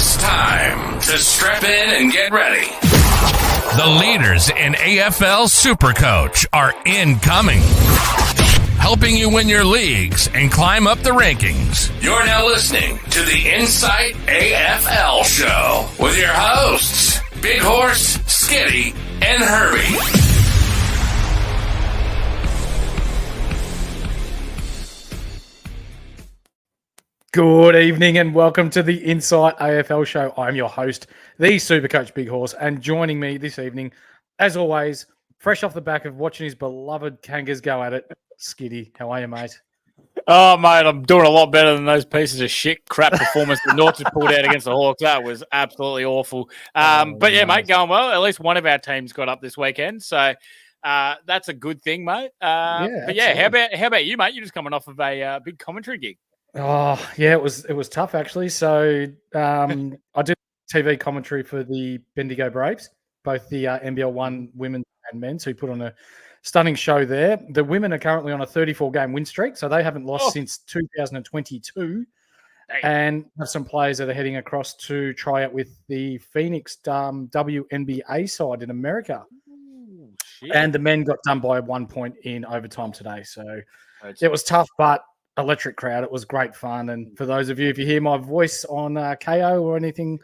It's time to strap in and get ready. The leaders in AFL Supercoach are incoming, helping you win your leagues and climb up the rankings. You're now listening to the Insight AFL Show with your hosts, Big Horse, Skiddy, and Herbie. Good evening and welcome to the Insight AFL Show. I'm your host, the Supercoach Big Horse, and joining me this evening, as always, fresh off the back of watching his beloved Kangas go at it, Skiddy. How are you, mate? Oh, mate, I'm doing a lot better than those pieces of shit crap performance that North just pulled out against the Hawks. That was absolutely awful. But yeah, mate, going well. At least one of our teams got up this weekend, so that's a good thing, mate. But yeah, how about you, mate? You're just coming off of a big commentary gig. Oh, yeah, it was tough, actually. So I did TV commentary for the Bendigo Braves, both the NBL 1 women and men's, who put on a stunning show there. The women are currently on a 34-game win streak, so they haven't lost since 2022. And have some players that are heading across to try out with the Phoenix WNBA side in America. Ooh, and the men got done by 1 point in overtime today. So it was tough, but electric crowd. It was great fun. And for those of you, if you hear my voice on KO or anything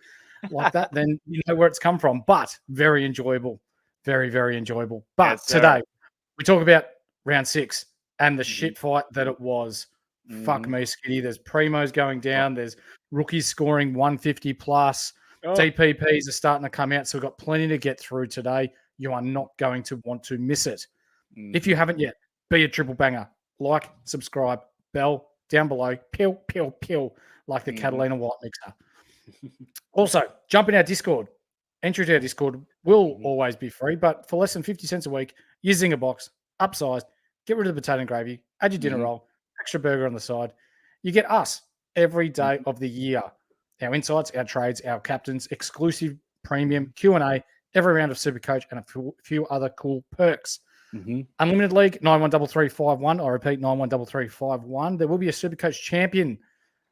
like that, then you know where it's come from. But very enjoyable. Very, very enjoyable. But yes, today, we talk about round 6 and the shit fight that it was. Fuck me, Skiddy. There's primos going down. There's rookies scoring 150 plus. DPPs are starting to come out. So we've got plenty to get through today. You are not going to want to miss it. If you haven't yet, be a triple banger. Like, subscribe, bell down below. Pill, pill, pill, like the Catalina White mixer. Also, jump in our Discord. Entry to our Discord will always be free, but for less than 50 cents a week, you zing a box, upsized, get rid of the potato and gravy, add your dinner roll, extra burger on the side. You get us every day of the year. Our insights, our trades, our captains, exclusive premium Q&A, every round of Supercoach, and a few other cool perks. Unlimited League, 913351. I repeat, 913351. There will be a Supercoach champion,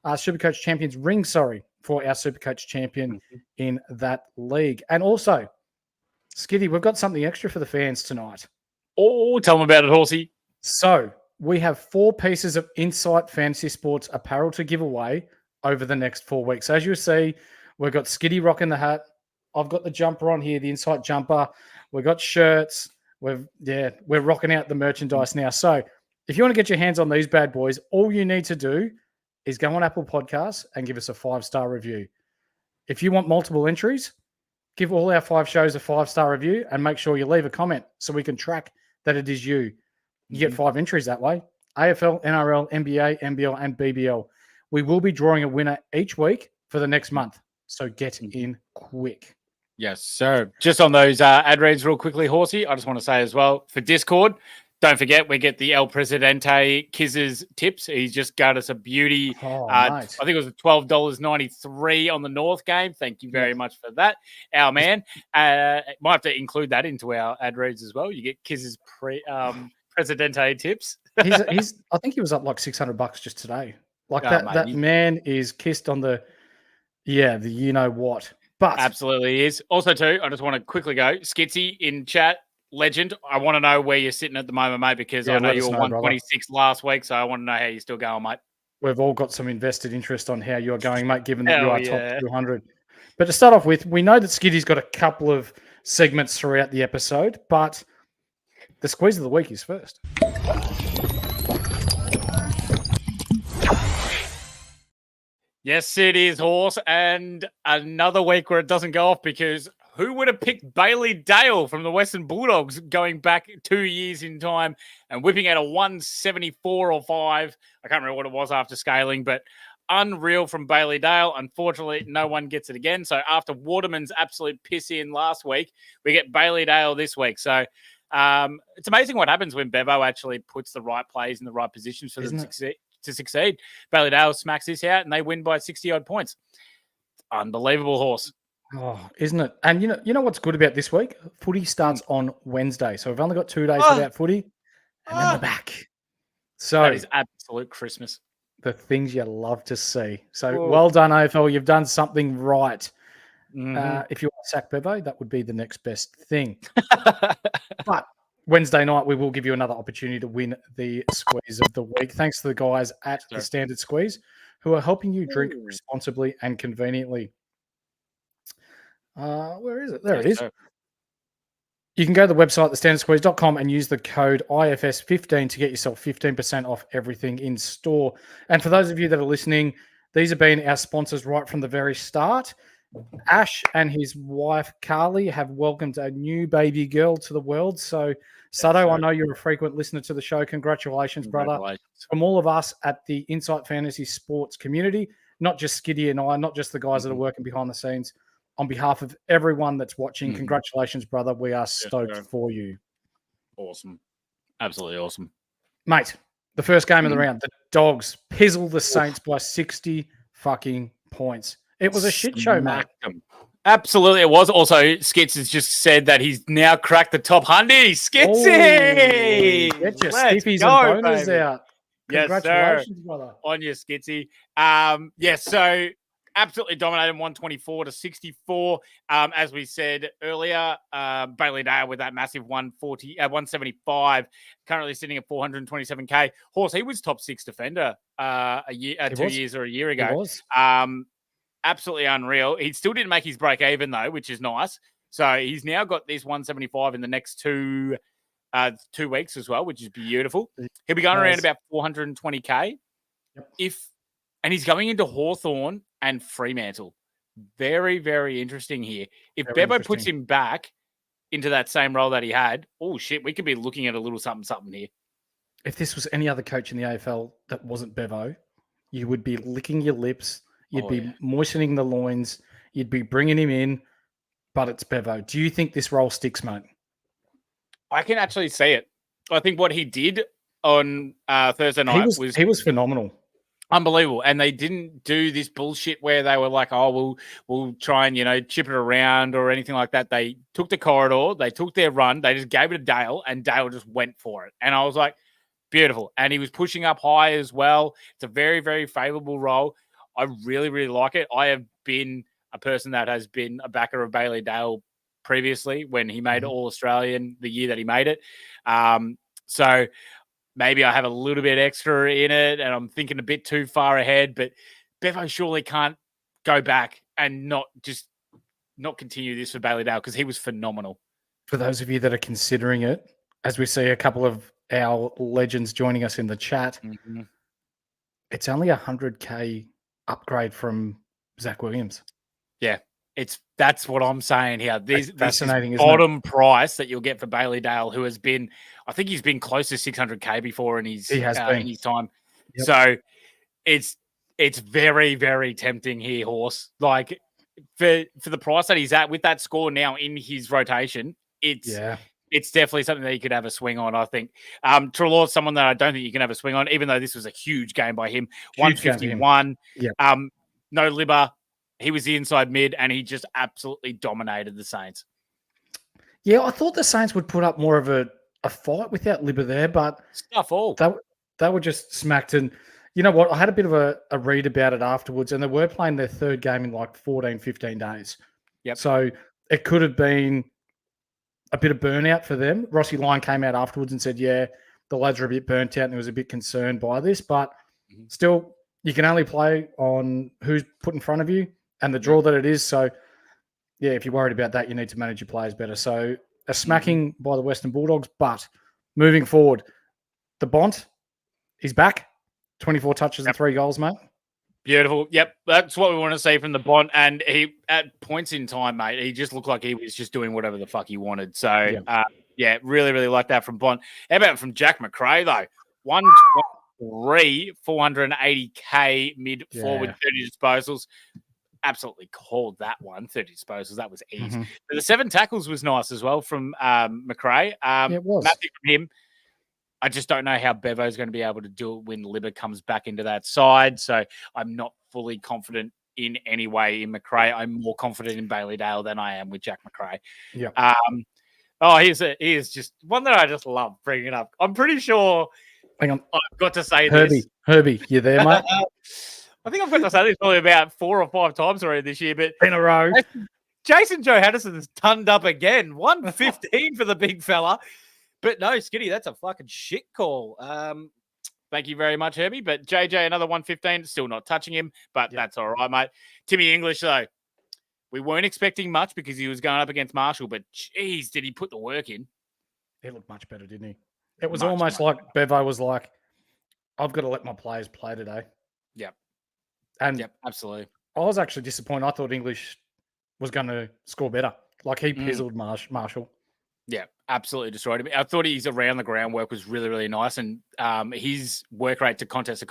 Supercoach champions ring, for our Supercoach champion in that league. And also, Skiddy, we've got something extra for the fans tonight. Oh, tell them about it, Horsey. So we have 4 pieces of Insight Fantasy Sports apparel to give away over the next 4 weeks. As you see, we've got Skiddy rocking the hat. I've got the jumper on here, the Insight jumper. We've got shirts. We're rocking out the merchandise now. So if you want to get your hands on these bad boys, all you need to do is go on Apple Podcasts and give us a 5-star review. If you want multiple entries, give all our 5 shows a 5-star review and make sure you leave a comment so we can track that it is you. You get 5 entries that way. AFL, NRL, NBA, NBL, and BBL. We will be drawing a winner each week for the next month. So get in quick. Yes, sir. Just on those ad reads real quickly, Horsey, I just want to say as well, for Discord, don't forget we get the El Presidente Kiz's tips. He's just got us a beauty. I think it was $12.93 on the North game. Thank you very much for that, our man. Might have to include that into our ad reads as well. You get Kiz's Presidente tips. he's I think he was up like $600 just today. Like that man is kissed on the you know what. But absolutely is. Also, too, I just want to quickly go. Skitsy in chat, legend. I want to know where you're sitting at the moment, mate, because I know you were 126 last week, so I want to know how you're still going, mate. We've all got some invested interest on how you're going, mate, given that you are top 200. But to start off with, we know that Skiddy's got a couple of segments throughout the episode, but the squeeze of the week is first. Yes, it is, Horse, and another week where it doesn't go off because who would have picked Bailey Dale from the Western Bulldogs going back 2 years in time and whipping out a 174 or 5? I can't remember what it was after scaling, but unreal from Bailey Dale. Unfortunately, no one gets it again. So after Waterman's absolute piss in last week, we get Bailey Dale this week. So it's amazing what happens when Bevo actually puts the right plays in the right positions for them to succeed. Bailey Dale smacks this out and they win by 60-odd points. Unbelievable, Horse. Oh, isn't it? And you know what's good about this week? Footy starts on Wednesday. So we've only got 2 days without footy and then we're back. So that is absolute Christmas. the things you love to see. So Whoa. well done, AFL. You've done something right. Mhm. If you want to sack Bevo, that would be the next best thing. But Wednesday night, we will give you another opportunity to win the squeeze of the week. Thanks to the guys at the Standard Squeeze who are helping you drink responsibly and conveniently. Where is it? There it is. You can go to the website, thestandardsqueeze.com, and use the code IFS15 to get yourself 15% off everything in store. And for those of you that are listening, these have been our sponsors right from the very start. Ash and his wife, Carly, have welcomed a new baby girl to the world. So, Sado, I know you're a frequent listener to the show. Congratulations, brother. From all of us at the Insight Fantasy Sports community, not just Skiddy and I, not just the guys that are working behind the scenes, on behalf of everyone that's watching, congratulations, brother. We are stoked for you. Awesome. Absolutely awesome. Mate, the first game of the round, the Dogs pizzled the Saints by 60 fucking points. It was a shit show, mate. Absolutely, it was. Also, Skits has just said that he's now cracked the top 100. Skitsy! Get your stiffies and boners baby. out. Congratulations, brother. On you, Skitsy. So absolutely dominated 124 to 64. As we said earlier, Bailey Dale with that massive 175, currently sitting at 427k. Horse, he was top 6 defender a year ago. He was. Absolutely unreal. He still didn't make his break even though, which is nice. So he's now got this 175 in the next 2 weeks as well, which is beautiful. He'll be going around about 420k. Yep. And he's going into Hawthorn and Fremantle. Very, very interesting here. If Bebo puts him back into that same role that he had, oh shit, we could be looking at a little something here. If this was any other coach in the AFL that wasn't Bevo, you would be licking your lips. You'd be moistening the loins. You'd be bringing him in, but it's Bevo. Do you think this role sticks, mate? I can actually see it. I think what he did on Thursday night he was phenomenal. Unbelievable. And they didn't do this bullshit where they were like, oh, we'll try and, chip it around or anything like that. They took the corridor, they took their run, they just gave it to Dale, and Dale just went for it. And I was like, beautiful. And he was pushing up high as well. It's a very, very favorable role. I really, really like it. I have been a person that has been a backer of Bailey Dale previously when he made All-Australian the year that he made it. So maybe I have a little bit extra in it and I'm thinking a bit too far ahead, but Bevo surely can't go back and not continue this for Bailey Dale because he was phenomenal. For those of you that are considering it, as we see a couple of our legends joining us in the chat, it's only 100k upgrade from Zach Williams. Yeah, that's what I'm saying here. This fascinating, is bottom price that you'll get for Bailey Dale, who has been, I think he's been close to 600k before in his in his time. Yep. So it's very, very tempting here, Horse. Like for the price that he's at with that score now in his rotation, it's definitely something that you could have a swing on, I think. Treloar's someone that I don't think you can have a swing on, even though this was a huge game by him. 151. No Libba. He was the inside mid, and he just absolutely dominated the Saints. Yeah, I thought the Saints would put up more of a fight without Libba there, but stuff all. They were just smacked. And you know what? I had a bit of a read about it afterwards, and they were playing their third game in like 14, 15 days. Yep. So it could have been a bit of burnout for them. Rossi Lyon came out afterwards and said, the lads are a bit burnt out and he was a bit concerned by this, but still, you can only play on who's put in front of you and the draw that it is. So, if you're worried about that, you need to manage your players better. So, a smacking by the Western Bulldogs, but moving forward, the Bont, he's back. 24 touches and 3 goals, mate. Beautiful. Yep. That's what we want to see from the Bont. And he, at points in time, mate, he just looked like he was just doing whatever the fuck he wanted. So, really, really like that from Bont. How about from Jack McRae, though? 123, 480k mid forward, 30 disposals. Absolutely called that one. 30 disposals. That was easy. But the 7 tackles was nice as well from McRae. It was. Matthew from him. I just don't know how Bevo's going to be able to do it when Libba comes back into that side. So I'm not fully confident in any way in McRae. I'm more confident in Bailey Dale than I am with Jack McRae. Yeah. He is just one that I just love bringing up. I'm pretty sure Hang on. I've got to say Herbie. this. Herbie, you there, mate? I think I've got to say this probably about 4 or 5 times already this year, but In a row. Jason Johanneson's tunned up again. 115 for the big fella. But no, Skiddy, that's a fucking shit call. Thank you very much, Herbie. But JJ, another 115, still not touching him, but that's all right, mate. Timmy English, though, we weren't expecting much because he was going up against Marshall, but geez, did he put the work in? He looked much better, didn't he? It was almost like Bevo was like, I've got to let my players play today. Yep. And absolutely. I was actually disappointed. I thought English was going to score better. Like he pizzled Marshall. Yeah, absolutely destroyed him. I thought his around the ground work was really, really nice. And his work rate to contest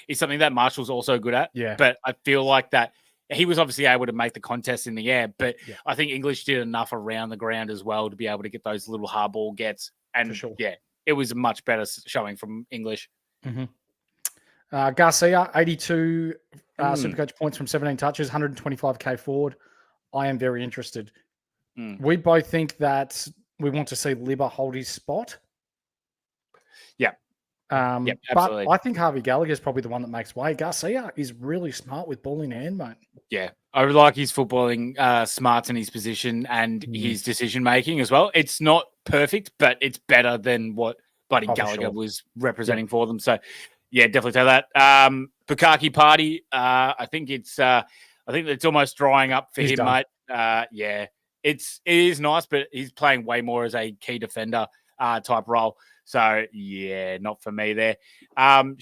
is something that Marshall's also good at. Yeah. But I feel like that he was obviously able to make the contest in the air. But I think English did enough around the ground as well to be able to get those little hard ball gets. And it was a much better showing from English. Mm-hmm. Garcia, 82 Supercoach points from 17 touches, 125k forward. I am very interested. We both think that we want to see Libba hold his spot. Yeah. But I think Harvey Gallagher is probably the one that makes way. Garcia is really smart with ball in hand, mate. Yeah. I like his footballing smarts in his position and his decision making as well. It's not perfect, but it's better than what Buddy Gallagher was representing for them. So, yeah, definitely tell that. Bukaki Party, I think it's almost drying up for him, mate. It is nice, but he's playing way more as a key defender type role. So, yeah, not for me there. Sam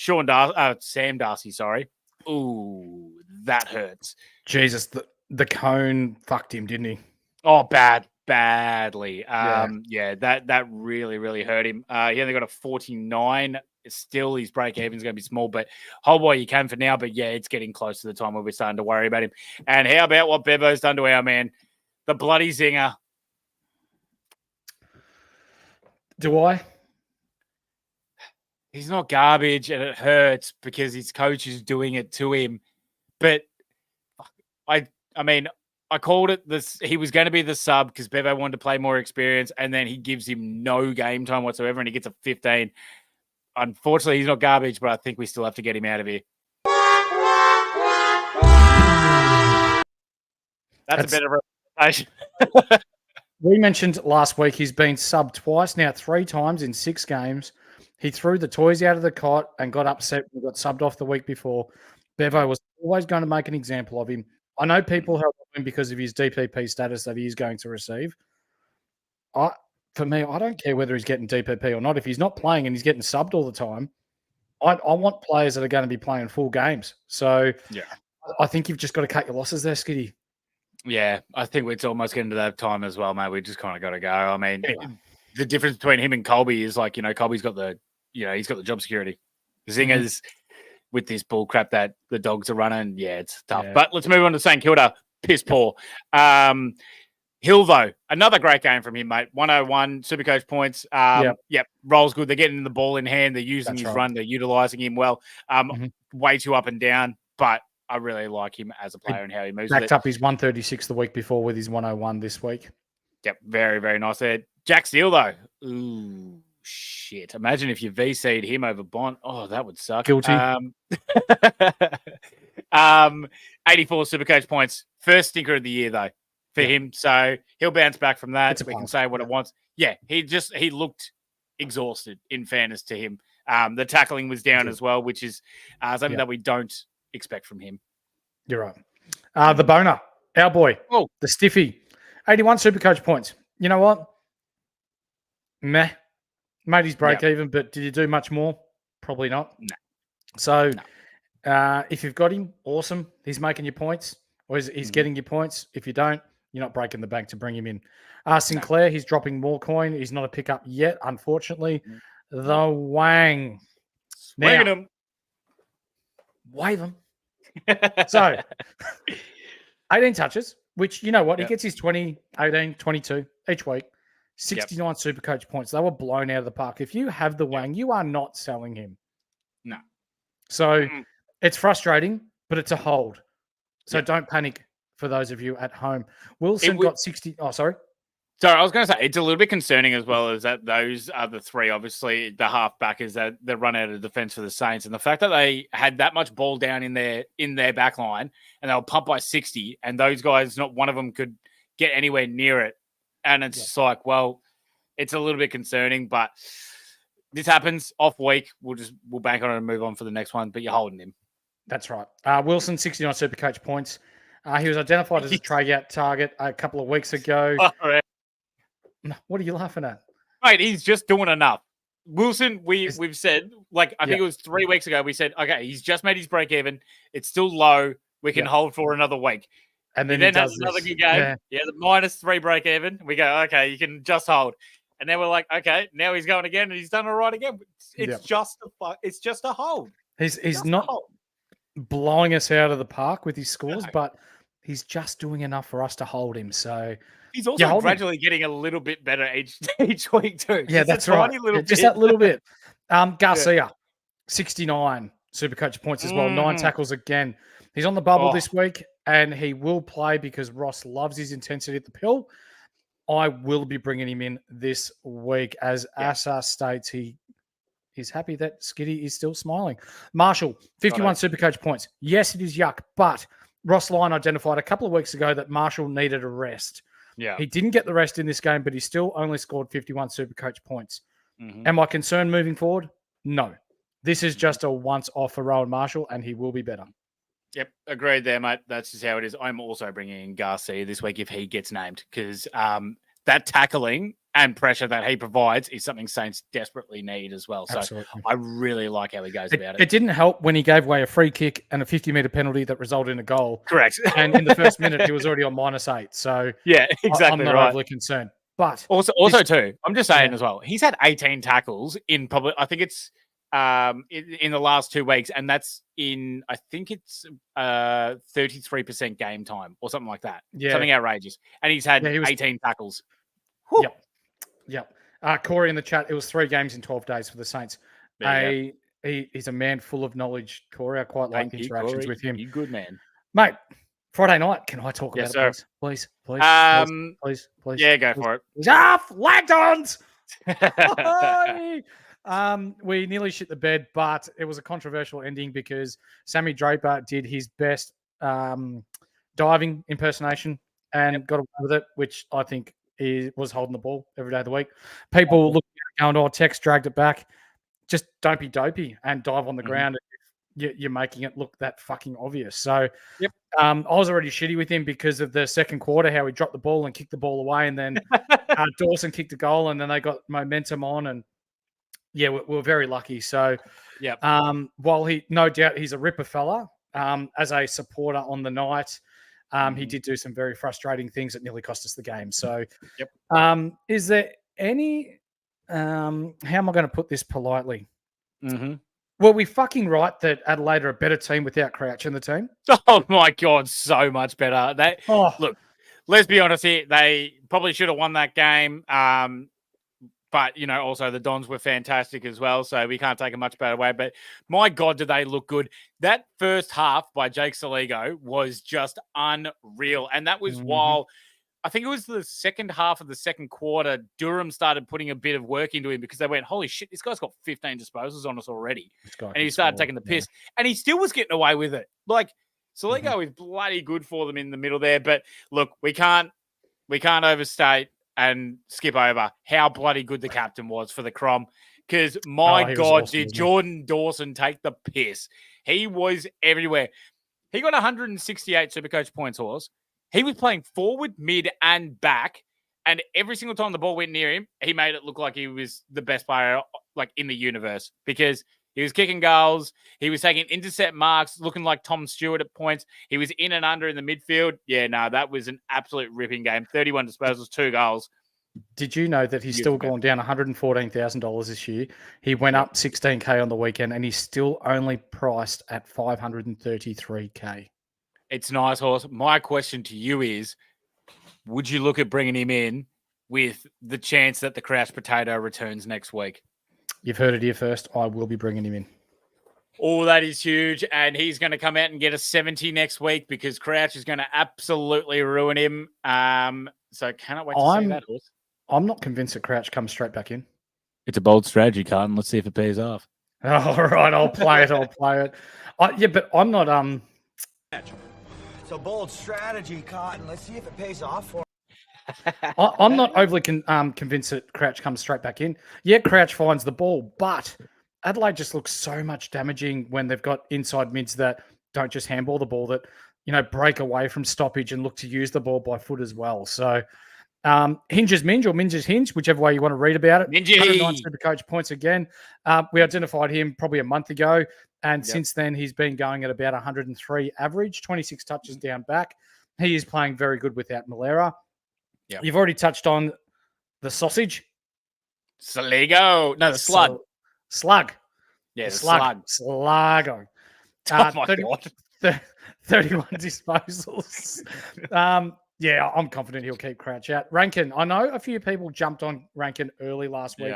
Darcy, sorry. Ooh, that hurts. Jesus, the cone fucked him, didn't he? Oh, badly. That really, really hurt him. He only got a 49. Still, his break even is going to be small, but hold what you can for now. But yeah, it's getting close to the time where we're starting to worry about him. And how about what Bevo's done to our man, the bloody zinger? Do I? He's not garbage, and it hurts because his coach is doing it to him. But I mean, I called it this. He was going to be the sub because Bevo wanted to play more experience, and then he gives him no game time whatsoever, and he gets a 15. Unfortunately, he's not garbage, but I think we still have to get him out of here. That's a better representation. We mentioned last week he's been subbed twice, now 3 times in 6 games. He threw the toys out of the cot and got upset when he got subbed off the week before. Bevo was always going to make an example of him. I know people help him because of his DPP status that he is going to receive. For me, I don't care whether he's getting DPP or not. If he's not playing and he's getting subbed all the time, I want players that are going to be playing full games. So I think you've just got to cut your losses there, Skiddy. Yeah, I think it's almost getting to that time as well, mate. We just kind of got to go. I mean, the difference between him and Colby is like, Colby's got he's got the job security. The Zingers with this bull crap that the Dogs are running, it's tough. Yeah. But let's move on to St Kilda. Piss poor. Hill, though, another great game from him, mate. 101 Supercoach points. Rolls good. They're getting the ball in hand. They're using his run. They're utilising him well. Way too up and down, but I really like him as a player and how he moves. Backed up his 136 the week before with his 101 this week. Yep, very, very nice there. Jack Steele, though. Ooh, shit. Imagine if you VC'd him over Bont. Oh, that would suck. Guilty. 84 Supercoach points. First stinker of the year, though, for him. So he'll bounce back from that. We can say what it wants. Yeah, he looked exhausted, in fairness to him. The tackling was down as well, which is something that we don't expect from him. You're right. The boner, our boy, the stiffy, 81 Supercoach points. You know what? Meh. Made his break even, but did he do much more? Probably not. No. So if you've got him, awesome. He's making your points, or he's getting your points. If you don't, you're not breaking the bank to bring him in. Sinclair, he's dropping more coin. He's not a pickup yet, unfortunately. The Wang. Swinging him. Wave him. So, 18 touches, which, you know what? He gets his 20, 18, 22 each week. 69 Supercoach points. They were blown out of the park. If you have the Wang, you are not selling him. No. So, it's frustrating, but it's a hold. So, don't panic for those of you at home. Wilson got 60. Oh, sorry. So I was going to say, it's a little bit concerning as well as that those are the three, obviously, the half-backers that run out of defence for the Saints. And the fact that they had that much ball down in their back line and they were pumped by 60 and those guys, not one of them could get anywhere near it. And it's just like, well, it's a little bit concerning, but this happens off week. We'll bank on it and move on for the next one, but you're holding him. That's right. Wilson, 69 Supercoach points. He was identified as a trade-out target a couple of weeks ago. Oh, right. What are you laughing at? Mate, he's just doing enough. Wilson, we've said, like, I think it was 3 weeks ago, we said, okay, he's just made his break even. It's still low. We can hold for another week. And then he has another good game. Yeah, the -3 break even. We go, okay, you can just hold. And then we're like, okay, now he's going again, and he's done all right again. It's just a hold. He's not blowing us out of the park with his scores, but he's just doing enough for us to hold him. So he's also gradually getting a little bit better each week too. Yeah, that's right. Just that little bit. Garcia, 69 Supercoach points as well. 9 tackles again. He's on the bubble this week, and he will play because Ross loves his intensity at the pill. I will be bringing him in this week, as Asa states he's happy that Skiddy is still smiling. Marshall, 51 Supercoach points. Yes, it is yuck, but Ross Lyon identified a couple of weeks ago that Marshall needed a rest. Yeah, he didn't get the rest in this game, but he still only scored 51 Supercoach points. Am I concerned moving forward? No. This is just a once-off for Rowan Marshall, and he will be better. Yep, agreed there, mate. That's just how it is. I'm also bringing in Garcia this week if he gets named, because that tackling and pressure that he provides is something Saints desperately need as well. So absolutely. I really like how he goes about it. It didn't help when he gave away a free kick and a 50-metre penalty that resulted in a goal. Correct. And in the first minute, he was already on -8. So yeah, exactly. I'm not overly concerned. But also too, I'm just saying as well, he's had 18 tackles in probably, I think it's in the last 2 weeks, and that's in, I think it's 33% game time or something like that. Yeah. Something outrageous. And he's had 18 tackles. Whew. Yep. Corey in the chat, it was 3 games in 12 days for the Saints. He's a man full of knowledge, Corey. I quite like interactions with him. You good man. Mate, Friday night, can I talk about it, please? Please. Yeah, go for it. Langtons! We nearly shit the bed, but it was a controversial ending because Sammy Draper did his best diving impersonation and got away with it, which I think was holding the ball every day of the week. People looking at it going, Tex dragged it back. Just don't be dopey and dive on the ground. You're making it look that fucking obvious. So I was already shitty with him because of the second quarter, how he dropped the ball and kicked the ball away. And then Dawson kicked a goal and then they got momentum on. And we're very lucky. So while no doubt he's a ripper fella, as a supporter on the night, he did do some very frustrating things that nearly cost us the game. So is there any, how am I going to put this politely? Were we fucking right that Adelaide are a better team without Crouch in the team? Oh, my God, so much better. Look, let's be honest here. They probably should have won that game. But, also the Dons were fantastic as well, so we can't take a much better way. But, my God, do they look good. That first half by Jake Saligo was just unreal. And that was while, I think it was the second half of the second quarter, Durham started putting a bit of work into him because they went, holy shit, this guy's got 15 disposals on us already. And he started taking the piss. And he still was getting away with it. Like, Saligo is bloody good for them in the middle there. But, look, we can't overstate and skip over how bloody good the captain was for the Crom. Because, my God, awesome, did Jordan Dawson take the piss. He was everywhere. He got 168 Supercoach points, Horse. He was playing forward, mid, and back. And every single time the ball went near him, he made it look like he was the best player in the universe. Because he was kicking goals. He was taking intercept marks, looking like Tom Stewart at points. He was in and under in the midfield. That was an absolute ripping game. 31 disposals, 2 goals. Did you know that he's still gone down $114,000 this year? He went up 16K on the weekend, and he's still only priced at $533K. It's nice, Horse. My question to you is, would you look at bringing him in with the chance that the Crouch Potato returns next week? You've heard it here first. I will be bringing him in. Oh, that is huge. And he's going to come out and get a 70 next week because Crouch is going to absolutely ruin him. So cannot wait to see that horse. I'm not convinced that Crouch comes straight back in. It's a bold strategy, Carlton. Let's see if it pays off. All right, I'll play it. Yeah, but I'm not. It's a bold strategy, Cotton. Let's see if it pays off for him. I'm not overly convinced that Crouch comes straight back in. Yeah, Crouch finds the ball, but Adelaide just looks so much damaging when they've got inside mids that don't just handball the ball, that, break away from stoppage and look to use the ball by foot as well. So Hinge's Minge or Minge's Hinge, whichever way you want to read about it. 109 Supercoach points again. We identified him probably a month ago, and since then he's been going at about 103 average, 26 touches down back. He is playing very good without Malera. Yep. You've already touched on the sausage. Sligo. No, the slug. Slug. Yeah, the slug. Sluggo. Oh, my God. 31 disposals. Yeah, I'm confident he'll keep Crouch out. Rankin, I know a few people jumped on Rankin early last week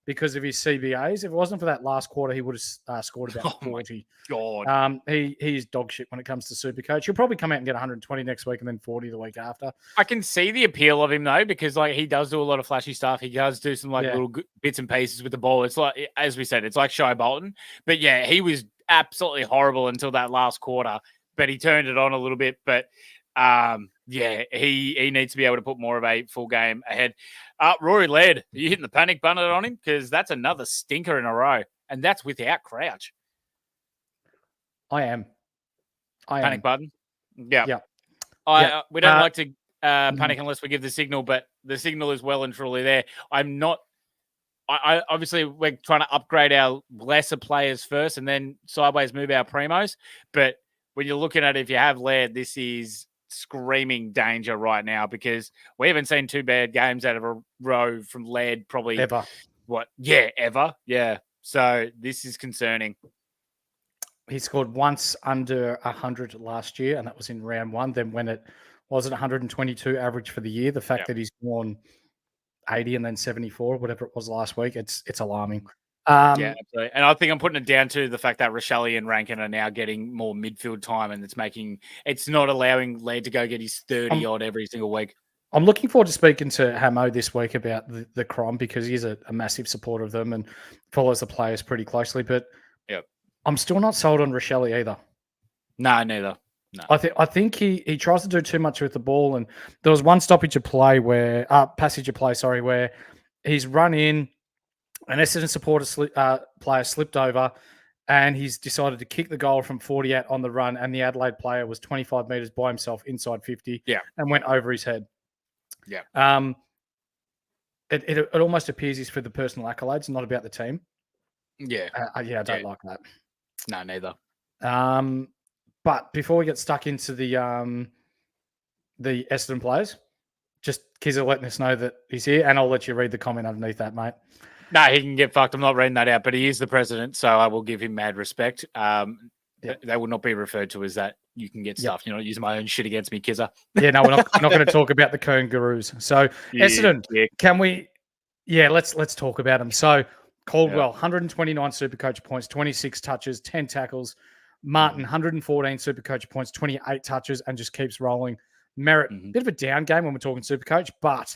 because of his CBAs. If it wasn't for that last quarter, he would have scored about 40. Oh, my God. He's dog shit when it comes to Supercoach. He'll probably come out and get 120 next week and then 40 the week after. I can see the appeal of him, though, because he does do a lot of flashy stuff. He does do some little bits and pieces with the ball. It's like, as we said, it's like Shy Bolton. But, yeah, he was absolutely horrible until that last quarter, but he turned it on a little bit. But, he needs to be able to put more of a full game ahead. Rory Laird, are you hitting the panic button on him? Because that's another stinker in a row, and that's without Crouch. I am. Panic button? Yeah. We don't like to panic unless we give the signal, but the signal is well and truly there. I'm not... obviously, we're trying to upgrade our lesser players first and then sideways move our primos. But when you're looking at it, if you have Laird, this is screaming danger right now because we haven't seen two bad games out of a row from Laird probably ever. Ever. Yeah. So this is concerning. He scored once under 100 last year, and that was in round one. Then when it wasn't 122 average for the year, the fact that he's won 80 and then 74, whatever it was last week, it's alarming. Yeah, absolutely. And I think I'm putting it down to the fact that Rochelle and Rankin are now getting more midfield time, and it's not allowing Laird to go get his 30 odd every single week. I'm looking forward to speaking to Hamo this week about the Crom because he's a massive supporter of them and follows the players pretty closely. But I'm still not sold on Rochelle either. No, neither. No. I think he tries to do too much with the ball, and there was one passage of play where he's run in. An Essendon supporter player slipped over, and he's decided to kick the goal from 40 out on the run, and the Adelaide player was 25 metres by himself inside 50 and went over his head. Yeah. It almost appears he's for the personal accolades, not about the team. Yeah. I don't like that. No, neither. But before we get stuck into the Essendon players, just Kizza letting us know that he's here, and I'll let you read the comment underneath that, mate. No, he can get fucked. I'm not reading that out, but he is the president, so I will give him mad respect. They will not be referred to as that. You can get stuff. You're not using my own shit against me, Kizza. Yeah, no, we're not going to talk about the Kangaroos. So Essendon, can we? Yeah, let's talk about them. So Caldwell, 129 Supercoach points, 26 touches, 10 tackles. Martin, 114 Supercoach points, 28 touches, and just keeps rolling. Merritt, bit of a down game when we're talking Supercoach, but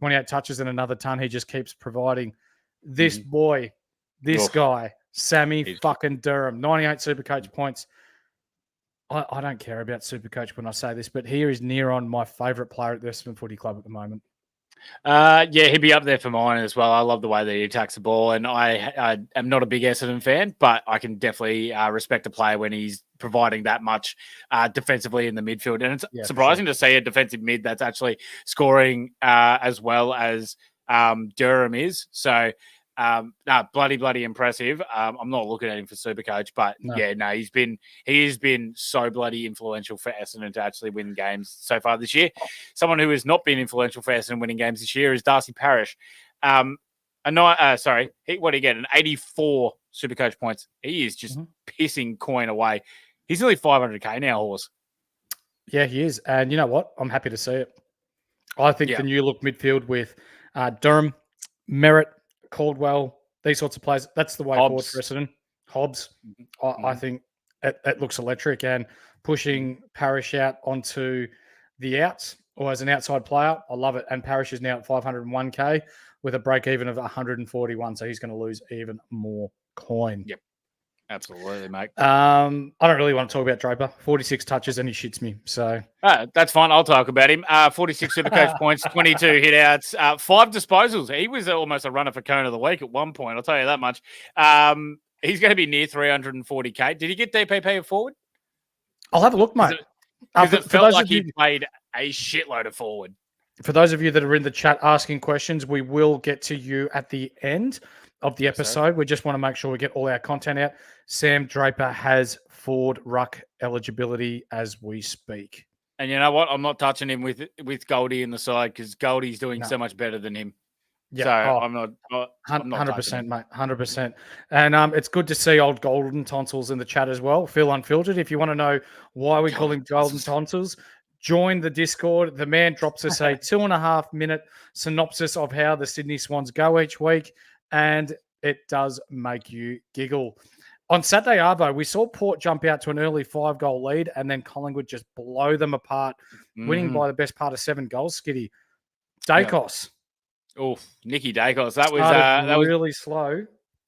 28 touches and another ton. He just keeps providing. This boy, this guy, Sammy fucking Durham, 98 Supercoach points. I don't care about Supercoach when I say this, but he is near on my favourite player at the Essendon Footy Club at the moment. He'd be up there for mine as well. I love the way that he attacks the ball, and I am not a big Essendon fan, but I can definitely respect a player when he's providing that much defensively in the midfield. And it's surprising to see a defensive mid that's actually scoring as well as Durham is. So, bloody impressive. I'm not looking at him for Supercoach, but he has been so bloody influential for Essendon to actually win games so far this year. Someone who has not been influential for Essendon winning games this year is Darcy Parish. What did he get? An 84 Supercoach points. He is just pissing coin away. He's nearly 500k now, Horse. Yeah, he is. And you know what? I'm happy to see it. I think the new look midfield with Durham, Merritt, Caldwell, these sorts of players, that's the way forward for Essendon. Hobbs, I think it looks electric, and pushing Parrish out onto the outs or as an outside player, I love it. And Parrish is now at 501k with a break even of 141, so he's going to lose even more coin. Yep, absolutely, mate. I don't really want to talk about Draper. 46 touches and he shits me. So that's fine. I'll talk about him. 46 Supercoach points, 22 hitouts, 5 disposals. He was almost a runner for Cone of the Week at one point. I'll tell you that much. He's going to be near 340k. Did he get DPP forward? I'll have a look, mate. Because it felt like he played a shitload of forward. For those of you that are in the chat asking questions, we will get to you at the end of the episode. We just want to make sure we get all our content out. Sam Draper has forward ruck eligibility as we speak. And you know what? I'm not touching him with Goldie in the side because Goldie's doing so much better than him. Yeah, so I'm not 100%, mate. 100%. And it's good to see old Golden Tonsils in the chat as well. Phil Unfiltered. If you want to know why we call him Golden Tonsils, join the Discord. The man drops us a 2.5 minute synopsis of how the Sydney Swans go each week, and it does make you giggle. On Saturday, Arvo, we saw Port jump out to an early 5-goal lead, and then Collingwood just blow them apart, winning by the best part of 7 goals. Skiddy. Dacos. Oh, Nicky Dacos. That was really slow.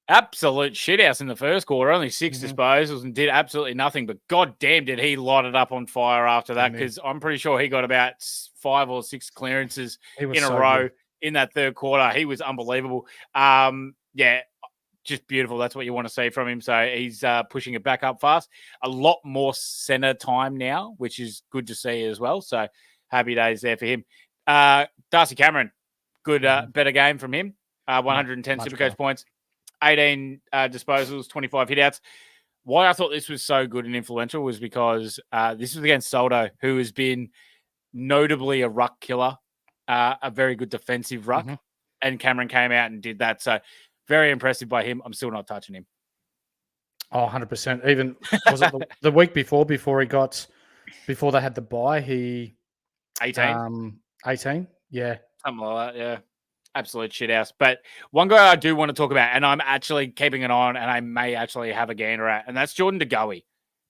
Absolute shithouse in the first quarter. Only 6 disposals and did absolutely nothing. But god damn, did he light it up on fire after that? Because I'm pretty sure he got about 5 or 6 clearances in a row in that third quarter. He was unbelievable. Yeah, just beautiful. That's what you want to see from him. So he's pushing it back up fast. A lot more center time now, which is good to see as well. So happy days there for him. Darcy Cameron. Good, better game from him. 110 Supercoach points, 18 disposals, 25 hitouts. Why I thought this was so good and influential was because this was against Soldo, who has been notably a ruck killer, a very good defensive ruck, and Cameron came out and did that. So very impressive by him. I'm still not touching him. Oh, 100%. Even was it the week before they had the bye, he 18. 18, yeah. Something like that, yeah. Absolute shithouse. But one guy I do want to talk about, and I'm actually keeping an eye on, and I may actually have a gander at, and that's Jordan De Goey.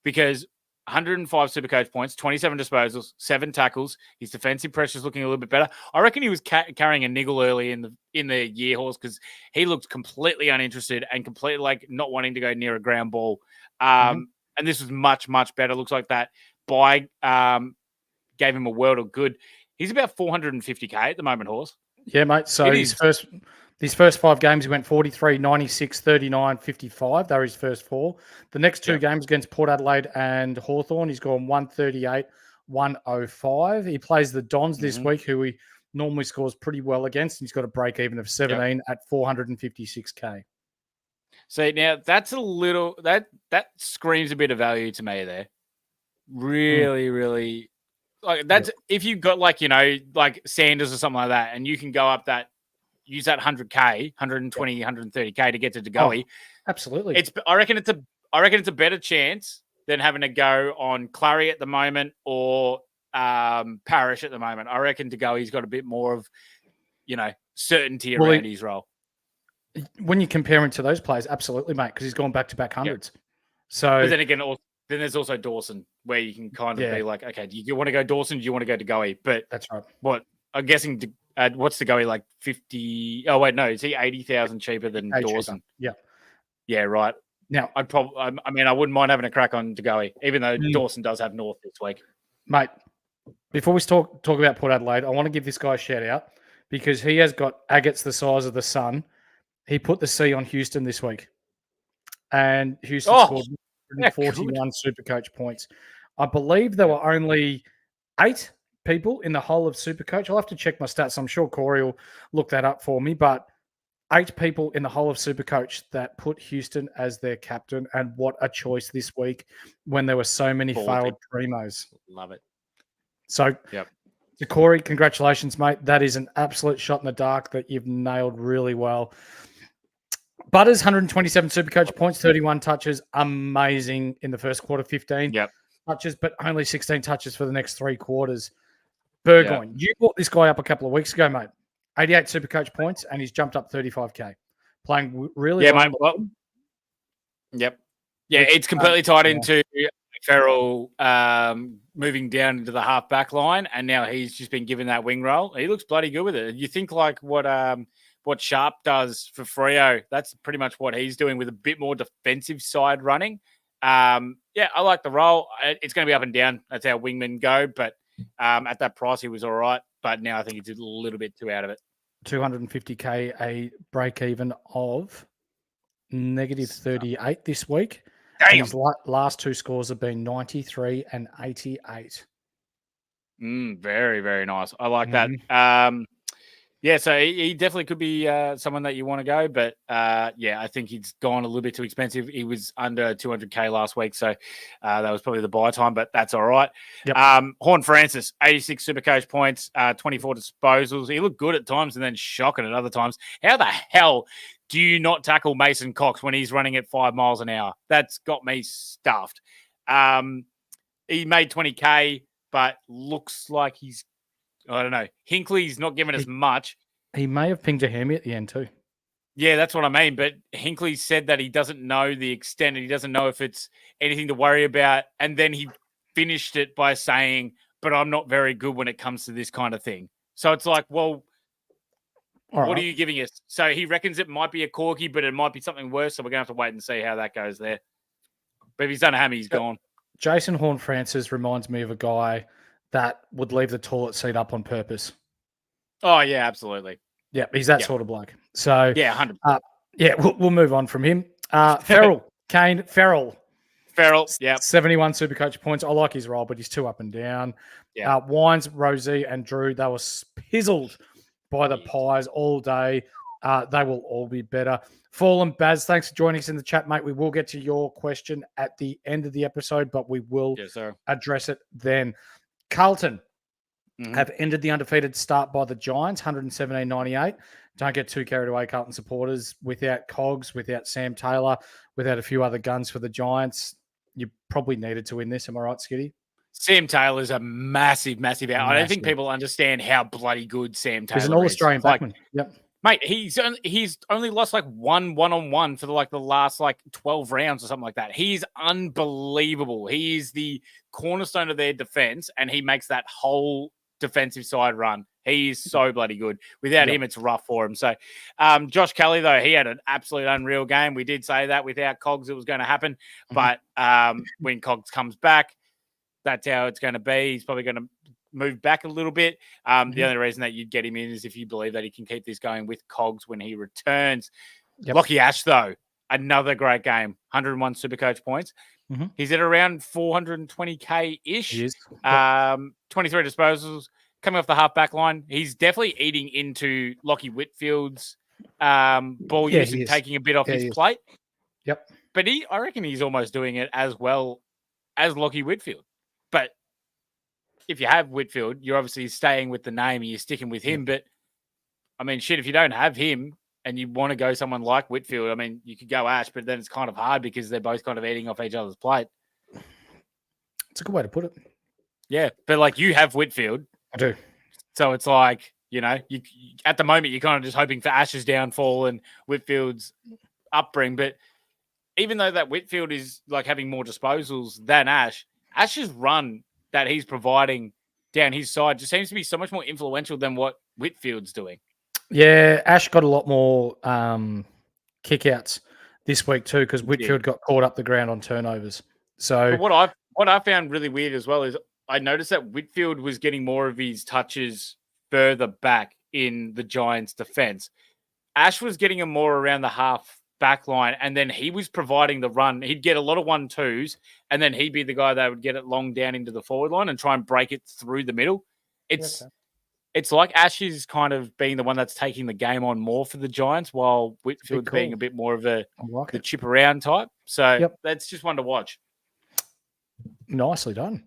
Because 105 Supercoach points, 27 disposals, 7 tackles. His defensive pressure is looking a little bit better. I reckon he was carrying a niggle early in the year, Horse, because he looked completely uninterested and completely like not wanting to go near a ground ball. And this was much, much better. Looks like that bye gave him a world of good. He's about 450k at the moment, Horse. Yeah, mate. So his first 5 games, he went 43, 96, 39, 55. They were his first 4. The next 2 games against Port Adelaide and Hawthorn, he's gone 138, 105. He plays the Dons this week, who he normally scores pretty well against. He's got a break even of 17 at 456k. See, now that's a little that screams a bit of value to me there. Really, really. Like that's if you've got like Sanders or something like that, and you can go up use that 100k, 120, 130k to get to De Goey. Absolutely. I reckon it's a better chance than having to go on Clary at the moment or Parrish at the moment. I reckon De Goey's got a bit more of certainty around his role. When you compare him to those players, absolutely, mate, because he's gone back-to-back hundreds. So, but then again, then there's also Dawson, where you can kind of be like, okay, do you want to go Dawson? Do you want to go De Goey? But that's right. What I'm guessing, what's De Goey like 50? Oh wait, no, is he 80,000 cheaper than Dawson? Cheaper. Yeah, right. Now I wouldn't mind having a crack on De Goey, even though Dawson does have North this week, mate. Before we talk about Port Adelaide, I want to give this guy a shout out because he has got agates the size of the sun. He put the C on Houston this week, and Houston scored 41 Supercoach points. I believe there were only 8 people in the whole of Supercoach. I'll have to check my stats. I'm sure Corey will look that up for me, but 8 people in the whole of Supercoach that put Houston as their captain, and what a choice this week when there were so many failed primos. Love it. So, to Corey, congratulations, mate. That is an absolute shot in the dark that you've nailed really well. Butters, 127 Supercoach points, 31 touches. Amazing in the first quarter, 15 touches, but only 16 touches for the next 3 quarters. Burgoyne, you brought this guy up a couple of weeks ago, mate. 88 Supercoach points, and he's jumped up 35k. Playing really well. Mate. Yep. Yeah, Which, it's completely tied yeah. into Farrell moving down into the half back line, and now he's just been given that wing role. He looks bloody good with it. You think like what Sharp does for Freo, that's pretty much what he's doing with a bit more defensive side running. Yeah, I like the role. It's going to be up and down. That's how wingmen go. But at that price, he was all right. But now I think it's a little bit too out of it. 250K, a break even of negative 38 this week. Damn. And his last two scores have been 93 and 88. Very, very nice. I like that. Yeah, so he definitely could be someone that you want to go, but yeah, I think he's gone a little bit too expensive. He was under 200K last week, so that was probably the buy time, but that's all right. Yep. Horn Francis, 86 Supercoach points, 24 disposals. He looked good at times and then shocking at other times. How the hell do you not tackle Mason Cox when he's running at 5 miles an hour? That's got me stuffed. He made 20K, but looks like he's, I don't know. Hinkley's not giving us much. He may have pinged a hammy at the end too. Yeah, that's what I mean. But Hinkley said that he doesn't know the extent and he doesn't know if it's anything to worry about. And then he finished it by saying, but I'm not very good when it comes to this kind of thing. So it's like, well, what are you giving us? So he reckons it might be a corky, but it might be something worse. So we're going to have to wait and see how that goes there. But if he's done a hammy, he's gone. Jason Horn-Francis reminds me of a guy that would leave the toilet seat up on purpose. Oh, yeah, absolutely. Yeah, he's that sort of bloke. So, yeah, 100%. Yeah, we'll move on from him. Farrell, Kane Farrell, yeah. 71 Supercoach points. I like his role, but he's too up and down. Yeah. Wines, Rosie, and Drew, they were pizzled by the Pies all day. They will all be better. Fallen Baz, thanks for joining us in the chat, mate. We will get to your question at the end of the episode, but we will address it then. Carlton have ended the undefeated start by the Giants, 117.98. Don't get too carried away, Carlton supporters. Without Cogs, without Sam Taylor, without a few other guns for the Giants, you probably needed to win this. Am I right, Skiddy? Sam Taylor's a massive out. I don't think people understand how bloody good Sam Taylor is. He's an all-Australian backman. Yep. Mate, he's only lost like one-on-one for the last 12 rounds or something like that. He's unbelievable. He is the cornerstone of their defense, and he makes that whole defensive side run. He is so bloody good. Without him, it's rough for him. So, Josh Kelly, though, he had an absolute unreal game. We did say that without Cogs, it was going to happen. But when Cogs comes back, that's how it's going to be. He's probably going to move back a little bit. The only reason that you'd get him in is if you believe that he can keep this going with Cogs when he returns. Lockie Ash, though, another great game. 101 Supercoach points. He's at around 420K-ish. He is. 23 disposals. Coming off the half-back line. He's definitely eating into Lockie Whitfield's ball use and taking a bit off his plate. Yep. But I reckon he's almost doing it as well as Lockie Whitfield. But if you have Whitfield, you're obviously staying with the name and you're sticking with him. But, I mean, shit, if you don't have him and you want to go someone like Whitfield, I mean, you could go Ash, but then it's kind of hard because they're both kind of eating off each other's plate. It's a good way to put it. Yeah, but, you have Whitfield. I do. So it's like, you at the moment, you're kind of just hoping for Ash's downfall and Whitfield's upbringing. But even though that Whitfield is, having more disposals than Ash's run that he's providing down his side just seems to be so much more influential than what Whitfield's doing. Yeah, Ash got a lot more kickouts this week too because Whitfield got caught up the ground on turnovers. So but what I found really weird as well is I noticed that Whitfield was getting more of his touches further back in the Giants' defense. Ash was getting him more around the half back line, and then he was providing the run. He'd get a lot of 1-2s, and then he'd be the guy that would get it long down into the forward line and try and break it through the middle. It's like Ash is kind of being the one that's taking the game on more for the Giants, while Whitfield's being a bit more of the chip around type. So that's just one to watch. Nicely done.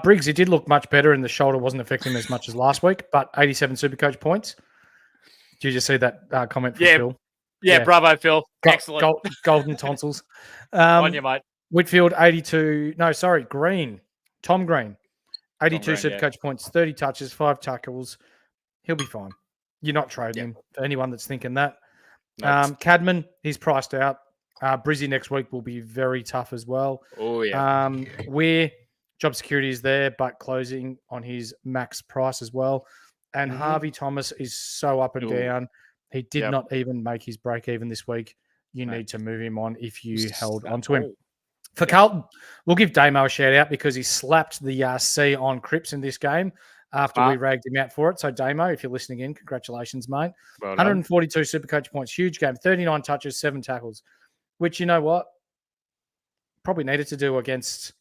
Briggs, he did look much better, and the shoulder wasn't affecting him as much as last week, but 87 Supercoach points. Did you just see that comment from Phil? Yeah, bravo, Phil. Excellent. Golden tonsils. On you, mate. Whitfield, 82. No, sorry, Green. Tom Green. 82 Supercoach points, 30 touches, 5 tackles. He'll be fine. You're not trading him for anyone that's thinking that. Cadman, he's priced out. Brizzy next week will be very tough as well. Oh, yeah. Where job security is there, but closing on his max price as well. And Harvey Thomas is so up and down. He did not even make his break even this week. You need to move him on if you held onto him. For Carlton, we'll give Damo a shout out because he slapped the C on Cripps in this game after we ragged him out for it. So, Damo, if you're listening in, congratulations, mate. Well 142 Supercoach points, huge game, 39 touches, 7 tackles, which, you know what, probably needed to do against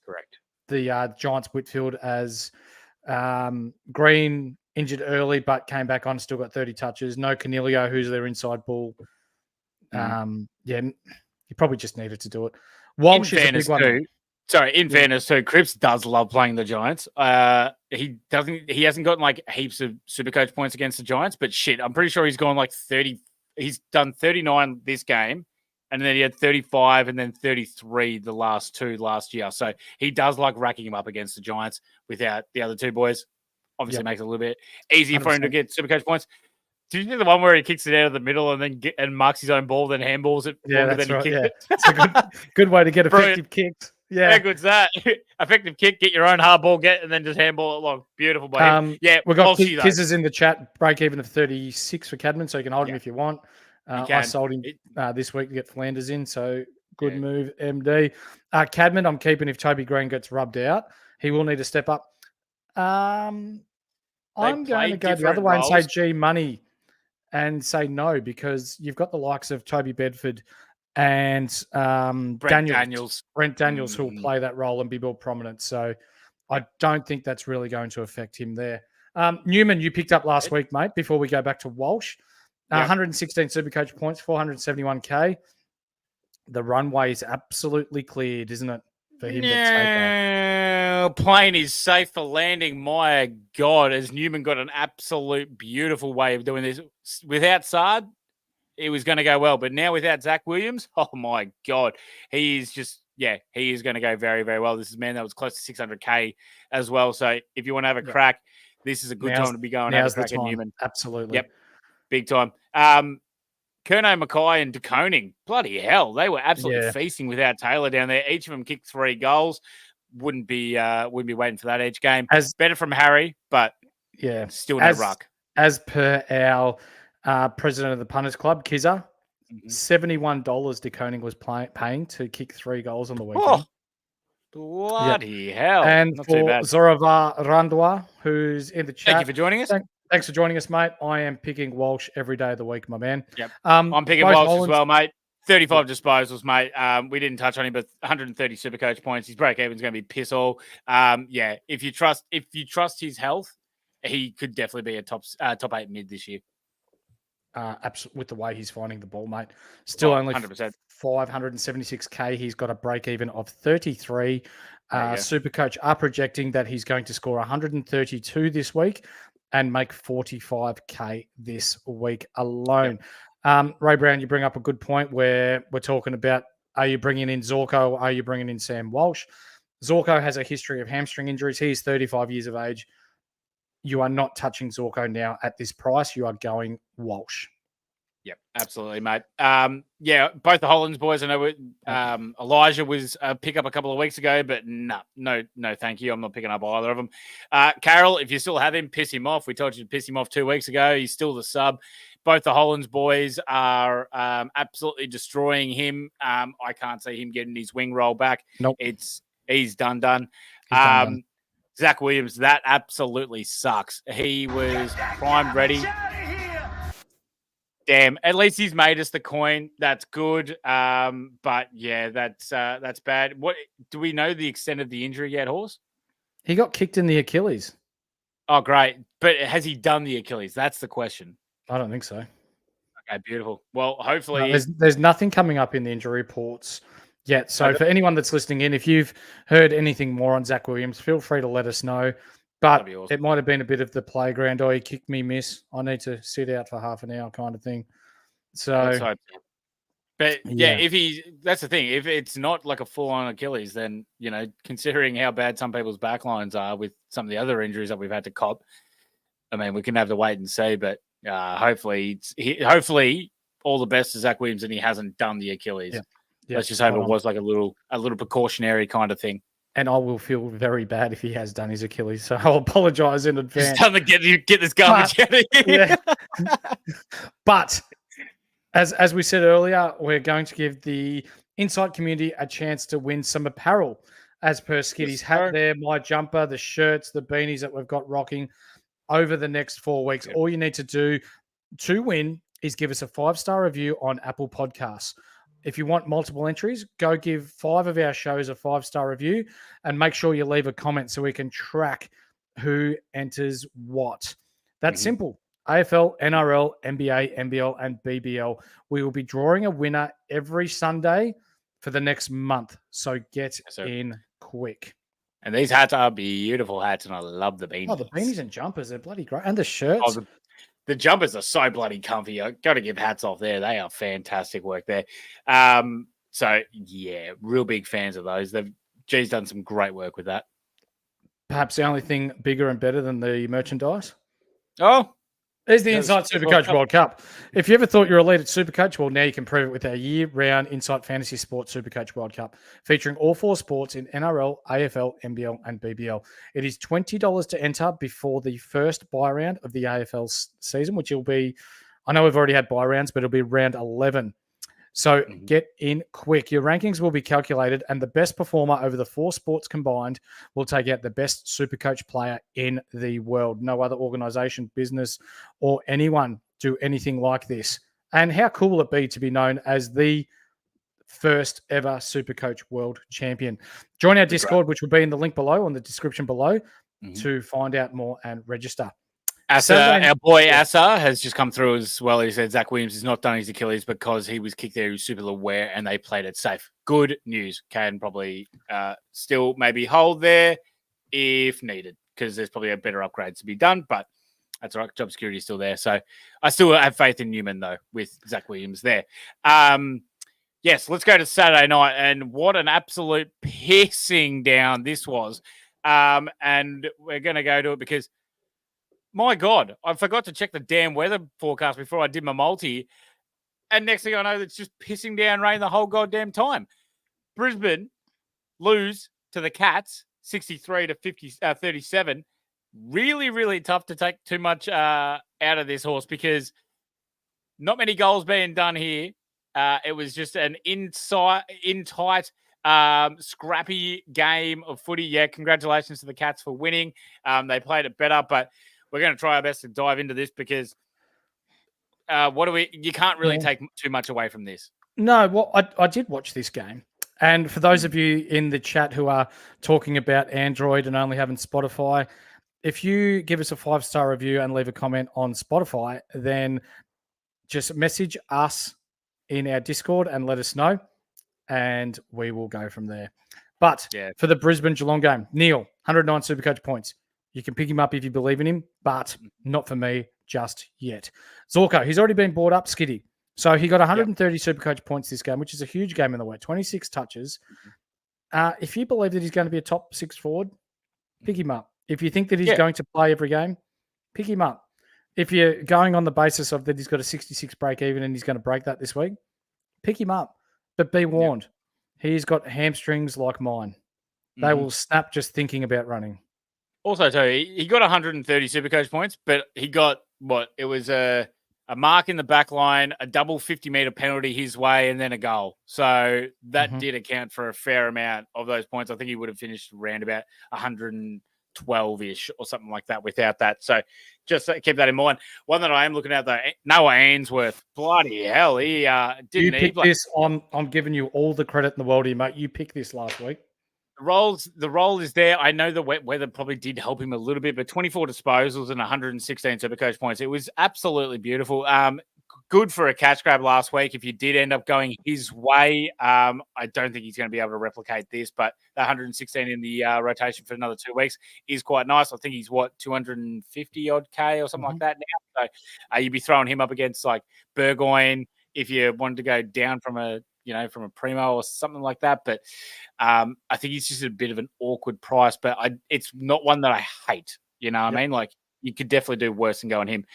the Giants Whitfield as Green injured early but came back on, still got 30 touches. No Canelio, who's their inside bull. He probably just needed to do it. Walsh is a big one. In fairness too, Cripps does love playing the Giants. He hasn't gotten like heaps of Supercoach points against the Giants, but shit, I'm pretty sure he's gone like 30. He's done 39 this game, and then he had 35 and then 33 the last year. So he does like racking him up against the Giants without the other two boys. Obviously makes it a little bit easier for him to get Supercoach points. Did you see the one where he kicks it out of the middle and then marks his own ball, then handballs it? Yeah, that's right. Yeah. It's a good way to get effective kicks. Yeah, how good's that? Effective kick, get your own hard ball, and then just handball it along. Beautiful by him. Yeah, we've got Kizzers in the chat. Break even of 36 for Cadman, so you can hold him if you want. I sold him this week to get Flanders in, so good move, MD. Cadman, I'm keeping if Toby Green gets rubbed out. He will need to step up. I'm going to go the other way and say G Money and say no, because you've got the likes of Toby Bedford and Brent Daniels who will play that role and be more prominent. So I don't think that's really going to affect him there. Newman, you picked up last week, mate, before we go back to Walsh. 116 Supercoach points, 471K. The runway is absolutely cleared, isn't it, for him to take off? Plane is safe for landing. My God, has Newman got an absolute beautiful way of doing this. Without Sard, it was going to go well. But now without Zach Williams, oh, my God. He is just, he is going to go very, very well. This is a man that was close to 600K as well. So if you want to have a crack, this is a good time to be going out at Newman. Absolutely. Yep, big time. Kerno, Mackay, and De Koning, bloody hell, they were absolutely feasting without Taylor down there. Each of them kicked 3 goals. Wouldn't be waiting for that each game. As better from Harry, but still no ruck. As per our president of the Punters Club, Kizza, $71 De Koning was paying to kick 3 goals on the weekend. Bloody hell! And not for Zoravar Randwa, who's in the chat, thank you for joining us. Thanks for joining us, mate. I am picking Walsh every day of the week, my man. Yep. I'm picking Walsh as well, mate. 35 disposals, mate. We didn't touch on him, but 130 Supercoach points. His break even's going to be piss all. If you trust his health, he could definitely be a top 8 mid this year. Absolutely, with the way he's finding the ball, mate. Still only 100%. 576K. He's got a break even of 33. Supercoach are projecting that he's going to score 132 this week and make 45K this week alone. Ray Brown, you bring up a good point where we're talking about, are you bringing in Zorko or are you bringing in Sam Walsh? Zorko has a history of hamstring injuries. He's 35 years of age. You are not touching Zorko now at this price. You are going Walsh. Yep, absolutely, mate. Both the Hollands boys. I know Elijah was a pickup a couple of weeks ago, but no, thank you. I'm not picking up either of them. Carroll, if you still have him, piss him off. We told you to piss him off 2 weeks ago. He's still the sub. Both the Hollands boys are absolutely destroying him. I can't see him getting his wing roll back. Nope. He's done. Zach Williams, that absolutely sucks. He was primed, ready. Damn, at least he's made us the coin. That's good. But yeah, that's bad. What do we know the extent of the injury yet, Horse? He got kicked in the Achilles. Oh, great. But has he done the Achilles? That's the question. I don't think so. Okay, beautiful. Well, hopefully there's nothing coming up in the injury reports yet. So for anyone that's listening in, if you've heard anything more on Zach Williams, feel free to let us know. But awesome. It might have been a bit of the playground. Oh, he kicked me, miss. I need to sit out for half an hour kind of thing. So, but that's the thing. If it's not like a full-on Achilles, then, considering how bad some people's backlines are with some of the other injuries that we've had to cop, I mean, we can have to wait and see. But hopefully all the best to Zach Williams and he hasn't done the Achilles. Let's just hope it was like a little precautionary kind of thing. And I will feel very bad if he has done his Achilles, so I'll apologise in advance. It's time to get this garbage out of here. Yeah. But as we said earlier, we're going to give the Insight community a chance to win some apparel, as per Skiddy's hat there, my jumper, the shirts, the beanies that we've got rocking over the next 4 weeks. Yep. All you need to do to win is give us a 5-star review on Apple Podcasts. If you want multiple entries, go give 5 of our shows a 5-star review and make sure you leave a comment so we can track who enters what. That's simple. AFL, NRL, NBA, NBL, and BBL. We will be drawing a winner every Sunday for the next month. So get in quick. And these hats are beautiful hats, and I love the beanies. Oh, the beanies and jumpers are bloody great. And the shirts. Oh, the jumpers are so bloody comfy. I got to give hats off there. They are fantastic work there. So, yeah, real big fans of those. G's done some great work with that. Perhaps the only thing bigger and better than the merchandise? Oh, there's the Insight Supercoach World Cup. If you ever thought you're elite at Supercoach, well, now you can prove it with our year-round Insight Fantasy Sports Supercoach World Cup, featuring all 4 sports in NRL, AFL, NBL, and BBL. It is $20 to enter before the first bye round of the AFL season, which will be, I know we've already had bye rounds, but it'll be round 11. So get in quick. Your rankings will be calculated, and the best performer over the 4 sports combined will take out the best Supercoach player in the world. No other organisation, business, or anyone do anything like this. And how cool will it be to be known as the first ever Supercoach World Champion? Join our Discord, which will be in the link below, on the description below, to find out more and register. Our boy Asa has just come through as well. He said Zach Williams has not done his Achilles because he was kicked there. He was super aware and they played it safe. Good news. Can probably still maybe hold there if needed, because there's probably a better upgrade to be done, but that's all right. Job security is still there. So I still have faith in Newman, though, with Zach Williams there. Yes, let's go to Saturday night. And what an absolute pissing down this was. And we're going to go to it because, my God, I forgot to check the damn weather forecast before I did my multi. And next thing I know, it's just pissing down rain the whole goddamn time. Brisbane lose to the Cats, 63 to 37. Really, really tough to take too much out of this horse because not many goals being done here. It was just an in-tight, scrappy game of footy. Yeah, congratulations to the Cats for winning. They played it better, but we're going to try our best to dive into this because you can't really take too much away from this. No, well, I did watch this game. And for those of you in the chat who are talking about Android and only having Spotify, if you give us a 5-star review and leave a comment on Spotify, then just message us in our Discord and let us know, and we will go from there. But for the Brisbane Geelong game, Neil, 109 Supercoach points. You can pick him up if you believe in him, but not for me just yet. Zorko, he's already been bought up, Skiddy. So he got 130 Supercoach points this game, which is a huge game in the way, 26 touches. If you believe that he's going to be a top 6 forward, pick him up. If you think that he's going to play every game, pick him up. If you're going on the basis of that he's got a 66 break even and he's going to break that this week, pick him up. But be warned, he's got hamstrings like mine. They will snap just thinking about running. Also, too, he got 130 Supercoach points, but he got it was a mark in the back line, a double 50-meter penalty his way, and then a goal. So that did account for a fair amount of those points. I think he would have finished around about 112-ish or something like that without that. So just keep that in mind. One that I am looking at, though, Noah Ainsworth. Bloody hell, he didn't. You picked this. I'm giving you all the credit in the world here, mate. You picked this last week. The role is there. I know the wet weather probably did help him a little bit, but 24 disposals and 116 Supercoach points. It was absolutely beautiful. Good for a catch grab last week. If you did end up going his way, I don't think he's going to be able to replicate this, but the 116 in the rotation for another 2 weeks is quite nice. I think he's 250 odd K or something like that now. So you'd be throwing him up against like Burgoyne if you wanted to go down from a primo or something like that. But I think he's just a bit of an awkward price, but it's not one that I hate. You know what I mean? Like you could definitely do worse than going him.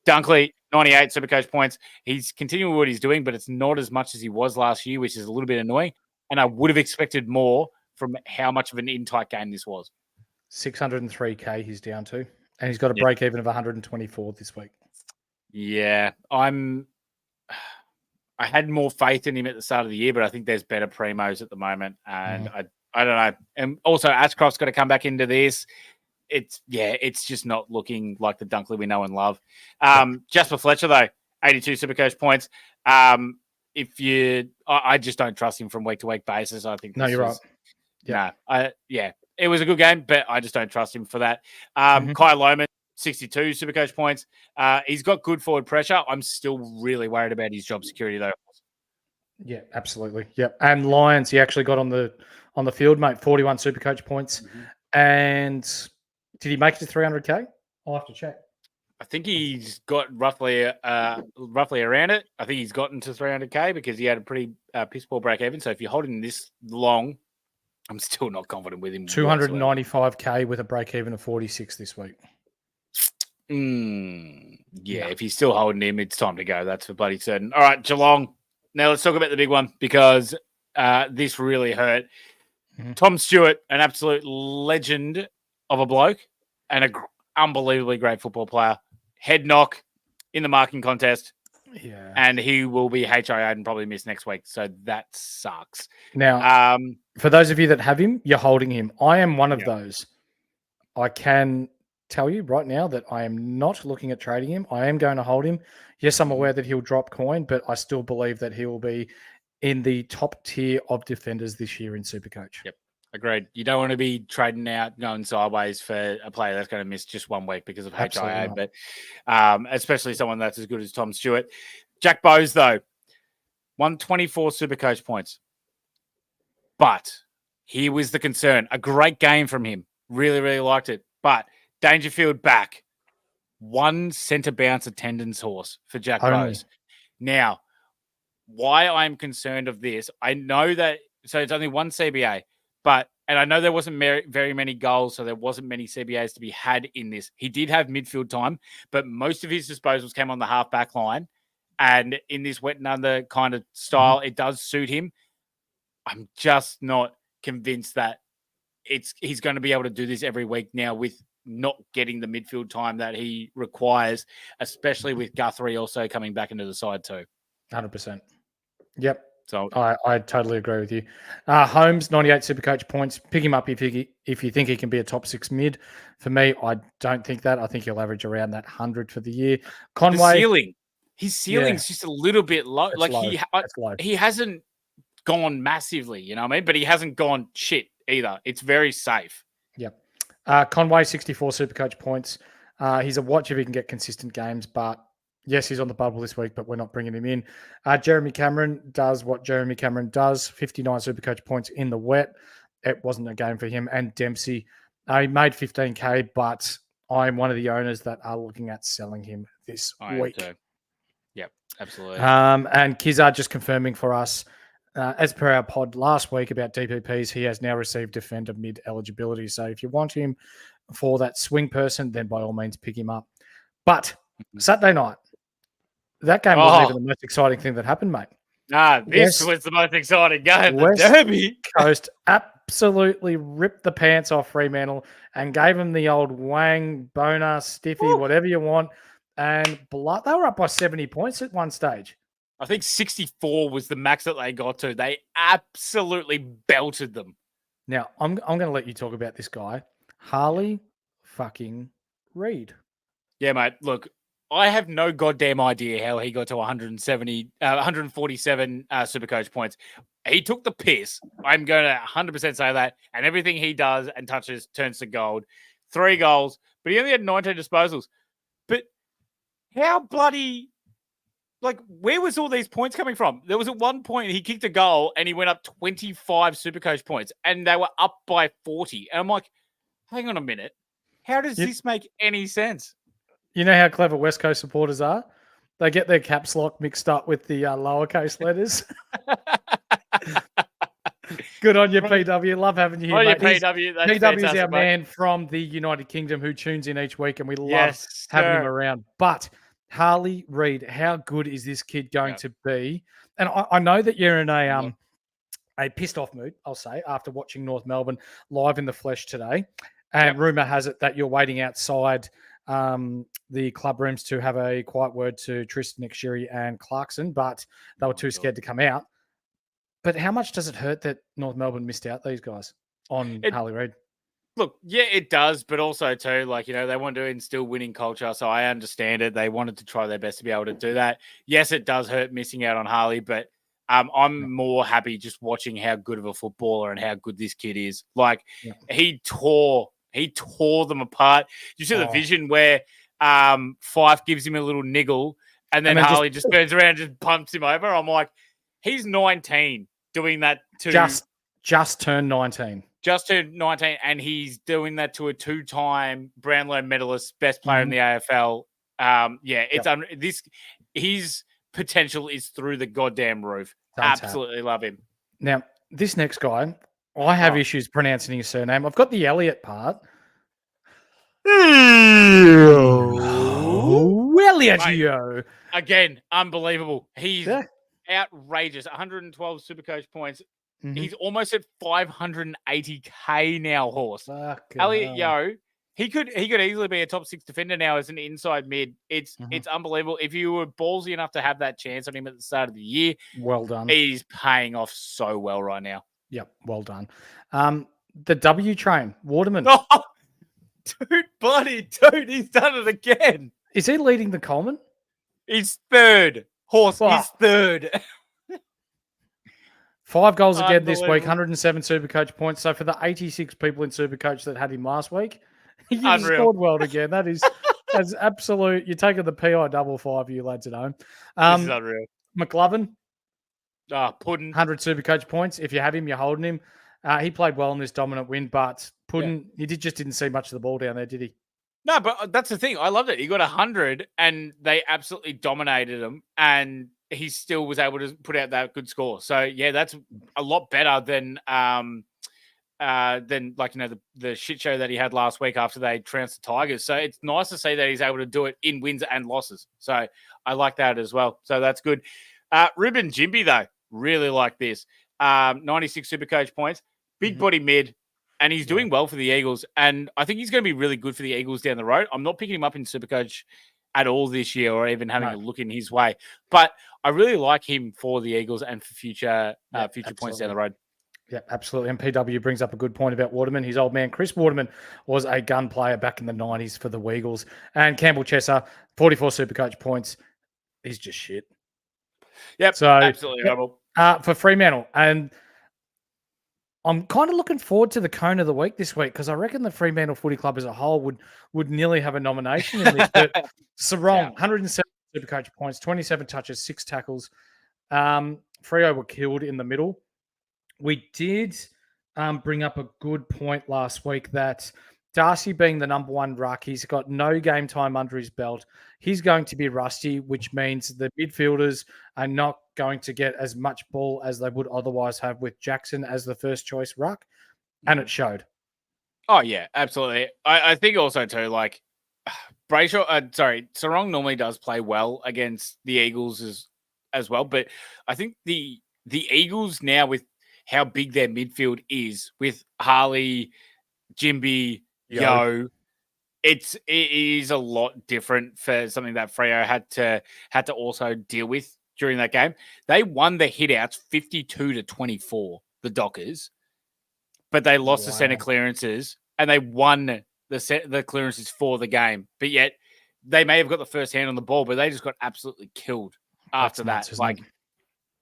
Dunkley, 98 Supercoach points. He's continuing what he's doing, but it's not as much as he was last year, which is a little bit annoying. And I would have expected more from how much of an in-tight game this was. 603K he's down to. And he's got a break even of 124 this week. Yeah, I had more faith in him at the start of the year, but I think there's better primos at the moment. And I don't know. And also Ashcroft's got to come back into this. It's just not looking like the Dunkley we know and love. Jasper Fletcher, though, 82 Supercoach points. I just don't trust him from week to week basis. I think you're right. It was a good game, but I just don't trust him for that. Kai Lohmann, 62 Supercoach points. He's got good forward pressure. I'm still really worried about his job security, though. Yeah, absolutely. Yep. And Lyons, he actually got on the field, mate, 41 Supercoach points. And did he make it to 300K? I'll have to check. I think he's got roughly around it. I think he's gotten to 300K because he had a pretty piss poor break even. So if you're holding this long, I'm still not confident with him. 295K with a break even of 46 this week. If he's still holding him, it's time to go. That's for bloody certain. All right, Geelong. Now let's talk about the big one because this really hurt. Tom Stewart, an absolute legend of a bloke and an unbelievably great football player. Head knock in the marking contest. Yeah. And he will be HIA'd and probably miss next week. So that sucks. Now, for those of you that have him, you're holding him. I am one of those. I can tell you right now that I am not looking at trading him. I am going to hold him. Yes, I'm aware that he'll drop coin, but I still believe that he will be in the top tier of defenders this year in Supercoach. Yep. Agreed. You don't want to be trading out, going sideways for a player that's going to miss just 1 week because of HIA, but especially someone that's as good as Tom Stewart. Jack Bowes, though, 124 Supercoach points. But here was the concern. A great game from him. Really, really liked it. But Dangerfield back. 1 centre bounce attendance horse for Jack Bowes. Now, why I'm concerned of this, I know that, so it's only 1 CBA. And I know there wasn't very many goals, so there wasn't many CBAs to be had in this. He did have midfield time, but most of his disposals came on the half-back line. And in this wet and under kind of style, it does suit him. I'm just not convinced that he's going to be able to do this every week now with not getting the midfield time that he requires, especially with Guthrie also coming back into the side too. 100%. Yep. So I totally agree with you. Holmes, 98 Supercoach points. Pick him up if you think he can be a top 6 mid. For me, I don't think that. I think he'll average around that 100 for the year. Conway, his ceiling's just a little bit low. It's like low. He hasn't gone massively, you know what I mean? But he hasn't gone shit either. It's very safe. Yep. Conway, 64 Supercoach points. He's a watch if he can get consistent games, but yes, he's on the bubble this week, but we're not bringing him in. Jeremy Cameron does what Jeremy Cameron does, 59 Supercoach points in the wet. It wasn't a game for him. And Dempsey, he made 15K, but I'm one of the owners that are looking at selling him this week. Yep, absolutely. And Kizar just confirming for us, as per our pod last week about DPPs, he has now received defender mid eligibility. So if you want him for that swing person, then by all means pick him up. But Saturday night, that game wasn't even the most exciting thing that happened, mate. This was the most exciting game. West The Derby. Coast absolutely ripped the pants off Fremantle and gave him the old wang, boner, stiffy, whatever you want. And they were up by 70 points at one stage. I think 64 was the max that they got to. They absolutely belted them. Now, I'm going to let you talk about this guy, Harley fucking Reid. Yeah, mate. Look, I have no goddamn idea how he got to 147 Supercoach points. He took the piss. I'm going to 100% say that. And everything he does and touches turns to gold. 3 goals, but he only had 19 disposals. But how bloody... Like, where was all these points coming from? There was at one point he kicked a goal and he went up 25 Supercoach points and they were up by 40. And I'm like, hang on a minute. How does this make any sense? You know how clever West Coast supporters are? They get their caps lock mixed up with the lowercase letters. Good on you, PW. Love having you here, Oh, yeah, mate. PW. That's PW is fantastic, our mate. man from the United Kingdom who tunes in each week, and we love Yes, having him sir. around. But Harley Reid, how good is this kid going to be? And I know that you're in a pissed off mood, I'll say, after watching North Melbourne live in the flesh today. And rumour has it that you're waiting outside the club rooms to have a quiet word to Tristan McSherry and Clarkson, but they were too scared to come out. But how much does it hurt that North Melbourne missed out these guys on Harley Reid? Look, yeah, it does, but also too, like, you know, they want to instill winning culture, so I understand it. They wanted to try their best to be able to do that. Yes, it does hurt missing out on Harley, but I'm more happy just watching how good of a footballer and how good this kid is. Like, he tore them apart. You see the vision where Fife gives him a little niggle, and then Harley just turns around and just pumps him over. I'm like, he's 19 doing that to just turned 19. Just turned 19, and he's doing that to a two-time Brownlow medalist, best player in the AFL. His potential is through the goddamn roof. Absolutely love him. Now, this next guy, I have issues pronouncing his surname. I've got the Elliot part. Elliot. Again, unbelievable. He's outrageous. 112 Supercoach points. He's almost at 580k now, Horse. Elliot he could easily be a top 6 defender now as an inside mid. It's unbelievable. If you were ballsy enough to have that chance on him at the start of the year, well done. He's paying off so well right now. Yep, well done. The W train, Waterman. Oh, dude, he's done it again. Is he leading the Coleman? He's third. Horse is third. 5 goals again this week, 107 Supercoach points. So for the 86 people in Supercoach that had him last week, he scored well again. That's absolute. You're taking the PI double 5, you lads at home. This is unreal. McLovin. Puddin. 100 Supercoach points. If you have him, you're holding him. He played well in this dominant win, but Puddin, he just didn't see much of the ball down there, did he? No, but that's the thing. I loved it. He got 100 and they absolutely dominated him, and he still was able to put out that good score. So yeah, that's a lot better than like, you know, the shit show that he had last week after they trounced the Tigers. So it's nice to see that he's able to do it in wins and losses. So I like that as well. So that's good. Ruben Jimby though, really like this. 96 Supercoach points, big body mid, and he's doing well for the Eagles. And I think he's going to be really good for the Eagles down the road. I'm not picking him up in Supercoach at all this year, or even having a look in his way. But I really like him for the Eagles and for future points down the road. Yeah, absolutely. And PW brings up a good point about Waterman. His old man, Chris Waterman, was a gun player back in the 90s for the Weagles. And Campbell Chesser, 44 Supercoach points. He's just shit. Yep, so, absolutely rubble. For Fremantle. And I'm kind of looking forward to the cone of the week this week, because I reckon the Fremantle Footy Club as a whole would nearly have a nomination in this. But Sarong, 107 Supercoach points, 27 touches, 6 tackles. Freo were killed in the middle. We did bring up a good point last week that Darcy being the number 1 ruck, he's got no game time under his belt. He's going to be rusty, which means the midfielders are not going to get as much ball as they would otherwise have with Jackson as the first choice ruck. And it showed. Oh, yeah, absolutely. I think also too, like, Sarong normally does play well against the Eagles as well. But I think the Eagles now, with how big their midfield is, with Harley, Jimby, Yo, it is a lot different for something that Freo had to also deal with during that game. They won the hitouts 52-24, the Dockers, but they lost the centre clearances, and they won the clearances for the game. But yet they may have got the first hand on the ball, but they just got absolutely killed after that. Like,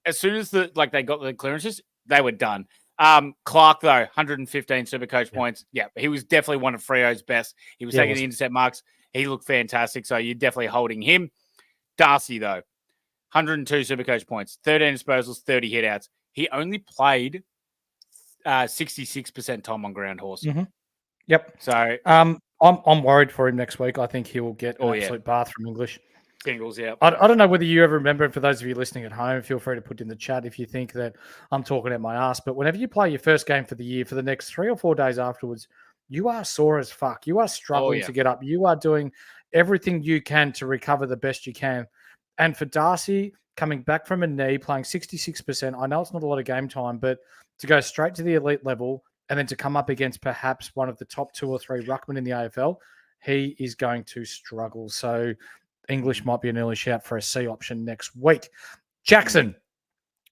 as soon as they got the clearances, they were done. Clark, though, 115 Supercoach points. Yeah, he was definitely one of Freo's best. He was taking the intercept marks. He looked fantastic, so you're definitely holding him. Darcy, though, 102 Supercoach points, 13 disposals, 30 hitouts. He only played 66% time on ground, Horse. Mm-hmm. Yep. So I'm worried for him next week. I think he will get an absolute bath from English. Singles, yeah. I don't know whether you ever remember, for those of you listening at home, feel free to put in the chat if you think that I'm talking at my ass. But whenever you play your first game for the year, for the next 3 or 4 days afterwards, you are sore as fuck. You are struggling to get up. You are doing everything you can to recover the best you can. And for Darcy, coming back from a knee, playing 66%, I know it's not a lot of game time, but to go straight to the elite level and then to come up against perhaps one of the top 2 or 3 ruckmen in the AFL, he is going to struggle. So English might be an early shout for a C option next week. Jackson,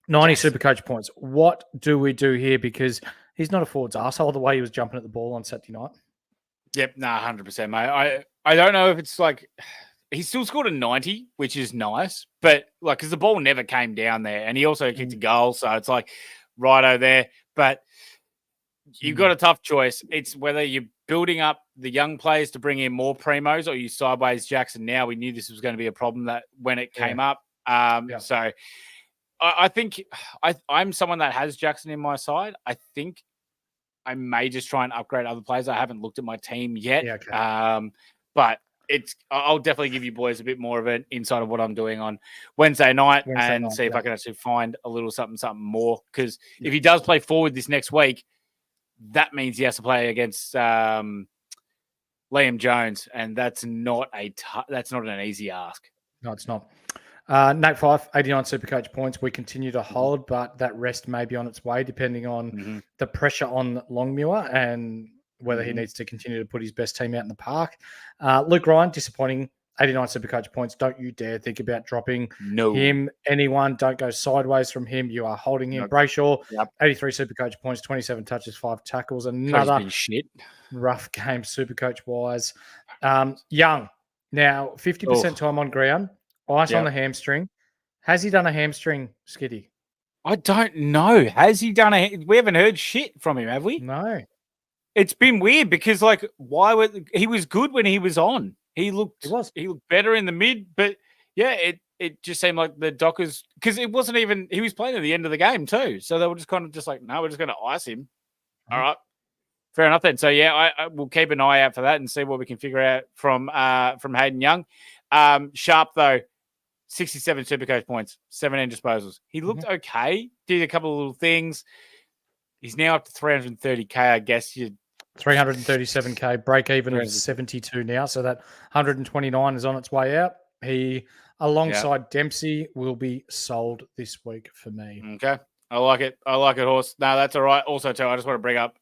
90 Supercoach points. What do we do here? Because he's not a forward's arsehole the way he was jumping at the ball on Saturday night. Yep, 100%, mate. I don't know if it's like he still scored a 90, which is nice, but like because the ball never came down there, and he also kicked a goal, so it's like righto there. But you've got a tough choice. It's whether you're building up the young players to bring in more primos, or you sideways Jackson now. We knew this was going to be a problem that when it came up. So I think I'm someone that has Jackson in my side. I think I may just try and upgrade other players. I haven't looked at my team yet. Yeah, okay. But I'll definitely give you boys a bit more of an insight of what I'm doing on Wednesday night and see if I can actually find a little something more. Because if he does play forward this next week, that means he has to play against Liam Jones, and that's not an easy ask. No, it's not. Nate Fife, 89 Supercoach points. We continue to hold, but that rest may be on its way, depending on the pressure on Longmuir and whether he needs to continue to put his best team out in the park. Luke Ryan, disappointing. 89 Supercoach points. Don't you dare think about dropping him. Anyone, don't go sideways from him. You are holding him. Brayshaw, 83 Supercoach points, 27 touches, 5 tackles. Another rough game Supercoach-wise. Young, now 50% time on ground. Ice on the hamstring. Has he done a hamstring, Skiddy? I don't know. Has he done we haven't heard shit from him, have we? No. It's been weird because, like, he was good when he was on. He looked better in the mid, but yeah, it just seemed like the Dockers, because it wasn't even, he was playing at the end of the game too. So they were just kind of just like, no, we're just going to ice him. All right. Fair enough then. So yeah, I will keep an eye out for that and see what we can figure out from Hayden Young. Sharp though, 67 Supercoach points, 17 disposals. He looked okay, did a couple of little things. He's now up to 330K, I guess. 337K, break even of 72 now. So that 129 is on its way out. He, alongside Dempsey, will be sold this week for me. Okay. I like it, Horse. No, that's all right. Also, too, I just want to bring up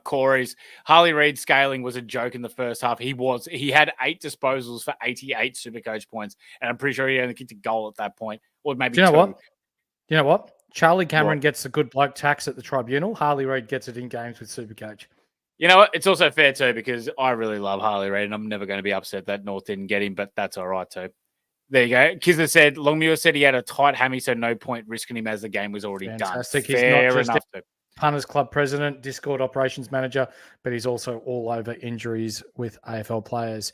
Corey's. Harley Reid scaling was a joke in the first half. He had 8 disposals for 88 Supercoach points, and I'm pretty sure he only kicked a goal at that point, or maybe 2. You know what? Charlie Cameron gets the good bloke tax at the tribunal. Harley Reid gets it in games with Supercoach. You know what? It's also fair too, because I really love Harley Reid, and I'm never going to be upset that North didn't get him, but that's all right too. There you go. Kizza said, Longmuir said he had a tight hammy, so no point risking him as the game was already done. He's not just Punters Club president, Discord operations manager, but he's also all over injuries with AFL players.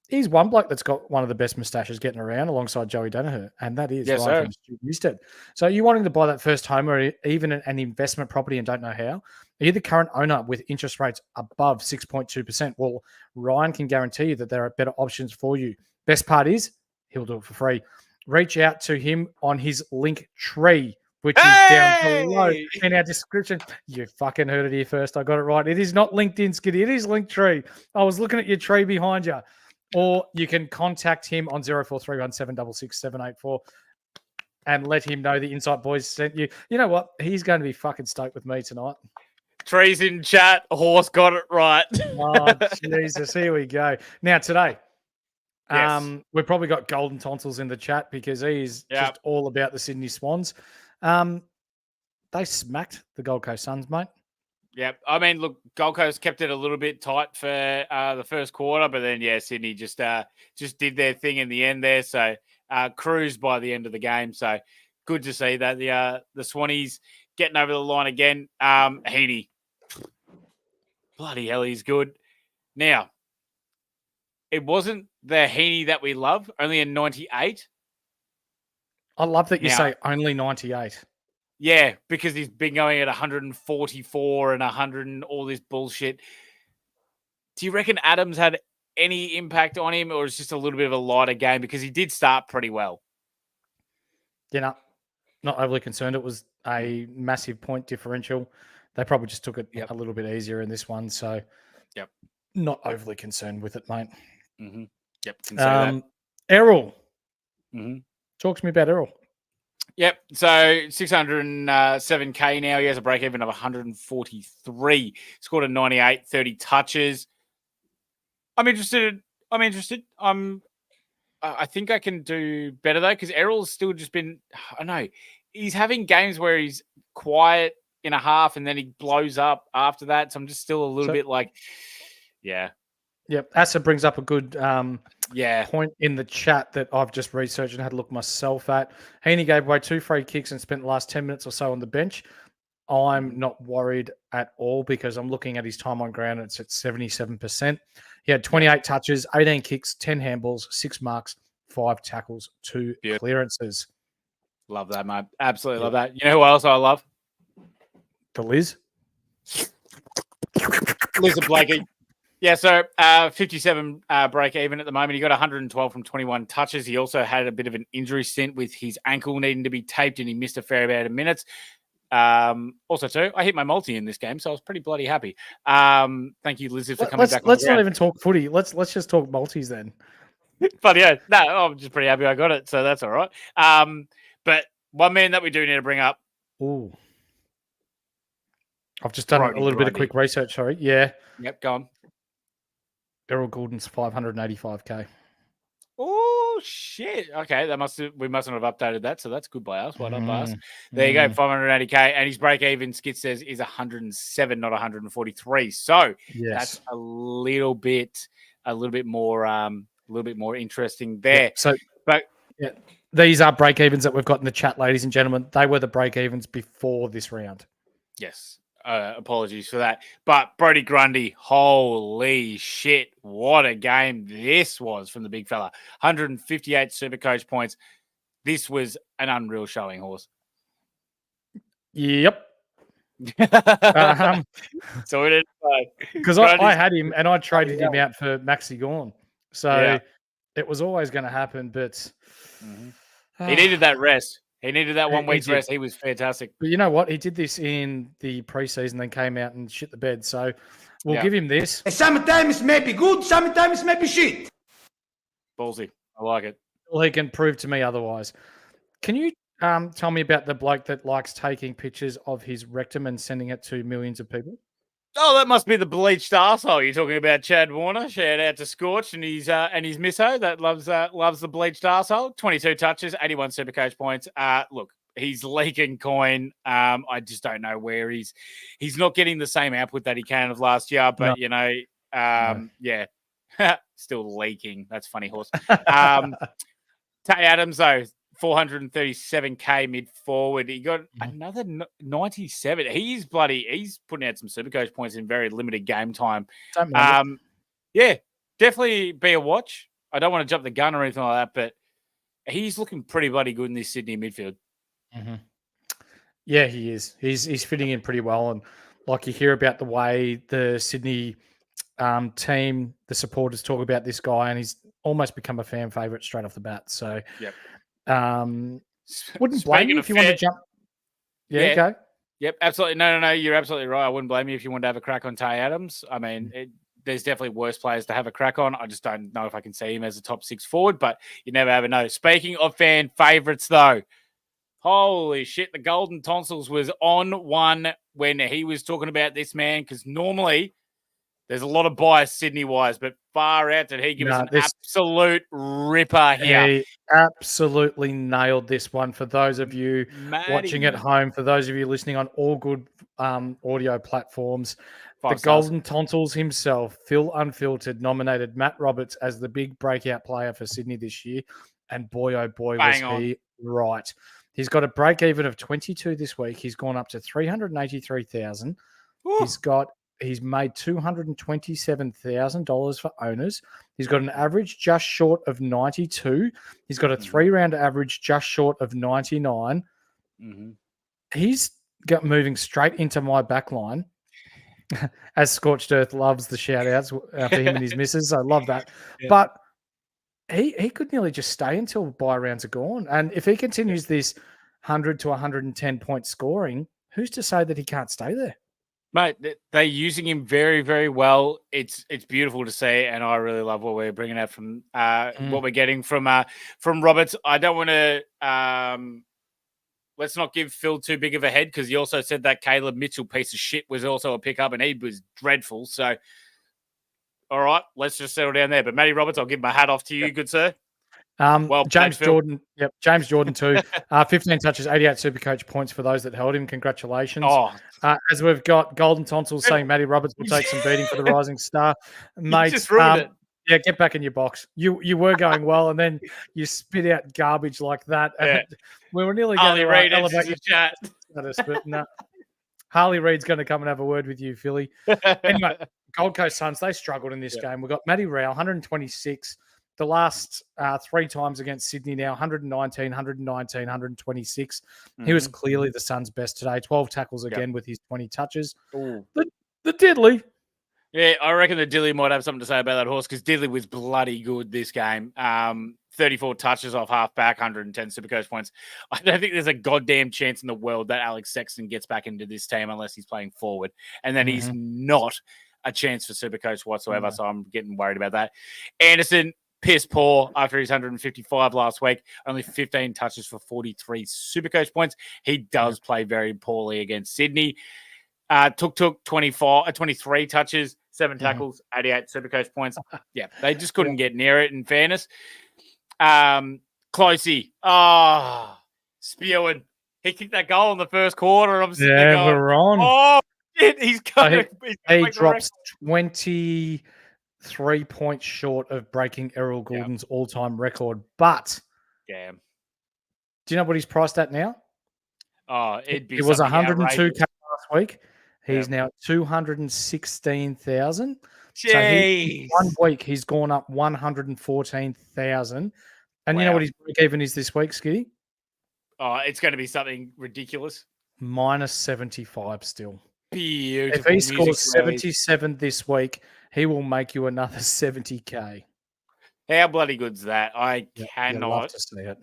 He's one bloke that's got one of the best moustaches getting around alongside Joey Danaher, and that is Ryan from Stu Newstead. So you wanting to buy that first home or even an investment property and don't know how? Are you the current owner with interest rates above 6.2%? Well, Ryan can guarantee you that there are better options for you. Best part is he'll do it for free. Reach out to him on his link tree, which is down below in our description. You fucking heard it here first. I got it right. It is not LinkedIn, Skiddy. It is Linktree. I was looking at your tree behind you. Or you can contact him on 0431 766 784 and let him know the Insight Boys sent you. You know what? He's going to be fucking stoked with me tonight. Trees in chat. Horse got it right. Oh, Jesus. Here we go. Now, today, we've probably got Golden Tonsils in the chat because he's just all about the Sydney Swans. They smacked the Gold Coast Suns, mate. Yeah, I mean, look, Gold Coast kept it a little bit tight for the first quarter, but then, Sydney just did their thing in the end there. So, cruised by the end of the game. So, good to see that the Swannies getting over the line again. Heaney, bloody hell, he's good. Now, it wasn't the Heaney that we love, only a 98. I love that you say only 98. Yeah, because he's been going at 144 and 100 and all this bullshit. Do you reckon Adams had any impact on him, or it's just a little bit of a lighter game? Because he did start pretty well. Not overly concerned. It was a massive point differential. They probably just took it a little bit easier in this one. So, not overly concerned with it, mate. Mm-hmm. Yep. Can say that. Errol. Mm-hmm. Talk to me about Errol. Yep. So 607K now. He has a break even of 143. Scored a 98, 30 touches. I'm interested. I think I can do better though, because Errol's still just been. I know he's having games where he's quiet in a half and then he blows up after that. So I'm just still a little bit like, yeah. Yep. Asa brings up a good point in the chat that I've just researched and had a look myself at. Heaney gave away 2 free kicks and spent the last 10 minutes or so on the bench. I'm not worried at all because I'm looking at his time on ground and it's at 77%. He had 28 touches, 18 kicks, 10 handballs, 6 marks, 5 tackles, 2 clearances. Love that, mate. Absolutely love that. You know who else I love? The Liz. Liz Blakey. Yeah, so 57 break even at the moment. He got 112 from 21 touches. He also had a bit of an injury stint with his ankle needing to be taped, and he missed a fair amount of minutes. Also, too, I hit my multi in this game, so I was pretty bloody happy. Thank you, Lizzie, for coming back. Let's not even talk footy. Let's just talk multis then. But yeah, no, I'm just pretty happy I got it, so that's all right. But one man that we do need to bring up. Ooh. I've just done a little bit of quick research, sorry. Yeah. Yep, go on. Errol Goulden's 585K. Oh shit! Okay, we mustn't have updated that, so that's good by us. Well done by us. There you go, 580K, and his break even Skid says is 107, not 143. So that's a little bit more interesting there. Yeah. So, these are break evens that we've got in the chat, ladies and gentlemen. They were the break evens before this round. Yes. Apologies for that. But Brodie Grundy, holy shit, what a game this was from the big fella. 158 Supercoach points. This was an unreal showing, Horse. Yep. So we did because I had him and I traded him out for Maxi Gawn. So it was always going to happen, but he needed that rest. He needed that 1 week's rest. He was fantastic. But you know what? He did this in the preseason, then came out and shit the bed. So we'll give him this. Sometimes may be good, sometimes may be shit. Ballsy. I like it. Well, he can prove to me otherwise. Can you tell me about the bloke that likes taking pictures of his rectum and sending it to millions of people? Oh, that must be the bleached arsehole. You're talking about Chad Warner. Shout out to Scorch and his misso that loves the bleached arsehole. 22 touches, 81 Supercoach points. Look, he's leaking coin. I just don't know where he's not getting the same output that he can of last year. But still leaking. That's funny, Horse. Tay Adams though. 437K mid forward. He got another 97. He's putting out some Supercoach points in very limited game time. Definitely be a watch. I don't want to jump the gun or anything like that, but he's looking pretty bloody good in this Sydney midfield. Mm-hmm. Yeah, he is. He's fitting in pretty well, and like you hear about the way the Sydney team, the supporters talk about this guy, and he's almost become a fan favourite straight off the bat. So, wouldn't blame you if you want to jump. Yeah, go. Yep, absolutely. No, you're absolutely right. I wouldn't blame you if you wanted to have a crack on Tay Adams. I mean, there's definitely worse players to have a crack on. I just don't know if I can see him as a top 6 forward, but you never ever know. Speaking of fan favourites, though, holy shit, the Golden Tonsils was on one when he was talking about this man, because normally there's a lot of bias Sydney-wise, but far out did he give us an absolute ripper here. He absolutely nailed this one. For those of you watching at home, for those of you listening on all good audio platforms, Golden Tonsils himself, Phil Unfiltered, nominated Matt Roberts as the big breakout player for Sydney this year. And boy, oh boy, was he right. He's got a break even of 22 this week. He's gone up to 383,000. He's made $227,000 for owners. He's got an average just short of 92. He's got a 3-round average just short of 99. Mm-hmm. He's got moving straight into my back line. as Scorched Earth loves the shout outs for him and his missus. I love that. Yeah. But he could nearly just stay until bye rounds are gone. And if he continues this 100 to 110 point scoring, who's to say that he can't stay there? Mate, they're using him very, very well. It's beautiful to see, and I really love what we're bringing out from what we're getting from Roberts. I don't want to let's not give Phil too big of a head, because he also said that Caleb Mitchell piece of shit was also a pickup, and he was dreadful. So, all right, let's just settle down there. But Matty Roberts, I'll give my hat off to you, good sir. Well, James Jordan, James Jordan too. 15 touches, 88 Supercoach points for those that held him. Congratulations. As we've got Golden Tonsils saying Matty Roberts will take some beating for the Rising Star. Mate, just ruined it. Yeah, get back in your box. You were going well, and then you spit out garbage like that. Yeah. We were nearly going to elevate your chat. status, but no. Harley Reid's going to come and have a word with you, Philly. Anyway, Gold Coast Suns, they struggled in this game. We've got Matty Rao, 126. The last 3 times against Sydney now, 119, 126. He was clearly the Suns' best today. 12 tackles again with his 20 touches. Ooh. The Diddley. Yeah, I reckon the Diddley might have something to say about that horse, because Diddley was bloody good this game. 34 touches off half back, 110 Supercoach points. I don't think there's a goddamn chance in the world that Alex Sexton gets back into this team unless he's playing forward. And then he's not a chance for Supercoach whatsoever, so I'm getting worried about that. Anderson, piss poor after his 155 last week. Only 15 touches for 43 Supercoach points. He does play very poorly against Sydney. Took 23 touches, 7 tackles, 88 Supercoach points. Yeah, they just couldn't get near it, in fairness. Closey. Spewing. He kicked that goal in the first quarter. I'm sitting there going, we're on. Oh, shit, he's coming. He drops 23 points short of breaking Errol Goulden's all-time record. But damn, do you know what he's priced at now? Oh, it was 102K last week. He's now 216,000. So one week he's gone up 114,000. And you know what his break even is this week, Skiddy? Oh, it's going to be something ridiculous. Minus 75 still. Beautiful. If he scores 77 this week, he will make you another 70K. How bloody good's that? I cannot love to see it.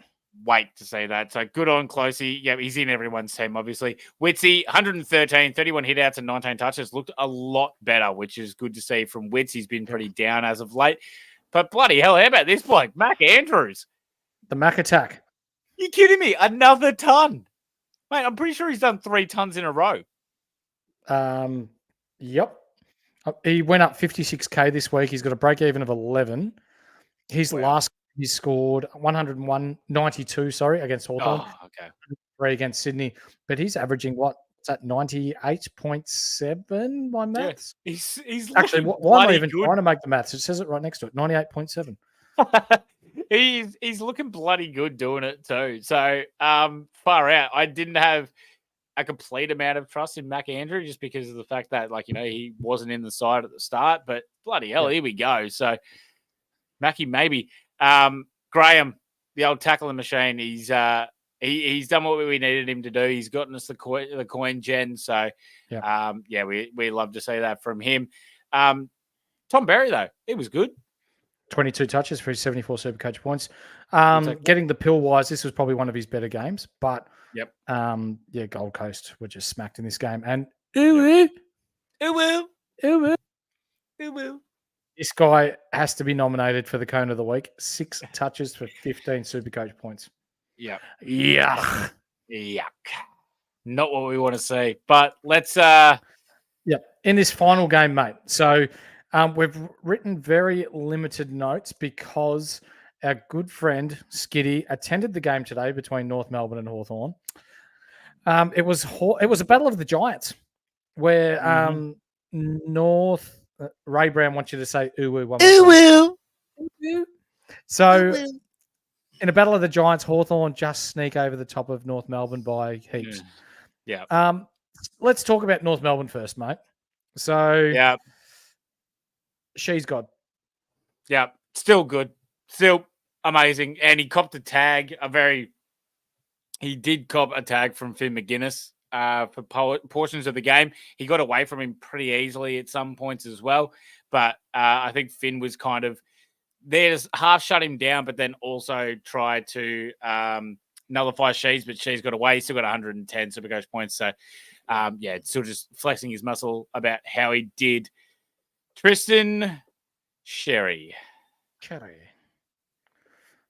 Wait to see that. So good on Closey. Yeah, he's in everyone's team, obviously. Witsy, 113, 31 hit-outs and 19 touches. Looked a lot better, which is good to see from Wits. He's been pretty down as of late. But bloody hell, how about this bloke, Mac Andrews? The Mac attack. You kidding me? Another ton. Mate, I'm pretty sure he's done 3 tons in a row. Yep. He went up 56K this week. He's got a break-even of 11. His last he scored 192, against Hawthorn. Oh, okay. 3 against Sydney. But he's averaging what? Is that 98.7 by maths? Yeah. He's actually, why am I even trying to make the maths? It says it right next to it. 98.7. He's looking bloody good doing it too. So far out. I didn't have a complete amount of trust in Mac Andrew just because of the fact that, he wasn't in the side at the start. But bloody hell, here we go. So Mackie, maybe. Graham, the old tackling machine, he's done what we needed him to do. He's gotten us the coin gen. So, we love to see that from him. Tom Berry, though, he was good. 22 touches for his 74 Supercoach points. Getting the pill-wise, this was probably one of his better games. But, Gold Coast were just smacked in this game. And, ooh. This guy has to be nominated for the Cone of the Week. 6 touches for 15 Supercoach points. Yeah. Yuck. Not what we want to see. But let's... in this final game, mate. So we've written very limited notes because our good friend Skiddy attended the game today between North Melbourne and Hawthorn. It was a battle of the Giants where North... Ray Brown wants you to say ooh one more time. So in a battle of the Giants, Hawthorn just sneak over the top of North Melbourne by heaps. Yeah. Let's talk about North Melbourne first, mate. So she's God. Yeah, still good. Still amazing. And he copped a tag, he did cop a tag from Finn McGuinness. for portions of the game. He got away from him pretty easily at some points as well. But I think Finn was kind of there to half shut him down, but then also tried to nullify Shees, but Shees got away. He still got 110 Supercoach points. So, still just flexing his muscle about how he did. Tristan Sherry.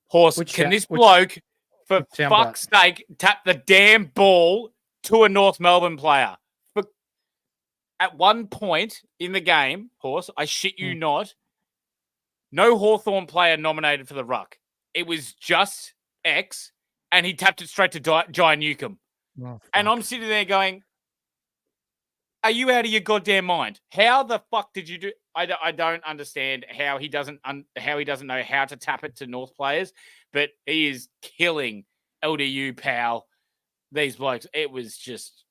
Horse, this bloke, for fuck's sake, tap the damn ball to a North Melbourne player? But at one point in the game, Horse, I shit you not, no Hawthorn player nominated for the ruck. It was just X, and he tapped it straight to Jai Newcomb. Oh, and I'm sitting there going, are you out of your goddamn mind? How the fuck did you do? I don't understand how he doesn't know how to tap it to North players, but he is killing LDU, pal. These blokes. It was just,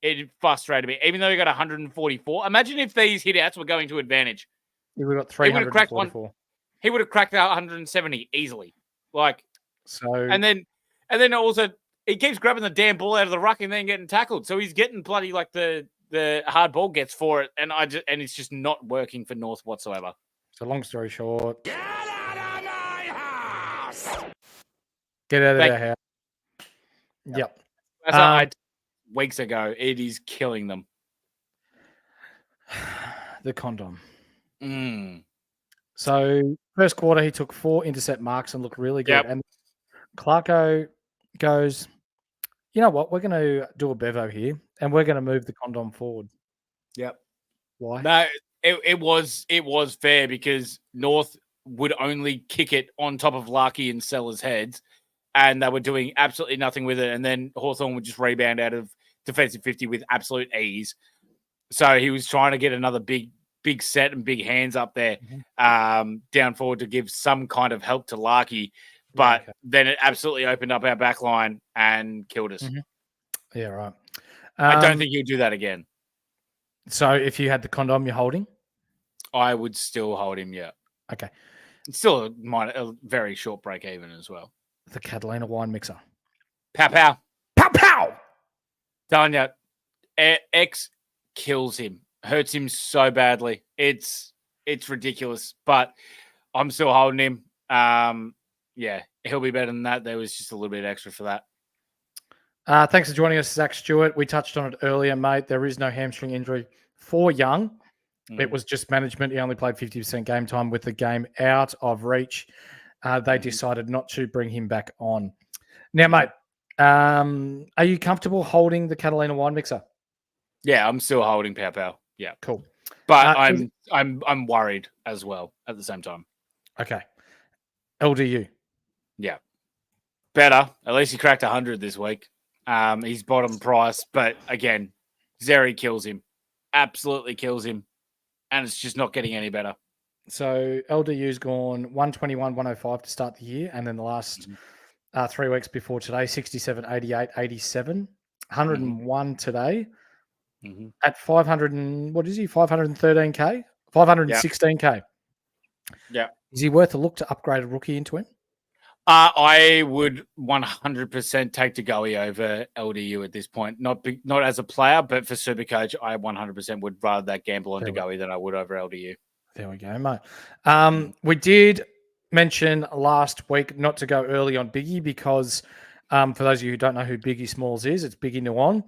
it frustrated me. Even though he got 144. Imagine if these hit-outs were going to advantage. He would have got 344. He would have cracked out 170 easily. And then also he keeps grabbing the damn ball out of the ruck and then getting tackled. So he's getting bloody the hard ball gets for it, and it's just not working for North whatsoever. So long story short, Get out of my house! Get out of their house. Yep. As I weeks ago, it is killing them. The condom. So first quarter, he took 4 intercept marks and looked really good. Yep. And Clarko goes, you know what? We're going to do a bevo here, and we're going to move the condom forward. Yep. Why? No, it was fair because North would only kick it on top of Larky and Sellers' heads, and they were doing absolutely nothing with it. And then Hawthorn would just rebound out of defensive 50 with absolute ease. So he was trying to get another big set and big hands up there down forward to give some kind of help to Larky. But then it absolutely opened up our back line and killed us. Yeah, right. I don't think you'll do that again. So if you had the condom, you're holding? I would still hold him, yeah. Okay. It's still a very short break even as well. The Catalina wine mixer. Pow, pow. Pow, pow! Telling you, X kills him. Hurts him so badly. It's ridiculous. But I'm still holding him. Yeah, he'll be better than that. There was just a little bit extra for that. Thanks for joining us, Zach Stewart. We touched on it earlier, mate. There is no hamstring injury for Young. It was just management. He only played 50% game time with the game out of reach. They decided not to bring him back on. Now, mate, are you comfortable holding the Catalina wine mixer? Yeah, I'm still holding Pow Pow. Yeah, cool. But I'm worried as well at the same time. Okay, LDU. Yeah, better. At least he cracked 100 this week. He's bottom price, but again, Zeri kills him. Absolutely kills him. And it's just not getting any better. So LDU's gone 121, 105 to start the year. And then the last 3 weeks before today, 67, 88, 87, 101 today at 500 and what is he? 513K? 516K. Yeah. Is he worth a look to upgrade a rookie into him? I would 100% take Tagoe over LDU at this point. Not as a player, but for Supercoach, I 100% would rather that gamble on Tagoe than I would over LDU. There we go, mate. We did mention last week not to go early on Biggie because for those of you who don't know who Biggie Smalls is, it's Biggie Nuon.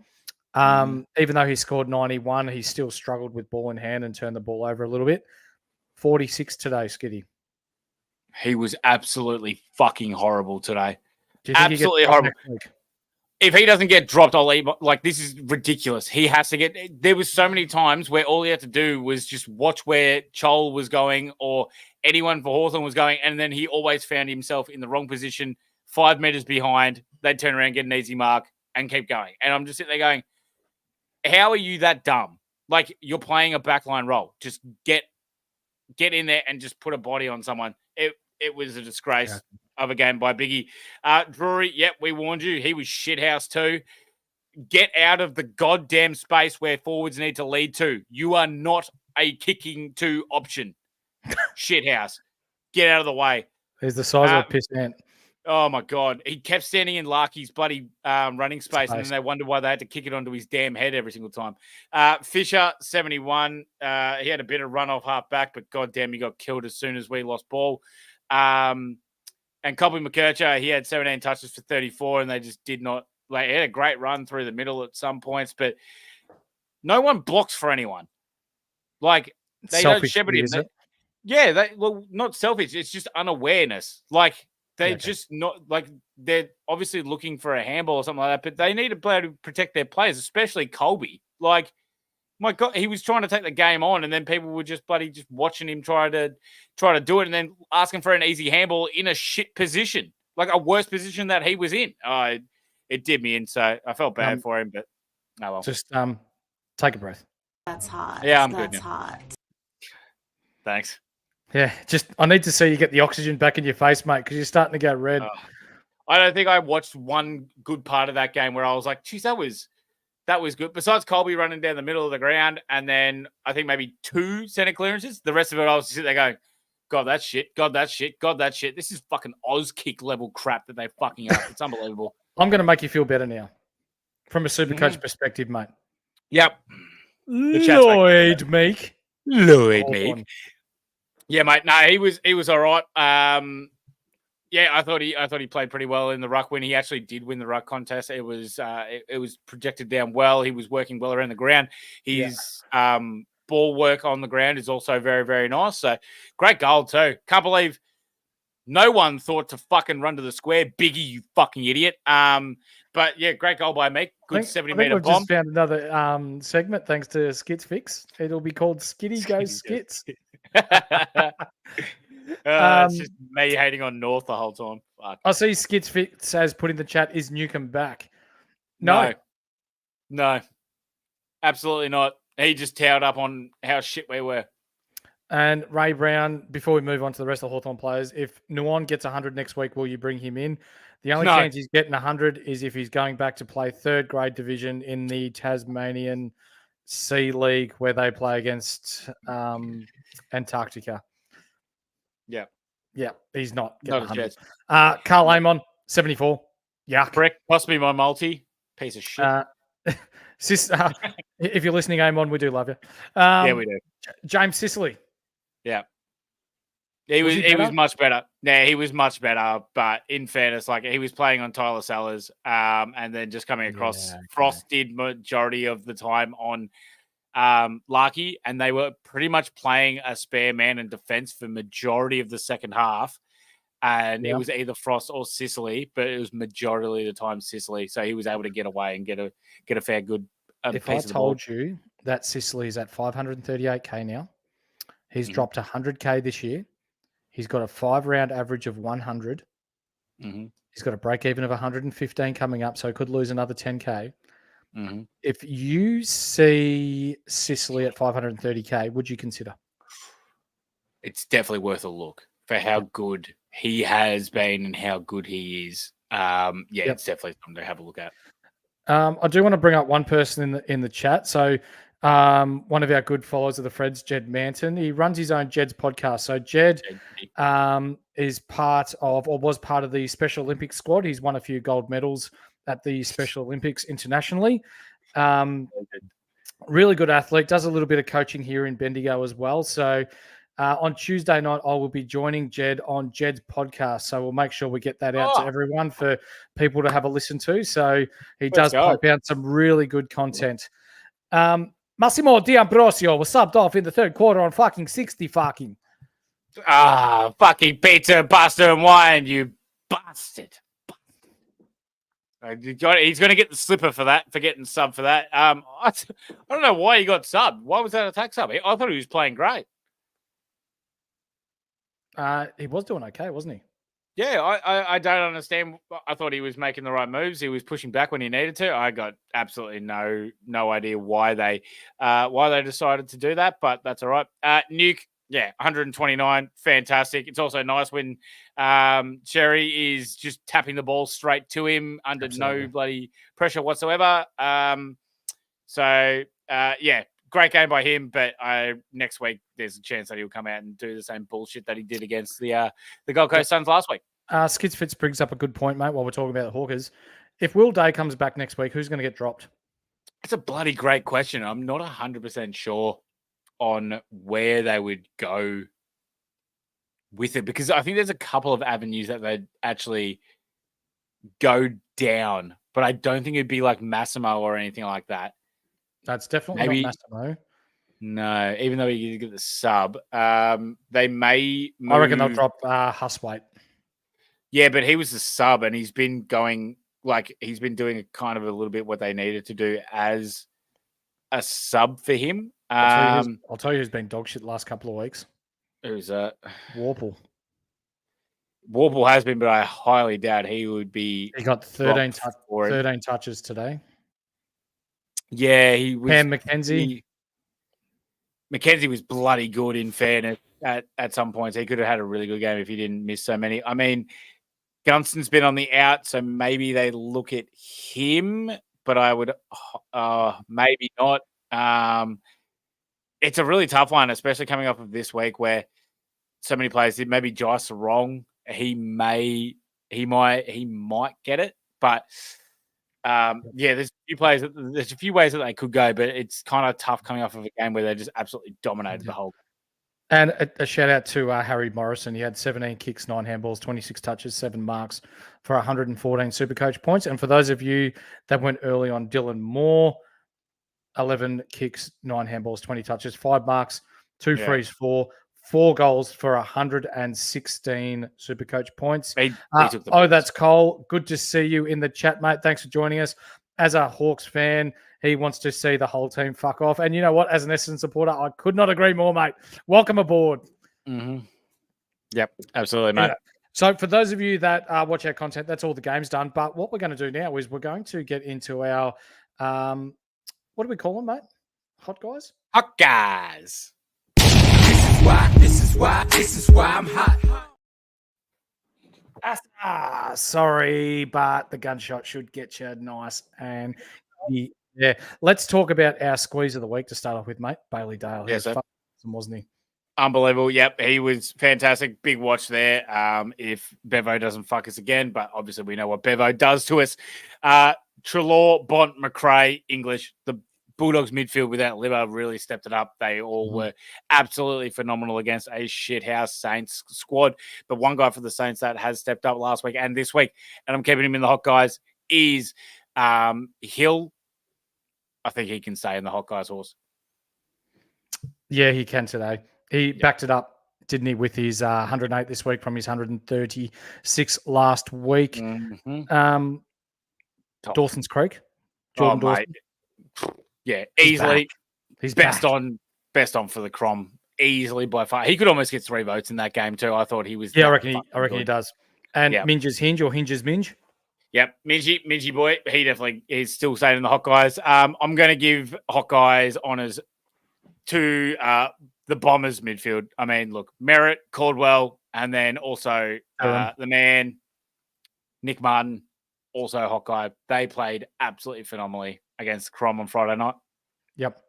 Even though he scored 91, he still struggled with ball in hand and turned the ball over a little bit. 46 today, Skiddy. He was absolutely fucking horrible today. Absolutely horrible. If he doesn't get dropped, I'll leave. Like, this is ridiculous. He has to get... There was so many times where all he had to do was just watch where Chol was going or anyone for Hawthorn was going, and then he always found himself in the wrong position, 5 meters behind. They'd turn around, get an easy mark, and keep going. And I'm just sitting there going, how are you that dumb? Like, you're playing a backline role. Just get in there and just put a body on someone. It was a disgrace of a game by Biggie. Drury, we warned you. He was shithouse too. Get out of the goddamn space where forwards need to lead to. You are not a kicking to option. Shithouse. Get out of the way. He's the size of a piss ant. Oh, my God. He kept standing in Larky's bloody running space, and then they wondered why they had to kick it onto his damn head every single time. Fisher, 71. He had a bit of run off half back, but goddamn, he got killed as soon as we lost ball. And Colby McKercher, he had 17 touches for 34, and they just did not. Like, he had a great run through the middle at some points, but no one blocks for anyone. Like, they don't shepherd him. Well, not selfish. It's just unawareness. Like, they're just not, like, they're obviously looking for a handball or something like that, but they need to be able to protect their players, especially Colby. Like, my God, he was trying to take the game on, and then people were just just watching him try to do it, and then asking for an easy handball in a shit position, like a worse position that he was in. It did me in, so I felt bad for him, but oh well. Just take a breath. That's hot. Yeah, I'm good That's now. hot. Thanks. Yeah, I need to see you get the oxygen back in your face, mate, because you're starting to go red. I don't think I watched one good part of that game where I was like, geez, that was good. Besides Colby running down the middle of the ground, and then I think maybe 2 center clearances. The rest of it, I was sitting there going, God, that's shit. God, that's shit. God, that's shit. This is fucking Oz kick level crap that they're fucking up. It's unbelievable. I'm going to make you feel better now. From a Supercoach perspective, mate. Yep. Lloyd Meek. Yeah, mate. No, he was all right. Yeah, I thought he played pretty well in the ruck when he actually did win the ruck contest. It was projected down well. He was working well around the ground. His ball work on the ground is also very, very nice. So great goal too. Can't believe no one thought to fucking run to the square. Biggie, you fucking idiot. But yeah, great goal by Meek. Good 70-meter bomb. We've just found another segment thanks to Skits Fix. It'll be called Skiddy Goes Skits. It's just me hating on North the whole time. Fuck. I see Skits Fix has put in the chat, is Newcomb back? No, absolutely not. He just towed up on how shit we were. And Ray Brown, before we move on to the rest of the Hawthorn players, if Nuon gets 100 next week, will you bring him in? The only chance he's getting 100 is if he's going back to play third grade division in the Tasmanian C League where they play against Antarctica. Yeah. Yeah, he's not getting Not a 100. Carl Amon, 74. Yeah. Correct. Possibly my multi. Piece of shit. If you're listening, Amon, we do love you. Yeah, we do. James Sicily. Yeah. He was much better. Yeah, he was much better. But in fairness, like he was playing on Tyler Sellers, and then just coming across. Yeah, okay. Frost did majority of the time on Larky, and they were pretty much playing a spare man in defense for majority of the second half. And it was either Frost or Sicily, but it was majority of the time Sicily. So he was able to get away and get a fair good if piece I of the told ball. you that Sicily is at 538k now, he's dropped 100k this year. He's got a 5-round average of 100. Mm-hmm. He's got a break even of 115 coming up, so he could lose another 10k. Mm-hmm. If you see Sicily at 530k, would you consider? It's definitely worth a look for how good he has been and how good he is. It's definitely something to have a look at. I do want to bring up one person in the chat. So one of our good followers of the Freds, Jed Manton, he runs his own Jed's podcast. So Jed is part of, or was part of the Special Olympics squad. He's won a few gold medals at the Special Olympics internationally. Really good athlete, does a little bit of coaching here in Bendigo as well. So on Tuesday night, I will be joining Jed on Jed's podcast. So we'll make sure we get that out to everyone for people to have a listen to. So he does pipe out some really good content. Massimo D'Ambrosio was subbed off in the third quarter on fucking 60 fucking. Fucking pizza, pasta, and wine, you bastard. He's going to get the slipper for that, for getting subbed for that. I don't know why he got subbed. Why was that attack sub? I thought he was playing great. He was doing okay, wasn't he? Yeah, I don't understand. I thought he was making the right moves. He was pushing back when he needed to. I got absolutely no idea why they decided to do that, but that's all right. Nuke, 129, fantastic. It's also nice when Cherry is just tapping the ball straight to him under no bloody pressure whatsoever. Great game by him, but next week there's a chance that he'll come out and do the same bullshit that he did against the Gold Coast Suns last week. Skids Fitz brings up a good point, mate, while we're talking about the Hawkers. If Will Day comes back next week, who's going to get dropped? It's a bloody great question. I'm not 100% sure on where they would go with it, because I think there's a couple of avenues that they'd actually go down, but I don't think it'd be like Massimo or anything like that. That's definitely not Massimo. No, even though you get the sub, they may move. I reckon they'll drop Huswaite. Yeah, but he was the sub, and he's been doing a kind of a little bit what they needed to do as a sub for him. I'll tell you who's been dog shit the last couple of weeks. Who's that? Warple. Warple has been, but I highly doubt he would be. He got 13 touches today. Yeah, he was. Pam McKenzie. McKenzie was bloody good, in fairness. At some points, he could have had a really good game if he didn't miss so many. I mean, Gunston's been on the out, so maybe they look at him, but I would maybe not. It's a really tough one, especially coming off of this week where so many players did. Maybe Joyce wrong. He might get it, but there's a few ways that they could go, but it's kind of tough coming off of a game where they just absolutely dominated the whole game. And a shout out to Harry Morrison. He had 17 kicks, 9 handballs, 26 touches, 7 marks for 114 Supercoach points. And for those of you that went early on Dylan Moore, 11 kicks, 9 handballs, 20 touches, 5 marks, 2 frees, 4 goals for 116 Supercoach points. That's Cole. Good to see you in the chat, mate. Thanks for joining us. As a Hawks fan, he wants to see the whole team fuck off. And you know what? As an Essendon supporter, I could not agree more, mate. Welcome aboard. Mm-hmm. Yep, absolutely, mate. Yeah. So for those of you that watch our content, that's all the game's done. But what we're going to do now is we're going to get into our, what do we call them, mate? Hot guys? Hot guys. This is why I'm hot. Sorry, but the gunshot should get you nice and yeah. Let's talk about our squeeze of the week to start off with, mate. Bailey Dale. Yes, sir. Wasn't he? Unbelievable. Yep, he was fantastic. Big watch there. If Bevo doesn't fuck us again, but obviously we know what Bevo does to us. Treloar, Bont, McRae, English. The Bulldogs midfield without Libba really stepped it up. They all were absolutely phenomenal against a shithouse Saints squad. But one guy for the Saints that has stepped up last week and this week, and I'm keeping him in the hot guys, is Hill. I think he can stay in the hot guys horse. Yeah, he can today. He backed it up, didn't he, with his 108 this week from his 136 last week. Mm-hmm. Dawson's Creek. Jordan Dawson. Mate. Yeah, easily. He's best back. on for the Crom. Easily by far. He could almost get 3 votes in that game too. I thought he was. Yeah, I reckon he does. And Minge's Hinge or Hinge's Minge. Yep, Mingy boy. He definitely is still staying in the hot guys. I'm going to give hot guys honours to the Bombers midfield. I mean, look, Merritt, Caldwell, and then also the man, Nick Martin, also hot guy. They played absolutely phenomenally against Crom on Friday night. Yep.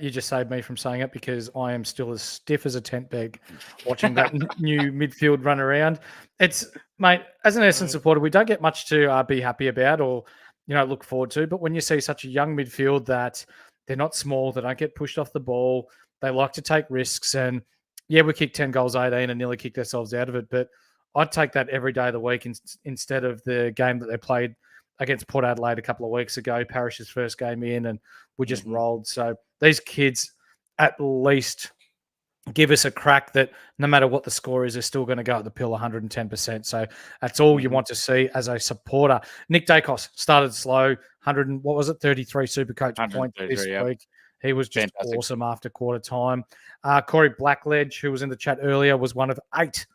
You just saved me from saying it because I am still as stiff as a tent peg watching that new midfield run around. It's, mate, as an Essendon supporter, we don't get much to be happy about or, look forward to. But when you see such a young midfield that they're not small, they don't get pushed off the ball, they like to take risks. And, yeah, we kicked 10 goals, 18 and nearly kicked ourselves out of it. But I'd take that every day of the week instead of the game that they played against Port Adelaide a couple of weeks ago, Parrish's first game in, and we just rolled. So these kids at least give us a crack that no matter what the score is, they're still going to go at the pill 110%. So that's all you want to see as a supporter. Nick Dacos started slow, 33 Supercoach points this week. He was just awesome after quarter time. Corey Blackledge, who was in the chat earlier, was one of 8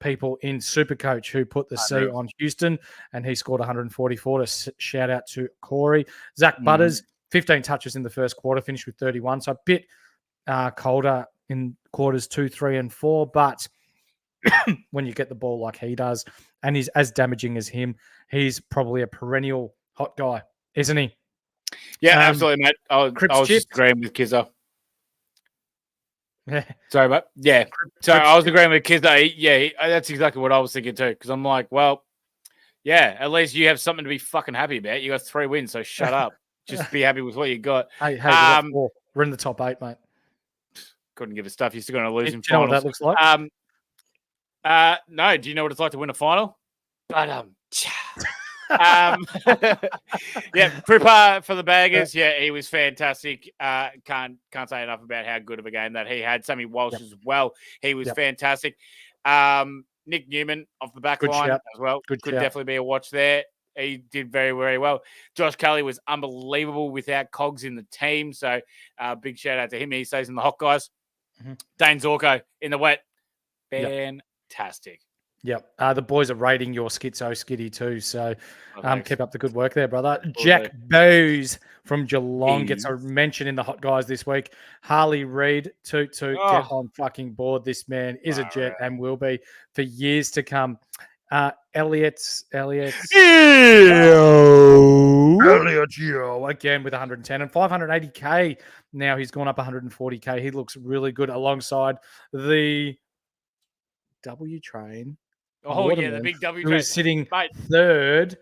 people in Supercoach who put the C on Houston, and he scored 144. To shout out to Corey. Zach Butters, 15 touches in the first quarter, finished with 31. So a bit colder in quarters 2, 3, and 4. But when you get the ball like he does, and he's as damaging as him, he's probably a perennial hot guy, isn't he? Yeah, absolutely, mate. I was just agreeing with Kizza. Sorry, but yeah. So I was agreeing with kids. That's exactly what I was thinking too. Because I'm like, well, yeah, at least you have something to be fucking happy about. You got 3 wins, so shut up. Just be happy with what you got. Hey, we got 4. We're in the top 8, mate. Couldn't give a stuff. You're still going to lose in Do you know finals. what that looks like? No. Do you know what it's like to win a final? But Cripper for the Baggers. Yeah, he was fantastic. Can't say enough about how good of a game that he had. Sammy Walsh as well. He was fantastic. Nick Newman off the back line as well. Could definitely be a watch there. He did very, very well. Josh Kelly was unbelievable without Cogs in the team. So big shout out to him. He stays in the hot guys. Mm-hmm. Dane Zorko in the wet. Fantastic. Yep. The boys are rating your schizo skiddy too. So keep up the good work there, brother. Jack Bowes from Geelong gets a mention in the hot guys this week. Harley Reid, get on fucking board. This man is a jet and will be for years to come. Elliot's again with 110 and 580k. Now he's gone up 140k. He looks really good alongside the W train. The big W train. Who is sitting third.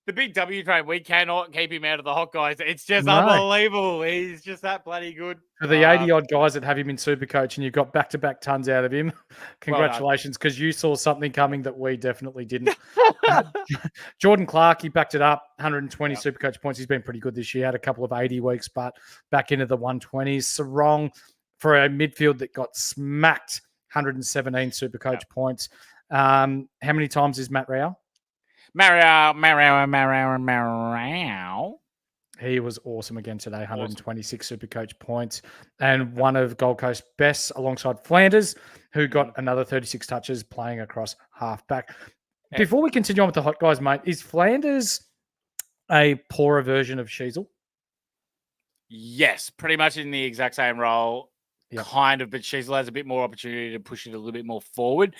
The big W train, we cannot keep him out of the hot guys. It's just unbelievable. He's just that bloody good. For the 80-odd guys that have him in Supercoach and you've got back-to-back tons out of him, congratulations, because you saw something coming that we definitely didn't. Jordan Clark, he backed it up, 120 Supercoach points. He's been pretty good this year. Had a couple of 80 weeks, but back into the 120s. Sarong, for a midfield that got smacked, 117 Supercoach points. How many times is Matt Rao? Mario. He was awesome again today, 126 Supercoach points. And one of Gold Coast best alongside Flanders, who got another 36 touches playing across halfback. Before we continue on with the hot guys, mate, is Flanders a poorer version of Sheasel? Yes, pretty much in the exact same role, kind of, but Sheasel has a bit more opportunity to push it a little bit more forward.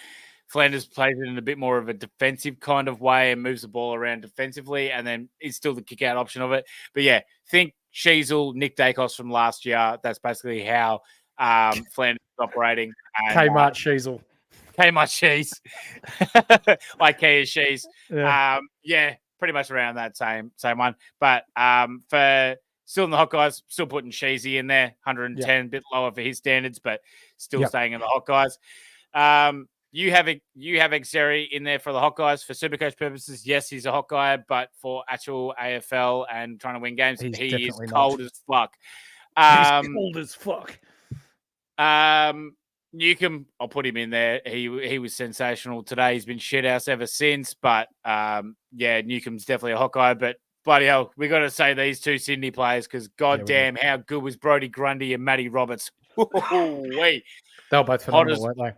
Flanders plays it in a bit more of a defensive kind of way and moves the ball around defensively, and then is still the kick-out option of it. But yeah, think Sheasel, Nick Dacos from last year. That's basically how Flanders is operating. Kmart Sheasel. Kmart Shees. IKEA Shees. Yeah, pretty much around that same one. But for still in the hot guys, still putting Sheezy in there, 110, a bit lower for his standards, but still staying in the hot guys. You have Xeri in there for the hot guys for Supercoach purposes. Yes, he's a hot guy, but for actual AFL and trying to win games, he is cold as fuck. He's cold as fuck. Newcomb, I'll put him in there. He was sensational today. He's been shithouse ever since, but Newcomb's definitely a hot guy. But bloody hell, we got to say these two Sydney players because goddamn, how good was Brodie Grundy and Matty Roberts? They were both phenomenal, weren't they?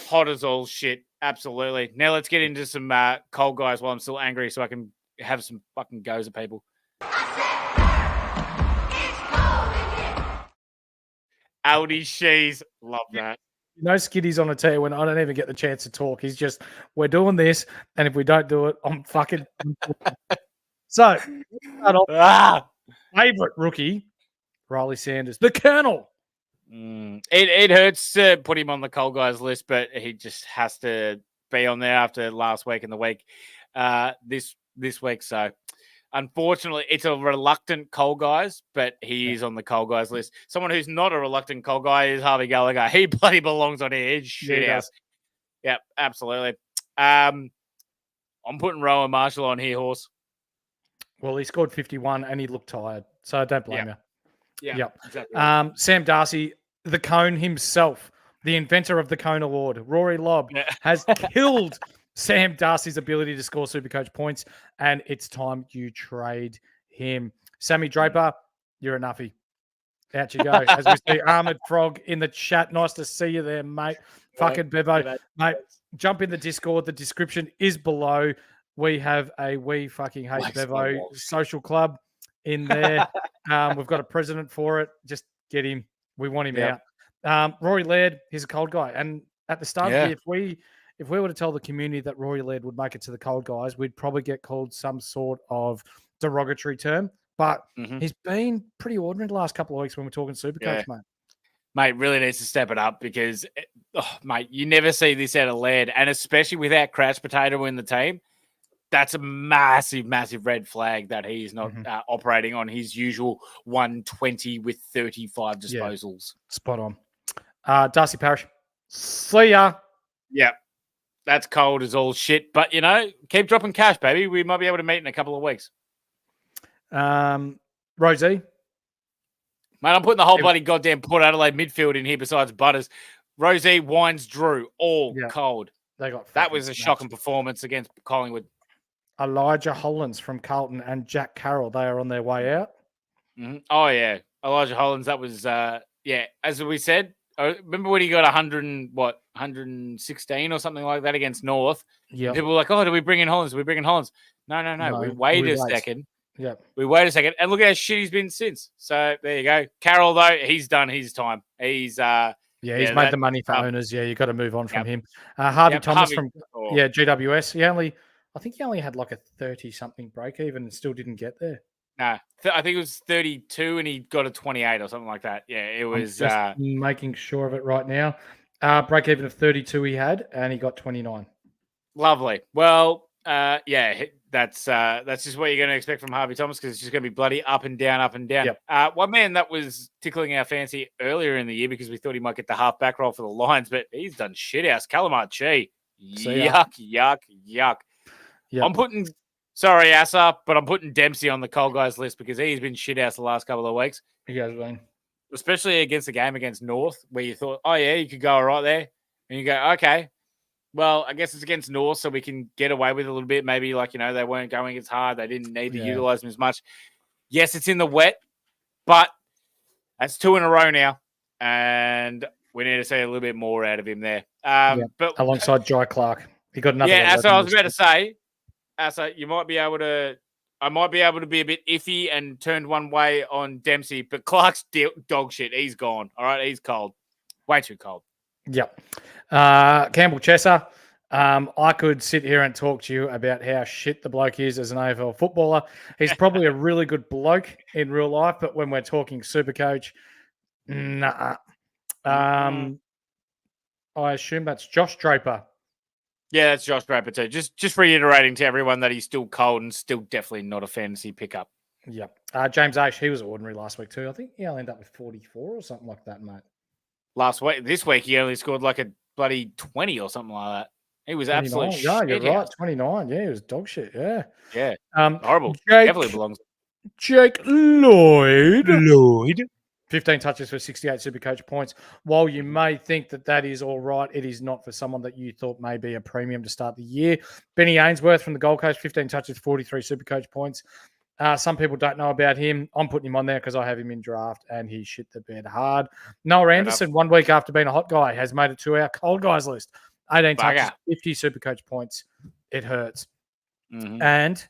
Hot as all shit. Absolutely. Now let's get into some cold guys while I'm still angry so I can have some fucking goes at people. Aldi Shees. Love that. You know, Skiddy's on a tear when I don't even get the chance to talk. He's just, we're doing this, and if we don't do it, I'm fucking... So, favourite rookie, Riley Sanders, the Colonel. It hurts to put him on the cold guys list, but he just has to be on there after last week and the week this week. So unfortunately, it's a reluctant cold guys, but he is on the cold guys list. Someone who's not a reluctant cold guy is Harvey Gallagher. He bloody belongs on here. He's shit house. Yep, absolutely. I'm putting Rowan Marshall on here, Horse. Well, he scored 51 and he looked tired, so don't blame you. Yeah, exactly. Sam Darcy, the Cone himself, the inventor of the Cone Award, Rory Lobb, has killed Sam Darcy's ability to score Supercoach points, and it's time you trade him. Sammy Draper, you're a nuffy. Out you go. As we see Armoured Frog in the chat. Nice to see you there, mate. Fucking Bevo. Mate, jump in the Discord. The description is below. We have a We Fucking Hate Bevo social club in there. We've got a president for it. Just get him. We want him out. Rory Laird, he's a cold guy. And at the start of the year, if we were to tell the community that Rory Laird would make it to the cold guys, we'd probably get called some sort of derogatory term. But he's been pretty ordinary the last couple of weeks when we're talking Supercoach, mate. Mate, really needs to step it up because, mate, you never see this out of Laird, and especially without Crouch Potato in the team, that's a massive, massive red flag that he is not operating on his usual 120 with 35 disposals. Yeah, spot on. Darcy Parish, see ya. Yeah, that's cold as all shit, but, keep dropping cash, baby. We might be able to meet in a couple of weeks. Rosie. Mate, I'm putting the whole bloody goddamn Port Adelaide midfield in here besides Butters. Rosie, Wines, Drew, all cold. That was a shocking performance against Collingwood. Elijah Hollands from Carlton and Jack Carroll, they are on their way out. Mm-hmm. Oh, yeah. Elijah Hollands, that was, as we said, remember when he got 116 or something like that against North? Yeah. People were like, do we bring in Hollands? Do we bring in Hollands? No. We wait a second. Yeah. We wait a second. And look how shit he's been since. So there you go. Carroll, though, he's done his time. He's he's made the money for owners. Yeah, you've got to move on from him. Harvey Thomas from GWS. I think he only had like a 30-something break even and still didn't get there. No, I think it was 32 and he got a 28 or something like that. Yeah, it was just making sure of it right now. Break even of 32 he had and he got 29. Lovely. Well, that's just what you're going to expect from Harvey Thomas because it's just going to be bloody up and down, up and down. Yep. One man that was tickling our fancy earlier in the year because we thought he might get the half-back role for the Lions, but he's done shit house. Calamar Chi. Yuck. Yep. I'm putting, sorry, Asa, but I'm putting Dempsey on the cold guys list because he's been shit house the last couple of weeks. He has been. Especially against the game against North where you thought, you could go all right there. And you go, okay. Well, I guess it's against North, so we can get away with it a little bit. Maybe, they weren't going as hard. They didn't need to utilize them as much. Yes, it's in the wet, but that's 2 in a row now, and we need to see a little bit more out of him there. But alongside Jai Clark, he got another. Yeah, so I was about to say, Asa, I might be able to be a bit iffy and turned one way on Dempsey, but Clark's dog shit. He's gone. All right, he's cold, way too cold. Yep. Campbell Chesser. I could sit here and talk to you about how shit the bloke is as an AFL footballer. He's probably a really good bloke in real life, but when we're talking Supercoach, nah. I assume that's Josh Draper. Yeah, that's Josh Draper too. Just reiterating to everyone that he's still cold and still definitely not a fantasy pickup. Yep. James Aish, he was ordinary last week too. I think he only ended up with 44 or something like that, mate. This week he only scored like a bloody 20 or something like that. He was absolutely shit. Yeah, you're right. 29. Yeah, he was dog shit. Yeah. Yeah. Horrible. Jake, definitely belongs. Jake Lloyd. 15 touches for 68 Supercoach points. While you may think that is all right, it is not for someone that you thought may be a premium to start the year. Benny Ainsworth from the Gold Coast, 15 touches, 43 Supercoach points. Some people don't know about him. I'm putting him on there because I have him in draft and he shit the bed hard. Noah Anderson, 1 week after being a hot guy, has made it to our cold guys list. 18 touches, 50 Supercoach points. It hurts. Mm-hmm. And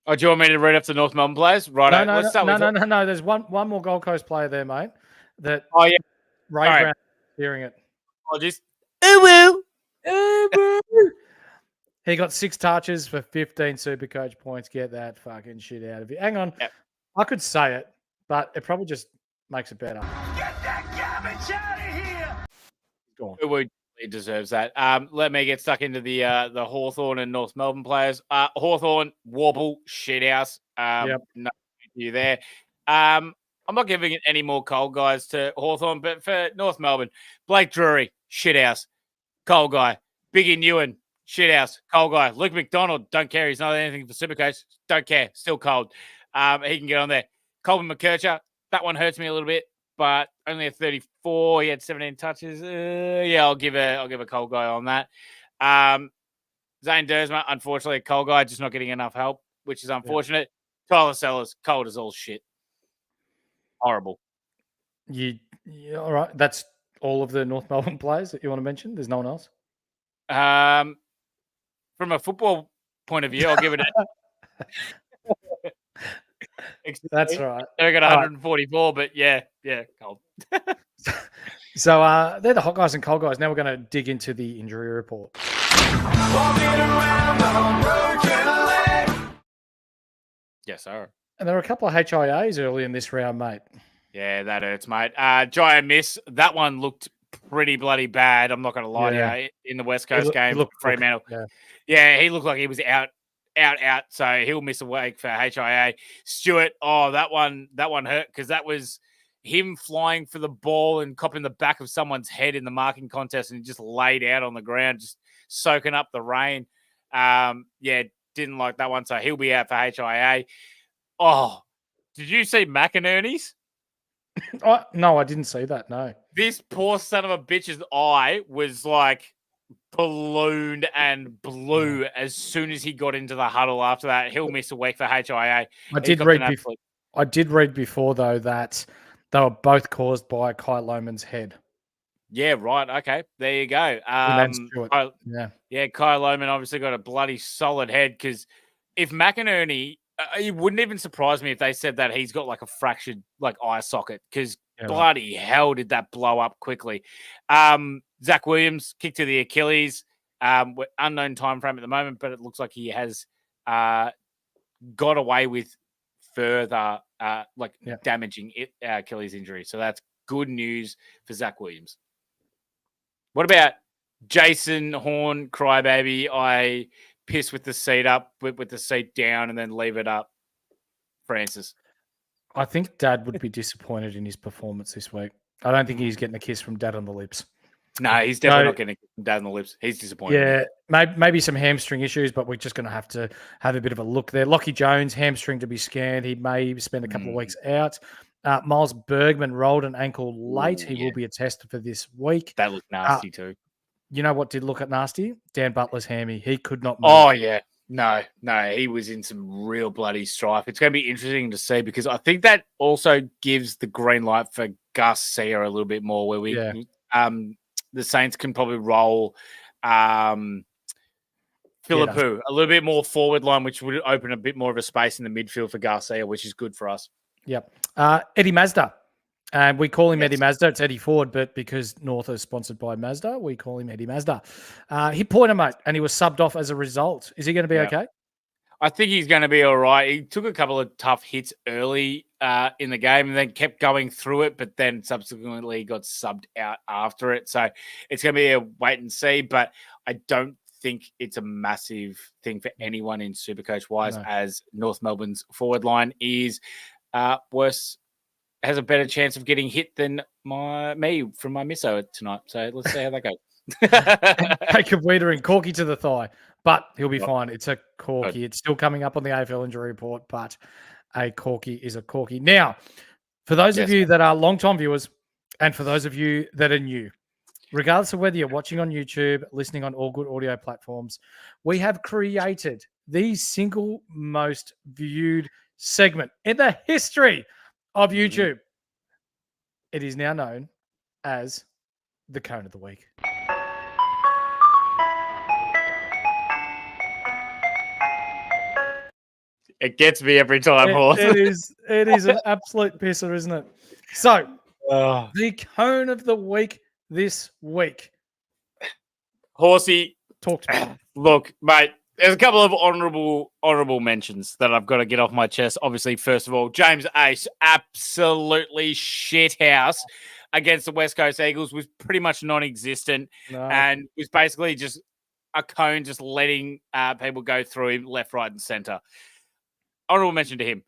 do you want me to read up the North Melbourne players? Right. No. There's one more Gold Coast player there, mate. Ray Brown hearing it. He got 6 touches for 15 Supercoach points. Get that fucking shit out of here. Hang on. Yep. I could say it, but it probably just makes it better. Get that garbage out of here! Go on. He deserves that. Let me get stuck into the Hawthorn and North Melbourne players. Hawthorn, Warble, shithouse. No you there. I'm not giving it any more cold guys to Hawthorn, but for North Melbourne, Blake Drury, shithouse. Cold guy. Biggie Newen, shithouse. Cold guy. Luke McDonald, don't care. He's not anything for Supercoach. Don't care. Still cold. He can get on there. Colin McKercher, that one hurts me a little bit, but only a 34. He had 17 touches. I'll give a cold guy on that. Zane Dersma, unfortunately, a cold guy, just not getting enough help, which is unfortunate. Yeah. Tyler Sellers, cold as all shit. Horrible. All right. That's all of the North Melbourne players that you want to mention? There's no one else? From a football point of view, I'll give it That's right. They got 144, but yeah, cold. So they're the hot guys and cold guys. Now we're going to dig into the injury report. Yes, sir. And there were a couple of HIAs early in this round, mate. Yeah, that hurts, mate. Giant miss. That one looked pretty bloody bad. I'm not going to lie to you. In the West Coast game, Fremantle. Yeah, he looked like he was out. So he'll miss a week for HIA. Stewart. Oh, that one hurt because that was him flying for the ball and copping the back of someone's head in the marking contest, and he just laid out on the ground, just soaking up the rain. Didn't like that one, so he'll be out for HIA. Oh, did you see McInerney's? No, I didn't see that. No. This poor son of a bitch's eye was like ballooned and blue as soon as he got into the huddle. After that, he'll miss a week for HIA. I did read before though that they were both caused by Kai Loman's head. Yeah, right. Okay, there you go. Kai Loman obviously got a bloody solid head because if McInerney, it wouldn't even surprise me if they said that he's got like a fractured like eye socket because bloody hell did that blow up quickly. Zach Williams kicked to the Achilles. Unknown time frame at the moment, but it looks like he has got away with further damaging Achilles injury. So that's good news for Zach Williams. What about Jason Horn, crybaby? I piss with the seat up, with the seat down, and then leave it up. Francis. I think Dad would be disappointed in his performance this week. I don't think he's getting a kiss from Dad on the lips. No, he's definitely not getting a kiss from Dad on the lips. He's disappointed. Yeah, maybe some hamstring issues, but we're just going to have a bit of a look there. Lockie Jones, hamstring to be scanned. He may spend a couple of weeks out. Miles Bergman rolled an ankle late. He will be a test for this week. That looked nasty too. You know what did look at nasty? Dan Butler's hammy. He could not move. Oh, yeah. No, he was in some real bloody strife. It's going to be interesting to see because I think that also gives the green light for Garcia a little bit more where the Saints can probably roll Philippou a little bit more forward line, which would open a bit more of a space in the midfield for Garcia, which is good for us. Yep. Eddie Mazda. And we call him Eddie Mazda. It's Eddie Ford, but because North is sponsored by Mazda, we call him Eddie Mazda. He poured a mate, and he was subbed off as a result. Is he going to be okay? I think he's going to be all right. He took a couple of tough hits early in the game and then kept going through it, but then subsequently got subbed out after it. So it's going to be a wait and see, but I don't think it's a massive thing for anyone in Supercoach-wise as North Melbourne's forward line is worse, has a better chance of getting hit than me from my misso tonight. So let's see how that goes. Jacob Wiedering, corky to the thigh, but he'll be fine. It's a corky. It's still coming up on the AFL injury report, but a corky is a corky. Now, for those of you that are long-time viewers and for those of you that are new, regardless of whether you're watching on YouTube, listening on all good audio platforms, we have created the single most viewed segment in the history of YouTube. It is now known as the Cone of the Week. It gets me every time, Horse. It is an absolute pisser, isn't it? So, the Cone of the Week this week. Horsey, talk to me. Look, mate, there's a couple of honourable mentions that I've got to get off my chest. Obviously, first of all, James Ace, absolutely shithouse against the West Coast Eagles, was pretty much non-existent and was basically just a cone, just letting people go through him left, right, and centre. Honourable mention to him.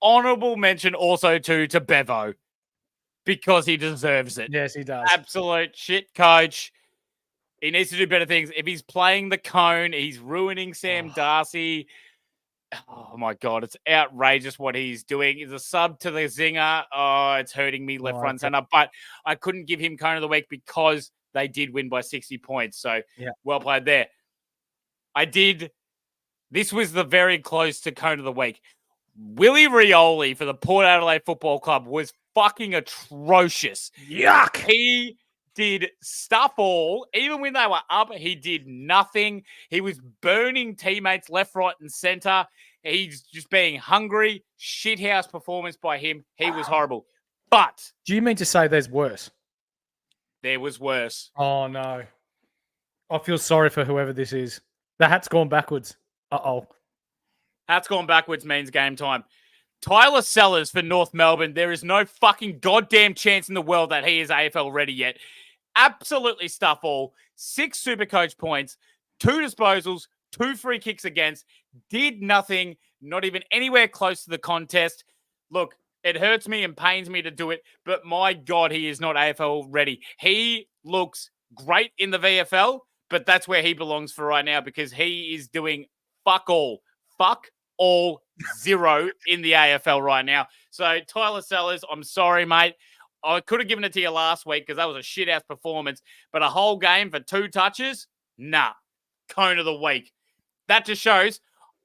Honourable mention also to Bevo because he deserves it. Yes, he does. Absolute shit coach. He needs to do better things. If he's playing the cone, he's ruining Sam Darcy. Oh, my God. It's outrageous what he's doing. He's a sub to the zinger. Oh, it's hurting me left, front, center. But I couldn't give him Cone of the Week because they did win by 60 points. So, well played there. This was the very close to Cone of the Week. Willie Rioli for the Port Adelaide Football Club was fucking atrocious. Yuck! He did stuff all. Even when they were up, he did nothing. He was burning teammates left, right, and center. He's just being hungry. Shithouse performance by him. He was horrible. But do you mean to say there's worse? There was worse. Oh, no. I feel sorry for whoever this is. The hat's gone backwards. Uh-oh. Hat's gone backwards means game time. Tyler Sellers for North Melbourne. There is no fucking goddamn chance in the world that he is AFL ready yet. Absolutely stuff all. 6 Supercoach points, 2 disposals, 2 free kicks against. Did nothing, not even anywhere close to the contest. Look, it hurts me and pains me to do it, but my God, he is not AFL ready. He looks great in the VFL, but that's where he belongs for right now because he is doing fuck all. Fuck all 0 in the AFL right now. So Tyler Sellers, I'm sorry, mate. I could have given it to you last week because that was a shit-ass performance, but a whole game for 2 touches? Nah. Cone of the week. That just shows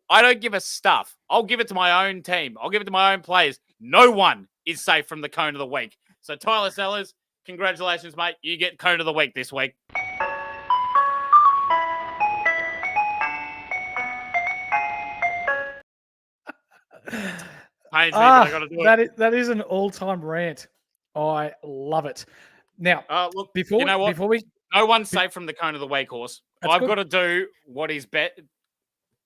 I don't give a stuff. I'll give it to my own team. I'll give it to my own players. No one is safe from the cone of the week. So Tyler Sellers, congratulations, mate. You get cone of the week this week. Pains me, but I got to do it. That is an all-time rant. I love it. Now, look, before you know what? we No one's safe from the cone of the week, Horse. I've got to do what is bet.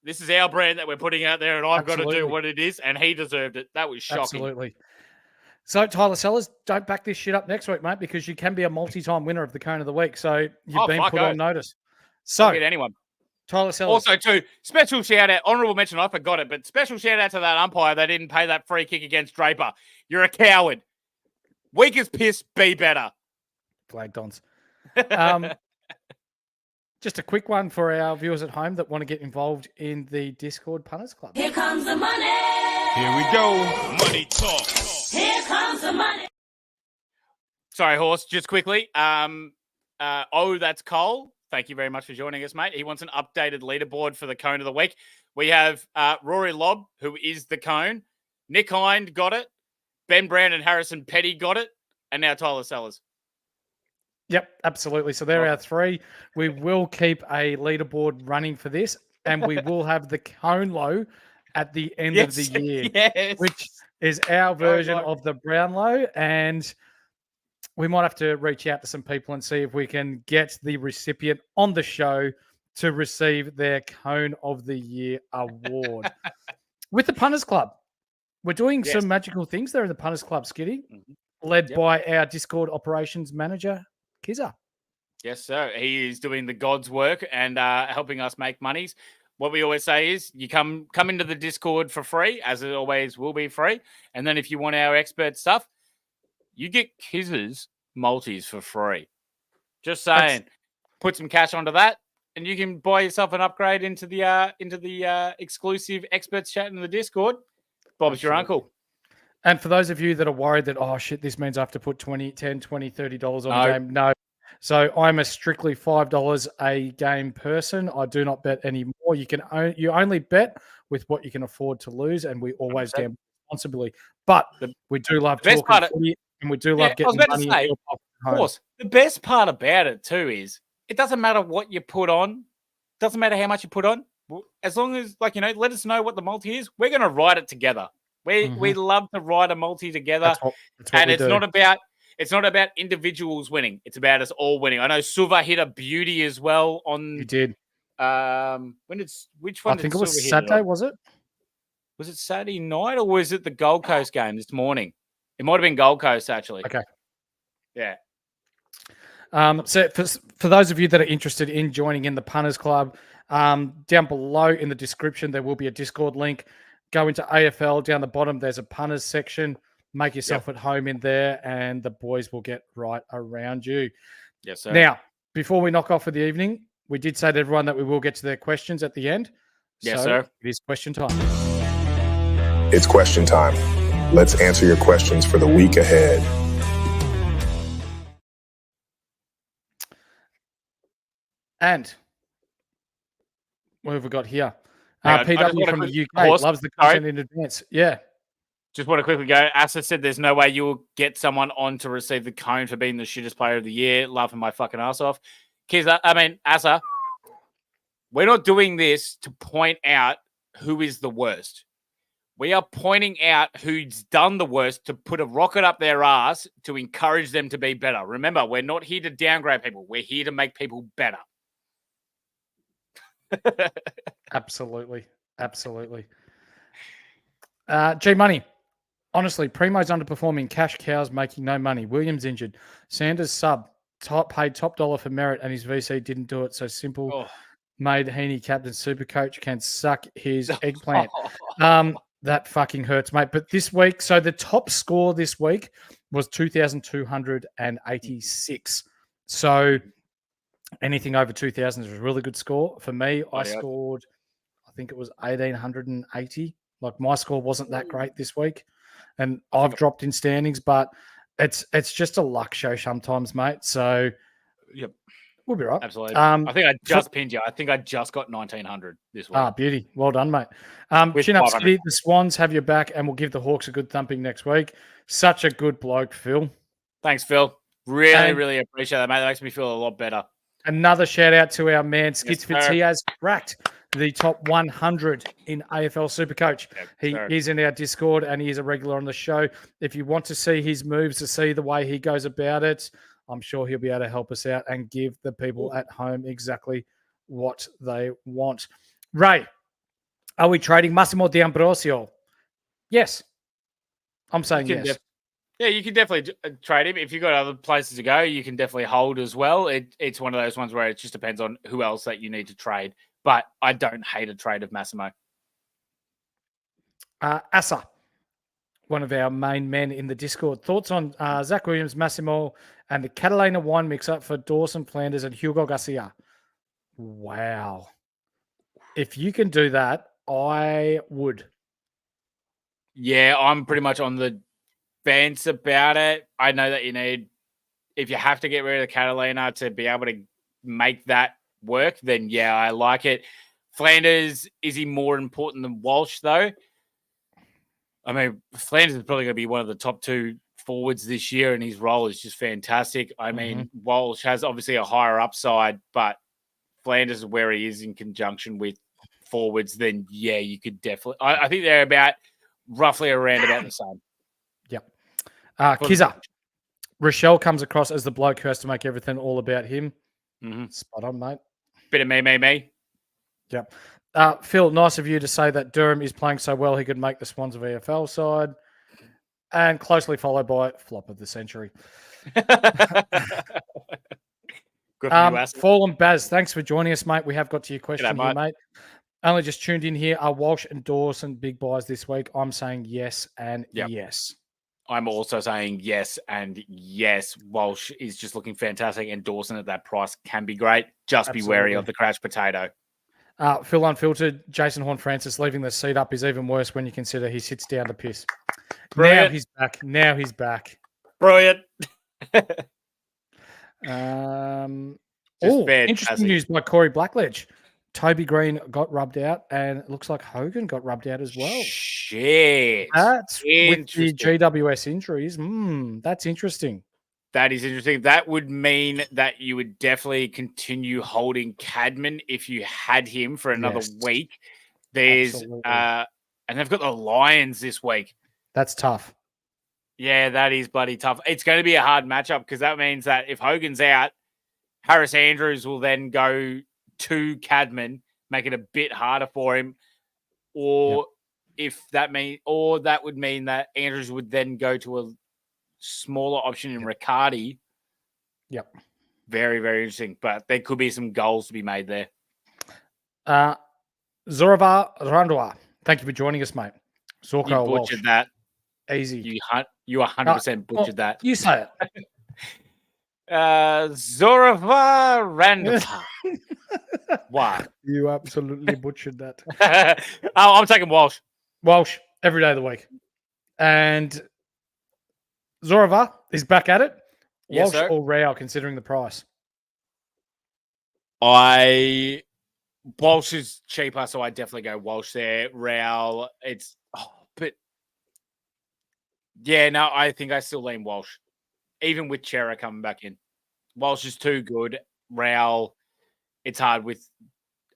This is our brand that we're putting out there, and I've got to do what it is, and he deserved it. That was shocking. Absolutely. So, Tyler Sellers, don't back this shit up next week, mate, because you can be a multi-time winner of the cone of the week. So you've been put on notice. So, get anyone. Tyler Sellers. Also, too, special shout out, honourable mention, I forgot it, but special shout out to that umpire that didn't pay that free kick against Draper. You're a coward. Weak as piss, be better. Flag dons. Just a quick one for our viewers at home that want to get involved in the Discord Punters Club. Here comes the money. Here we go. Money talk. Here comes the money. Sorry, Horse, just quickly. That's Cole. Thank you very much for joining us, mate. He wants an updated leaderboard for the cone of the week. We have Rory Lobb, who is the cone. Nick Hind got it. Ben Brown and Harrison Petty got it. And now Tyler Sellers. Yep, absolutely. So there are 3. We will keep a leaderboard running for this, and we will have the cone low at the end of the year, which is our version of the Brownlow. And we might have to reach out to some people and see if we can get the recipient on the show to receive their Cone of the Year award. With the Punters Club, we're doing some magical things there in the Punters Club, Skiddy, led by our Discord operations manager, Kizza. Yes, sir. He is doing the God's work and helping us make monies. What we always say is you come into the Discord for free, as it always will be free. And then if you want our expert stuff, you get Kizza's multis for free. Just saying. Put some cash onto that, and you can buy yourself an upgrade into the exclusive experts chat in the Discord. Bob's your uncle. And for those of you that are worried that, oh, shit, this means I have to put $10, $20, $30 on a game. No. So I'm a strictly $5 a game person. I do not bet anymore. You only bet with what you can afford to lose, and we always gamble responsibly. But we do love talking footy, and we do love getting money. Of course, the best part about it too is it doesn't matter what you put on. Doesn't matter how much you put on. As long as, let us know what the multi is. We're going to write it together. We love to write a multi together, that's what and it's not about individuals winning. It's about us all winning. I know Suva hit a beauty as well on. You did. Which one? I think it was Saturday. Was it? Was it Saturday night or was it the Gold Coast game this morning? It might have been Gold Coast actually. Okay. Yeah. So for those of you that are interested in joining in the Punters Club, down below in the description there will be a Discord link. Go into AFL. Down the bottom, there's a punters section. Make yourself at home in there, and the boys will get right around you. Yes, sir. Now, before we knock off for the evening, we did say to everyone that we will get to their questions at the end. Yes, sir. It is question time. It's question time. Let's answer your questions for the week ahead. And what have we got here? PW from the UK loves the content in advance. Yeah. Just want to quickly go. Asa said there's no way you'll get someone on to receive the cone for being the shittest player of the year. Laughing my fucking ass off. Asa, we're not doing this to point out who is the worst. We are pointing out who's done the worst to put a rocket up their ass to encourage them to be better. Remember, we're not here to downgrade people. We're here to make people better. Absolutely. G Money. Honestly, Primo's underperforming. Cash cows making no money. Williams injured. Sanders sub. Paid top dollar for merit, and his VC didn't do it. So simple. Oh. Made Heaney captain super coach can suck his eggplant. That fucking hurts, mate. But this week, so the top score this week was 2,286. So anything over 2,000 is a really good score. For me, I scored, I think it was 1,880. Like my score wasn't that great this week. And I've dropped in standings, but it's just a luck show sometimes, mate. So yep. We'll be right. Absolutely. I think I just pinned you. I think I just got 1,900 this week. Beauty. Well done, mate. Chin up, Skiddy. The Swans have your back, and we'll give the Hawks a good thumping next week. Such a good bloke, Phil. Thanks, Phil. Really appreciate that, mate. That makes me feel a lot better. Another shout out to our man, Skids Fitz. He has cracked the top 100 in AFL Supercoach. He is in our Discord, and he is a regular on the show. If you want to see his moves, to see the way he goes about it, I'm sure he'll be able to help us out and give the people at home exactly what they want. Ray, are we trading Massimo D'Ambrosio? Yes. I'm saying yes. Yeah, you can definitely trade him. If you've got other places to go, you can definitely hold as well. It's one of those ones where it just depends on who else that you need to trade. But I don't hate a trade of Massimo. Asa, one of our main men in the Discord. Thoughts on Zach Williams, Massimo, and the Catalina wine mix-up for Dawson Flanders and Hugo Garcia? Wow. If you can do that, I would. Yeah, I'm pretty much on the fence about it. I know that you need, if you have to get rid of Catalina to be able to make that work, then yeah, I like it. Flanders, is he more important than Walsh, though? I mean, Flanders is probably going to be one of the top two forwards this year, and his role is just fantastic. I mean, Walsh has obviously a higher upside, but Flanders is where he is in conjunction with forwards, then yeah, you could definitely. I think they're about roughly around about the same. Yep. Kizza. Rochelle comes across as the bloke who has to make everything all about him. Spot on, mate. Bit of me. Yep. Phil, nice of you to say that Durham is playing so well he could make the Swans of VFL side. And closely followed by flop of the century. Good for you, Fallen Baz, thanks for joining us, mate. We have got to your question here, mate. Only just tuned in here. Are Walsh and Dawson big buys this week? I'm saying yes and yes. I'm also saying yes and yes. Walsh is just looking fantastic, and Dawson at that price can be great. Just be wary of the crouch potato. Phil Unfiltered, Jason Horne-Francis leaving the seat up is even worse when you consider he sits down to piss. Brilliant. Now he's back. Brilliant. Interesting news by Corey Blackledge. Toby Green got rubbed out, and it looks like Hogan got rubbed out as well. Shit. That's with the GWS injuries. That's interesting. That is interesting. That would mean that you would definitely continue holding Cadman if you had him for another week. There's and they've got the Lions this week. That's tough. Yeah, that is bloody tough. It's going to be a hard matchup because that means that if Hogan's out, Harris Andrews will then go to Cadman, make it a bit harder for him. Or that would mean that Andrews would then go to a smaller option in Riccardi. Yep. Very, very interesting. But there could be some goals to be made there. Zoravar Randwa, thank you for joining us, mate. Zorko You butchered that. Easy. You 100% butchered that. You say it. Zoravar Randwa. Wow. You absolutely butchered that. I'm taking Walsh. Walsh every day of the week. And Zoravar is back at it. Yes, Walsh or Rao, considering the price? Walsh is cheaper, so I definitely go Walsh there. Rao, I think I still lean Walsh, even with Chera coming back in. Walsh is too good. Rao, it's hard with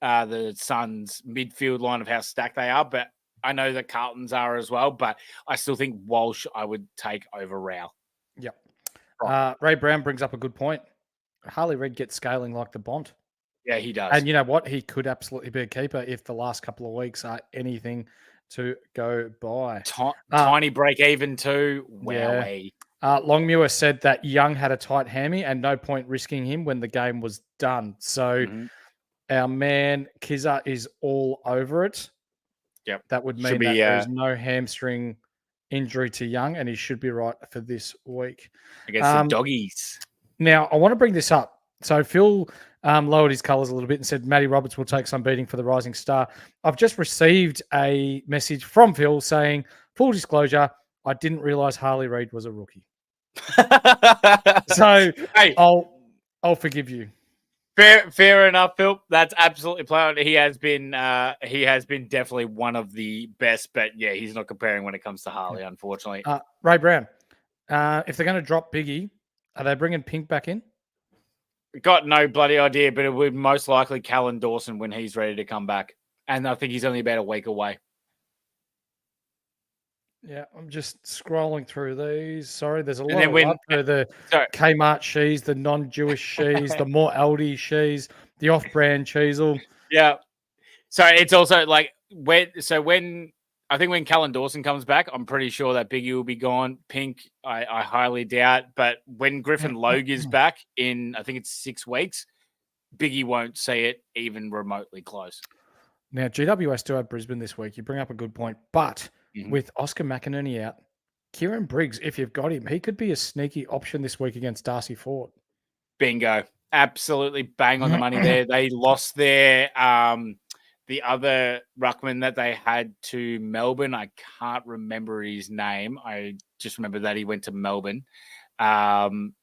the Suns' midfield line of how stacked they are, but I know the Carltons are as well, but I still think Walsh I would take over Rao. Yep. Ray Brown brings up a good point. Harley Reid gets scaling like the Bont. Yeah, he does. And you know what? He could absolutely be a keeper if the last couple of weeks are anything to go by. Tiny break even too. Wowee. Longmuir said that Young had a tight hammy and no point risking him when the game was done. So our man Kizza is all over it. Yep. That would mean that there's no hamstring injury to Young, and he should be right for this week. Against the doggies. Now, I want to bring this up. So Phil lowered his colours a little bit and said Matty Roberts will take some beating for the Rising Star. I've just received a message from Phil saying, full disclosure, I didn't realise Harley Reid was a rookie. So hey, I'll forgive you. Fair enough, Phil. That's absolutely planned. He has been definitely one of the best, but yeah, he's not comparing when it comes to Harley, unfortunately. Ray Brown, if they're going to drop Biggie, are they bringing Pink back in? Got no bloody idea, but it would most likely Callan Dawson when he's ready to come back, and I think he's only about a week away. Yeah, I'm just scrolling through these. Sorry, there's a lot of love for the Kmart cheese, the non-Jewish cheese, the more Aldi cheese, the off-brand cheesel. Yeah. So it's also like when I think when Callan Dawson comes back, I'm pretty sure that Biggie will be gone. Pink, I highly doubt. But when Griffin Logue is back in, I think it's 6 weeks, Biggie won't see it even remotely close. Now, GWS do have Brisbane this week. You bring up a good point, but with Oscar McInerney out, Kieran Briggs, if you've got him, he could be a sneaky option this week against Darcy Fort. Bingo. Absolutely bang on the money there. They lost their the other ruckman that they had to Melbourne. I can't remember his name. I just remember that he went to Melbourne. Fullerton.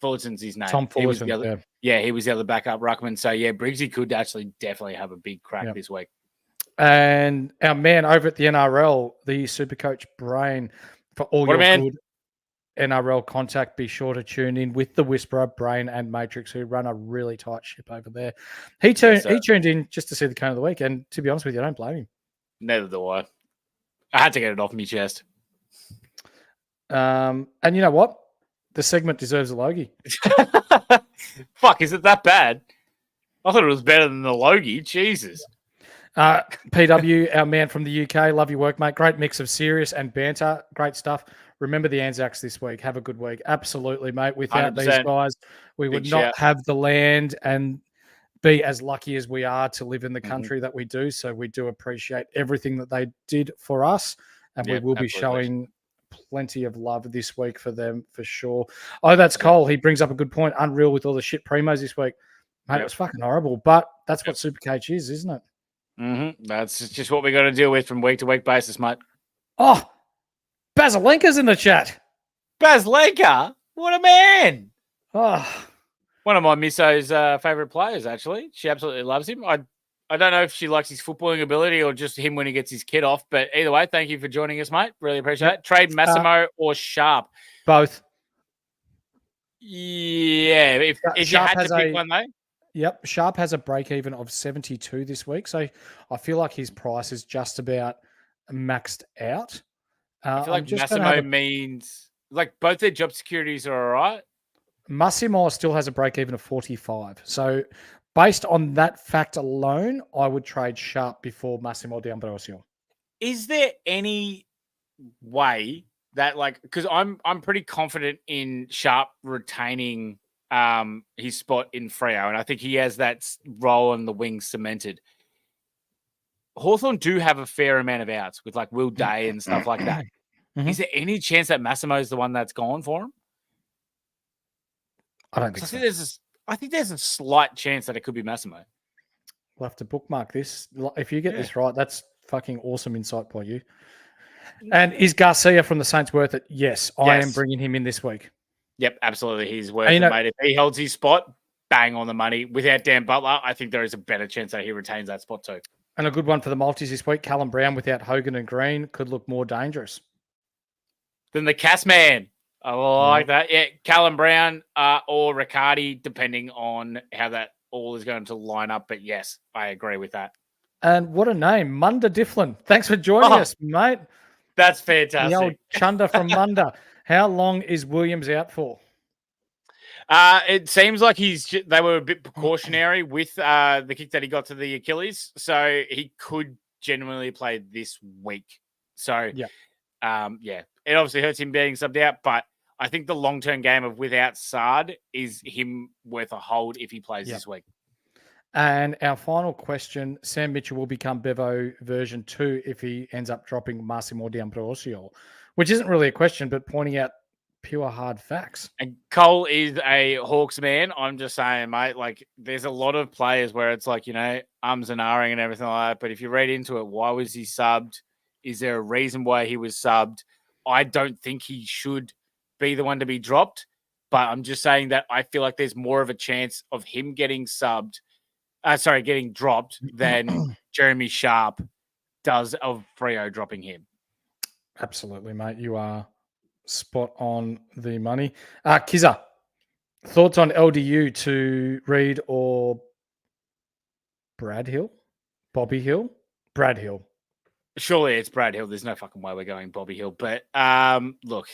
Fullerton's his name. Tom Fullerton. He was the other backup ruckman. So, yeah, Briggsy could actually definitely have a big crack this week. And our man over at the NRL, the Supercoach Brain, for all your good NRL contact, be sure to tune in with the Whisperer, Brain, and Matrix, who run a really tight ship over there. He tuned in just to see the cone of the week, and to be honest with you, I don't blame him. Neither do I. I had to get it off my chest. And you know what? The segment deserves a Logie. Fuck, is it that bad? I thought it was better than the Logie. Jesus. PW, our man from the UK, love your work, mate. Great mix of serious and banter. Great stuff. Remember the Anzacs this week. Have a good week. Absolutely, mate. Without 100%. These guys, we would not have the land and be as lucky as we are to live in the country that we do. So we do appreciate everything that they did for us. And we will be showing plenty of love this week for them, for sure. Oh, that's Cole. He brings up a good point. Unreal with all the shit primos this week. Mate, it was fucking horrible. But that's what Supercoach is, isn't it? That's just what we got to deal with from week to week basis, mate. Oh, Basilenka's in the chat. Basilenka? What a man. Oh, one of my misso's favourite players, actually. She absolutely loves him. I don't know if she likes his footballing ability or just him when he gets his kit off, but either way, thank you for joining us, mate. Really appreciate it. Trade Massimo or Sharp? Both. Yeah, if you had to pick one, though. Yep, Sharp has a break-even of 72 this week, so I feel like his price is just about maxed out. I feel like Massimo means like both their job securities are all right. Massimo still has a break-even of 45. So based on that fact alone, I would trade Sharp before Massimo D'Ambrosio. Is there any way that, like, because I'm pretty confident in Sharp retaining his spot in Freo, and I think he has that role on the wing cemented. Hawthorn do have a fair amount of outs with like Will Day and stuff like that. Is there any chance that Massimo is the one that's gone for him? I don't think so. I think there's a slight chance that it could be Massimo. We'll have to bookmark this. If you get this right, that's fucking awesome insight by you. And is Garcia from the Saints worth it? Yes, I am bringing him in this week. Yep, absolutely. He's worth it, mate. If he holds his spot, bang on the money. Without Dan Butler, I think there is a better chance that he retains that spot too. And a good one for the multis this week. Callum Brown without Hogan and Green could look more dangerous than the Cass man. I like that. Yeah, Callum Brown or Riccardi, depending on how that all is going to line up. But yes, I agree with that. And what a name, Munda Difflin. Thanks for joining us, mate. That's fantastic. The old Chunder from Munda. How long is Williams out for? It seems like they were a bit precautionary with the kick that he got to the Achilles. So he could genuinely play this week. So, Yeah. it obviously hurts him being subbed out, but I think the long-term game of without Sard is him worth a hold if he plays this week. And our final question, Sam Mitchell will become Bevo version 2 if he ends up dropping Massimo D'Ambrosio, which isn't really a question, but pointing out pure hard facts. And Cole is a Hawks man. I'm just saying, mate, like there's a lot of players where it's like, ums and ahhing and everything like that. But if you read into it, why was he subbed? Is there a reason why he was subbed? I don't think he should be the one to be dropped, but I'm just saying that I feel like there's more of a chance of him getting getting dropped than Jeremy Sharp does of Freo dropping him. Absolutely, mate. You are spot on the money. Kizza, thoughts on LDU to Reed or Brad Hill? Bobby Hill? Brad Hill. Surely it's Brad Hill. There's no fucking way we're going Bobby Hill. But look,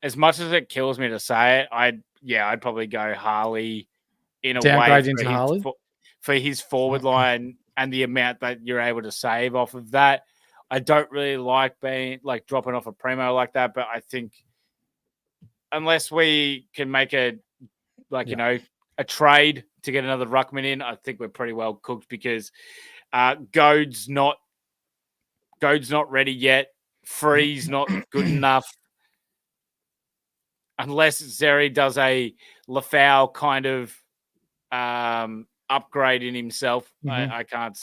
as much as it kills me to say it, I'd probably go Harley in a Downgrade way into Harley for his forward line and the amount that you're able to save off of that. I don't really like dropping off a primo like that, but I think unless we can make a trade to get another ruckman in, I think we're pretty well cooked because Goad's not ready yet. Free's not good enough. Unless Zeri does a Lafau kind of upgrade in himself, I can't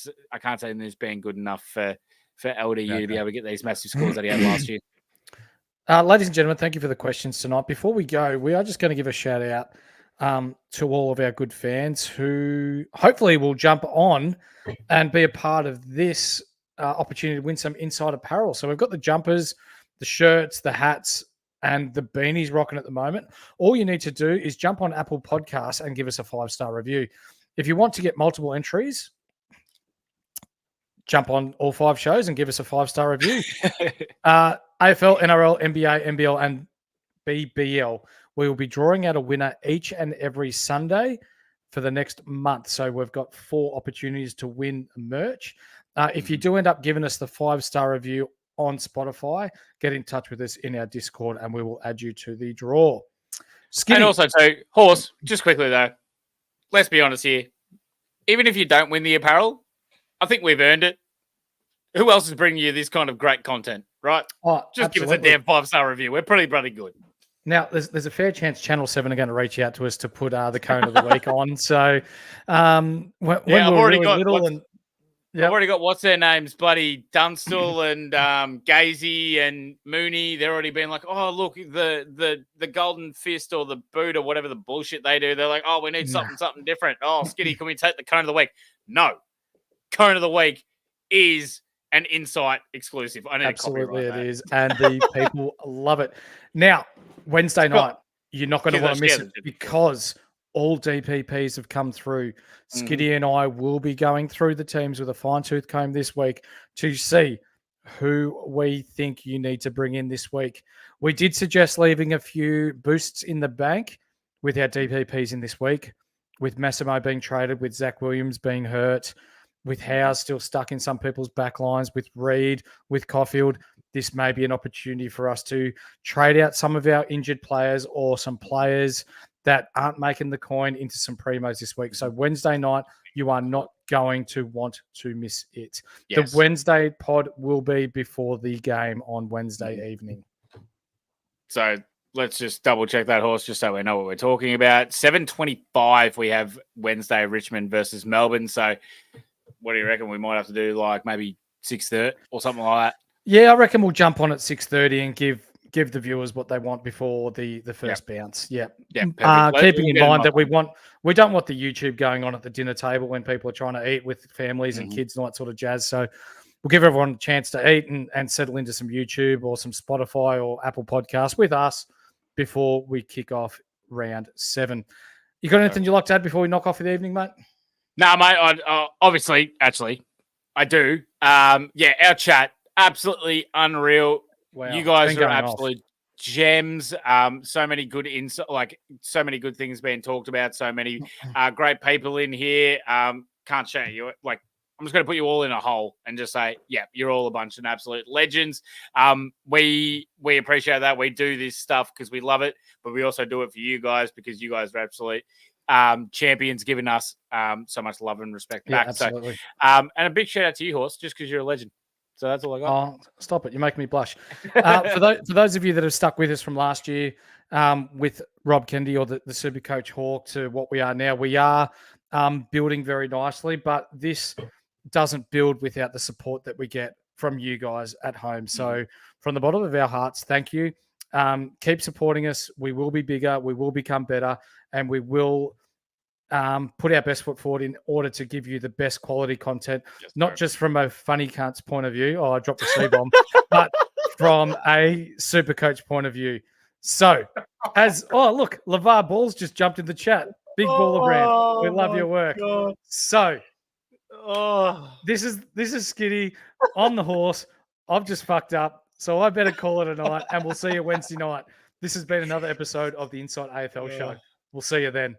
say this being good enough for LDU to be able to get these massive scores that he had last year. Ladies and gentlemen, thank you for the questions tonight. Before we go, we are just going to give a shout out to all of our good fans who hopefully will jump on and be a part of this opportunity to win some inside apparel. So we've got the jumpers, the shirts, the hats, and the beanies rocking at the moment. All you need to do is jump on Apple Podcasts and give us a 5-star review. If you want to get multiple entries, jump on all 5 shows and give us a 5-star review. AFL, NRL, NBA, NBL, and BBL. We will be drawing out a winner each and every Sunday for the next month. So we've got 4 opportunities to win merch. If you do end up giving us the 5-star review on Spotify, get in touch with us in our Discord and we will add you to the draw. Skiddy. And also, too, Horse, just quickly though, let's be honest here. Even if you don't win the apparel, I think we've earned it. Who else is bringing you this kind of great content, right? Oh, just give us a damn 5-star review. We're pretty bloody good. Now, there's a fair chance Channel 7 are going to reach out to us to put the Cone of the Week on. So when I've already really got little I've already got what's their names, bloody Dunstall and Gazy and Mooney. They're already been like, oh look, the Golden Fist or the boot or whatever the bullshit they do. They're like, oh, we need something different. Oh, Skiddy, can we take the Cone of the Week? No, Cone of the Week is an Insight exclusive. I need absolutely it is, and the people love it. Now, Wednesday night, you're not going to want to miss it because all DPPs have come through. Skiddy and I will be going through the teams with a fine-tooth comb this week to see who we think you need to bring in this week. We did suggest leaving a few boosts in the bank with our DPPs in this week, with Massimo being traded, with Zach Williams being hurt, with Howe still stuck in some people's backlines, with Reed, with Caulfield. This may be an opportunity for us to trade out some of our injured players or some players that aren't making the coin into some primos this week. So Wednesday night, you are not going to want to miss it. Yes. The Wednesday pod will be before the game on Wednesday evening. So let's just double check that, Horse, just so we know what we're talking about. 7:25, we have Wednesday Richmond versus Melbourne. So what do you reckon? We might have to do like maybe 6:30 or something like that. Yeah, I reckon we'll jump on at 6:30 and give the viewers what they want before the first bounce. Yeah. Keeping in mind that we don't want the YouTube going on at the dinner table when people are trying to eat with families and kids and all that sort of jazz. So we'll give everyone a chance to eat and settle into some YouTube or some Spotify or Apple Podcasts with us before we kick off round 7. You got anything you'd like to add before we knock off for the evening, mate? No, mate. Actually, I do. Our chat, absolutely unreal. Wow. You guys are absolute gems. So many good so many good things being talked about. So many great people in here. Can't show you. I'm just going to put you all in a hole and just say, yeah, you're all a bunch of absolute legends. We appreciate that. We do this stuff because we love it, but we also do it for you guys because you guys are absolute champions, giving us so much love and respect back. Absolutely. So, and a big shout out to you, Horse, just because you're a legend. So that's all I got. Oh, stop it. You make me blush. For those of you that have stuck with us from last year with Rob Kennedy or the Supercoach Hawk to what we are now, we are building very nicely, but this doesn't build without the support that we get from you guys at home. So from the bottom of our hearts, thank you. Keep supporting us. We will be bigger. We will become better, and we will put our best foot forward in order to give you the best quality content, not just from a funny cunt's point of view. Oh, I dropped a C-bomb, but from a Supercoach point of view. So look, LeVar Balls just jumped in the chat. Big baller brand. We love your work. God. So this is Skiddy on the horse. I've just fucked up, so I better call it a night, and we'll see you Wednesday night. This has been another episode of the Inside AFL Show. We'll see you then.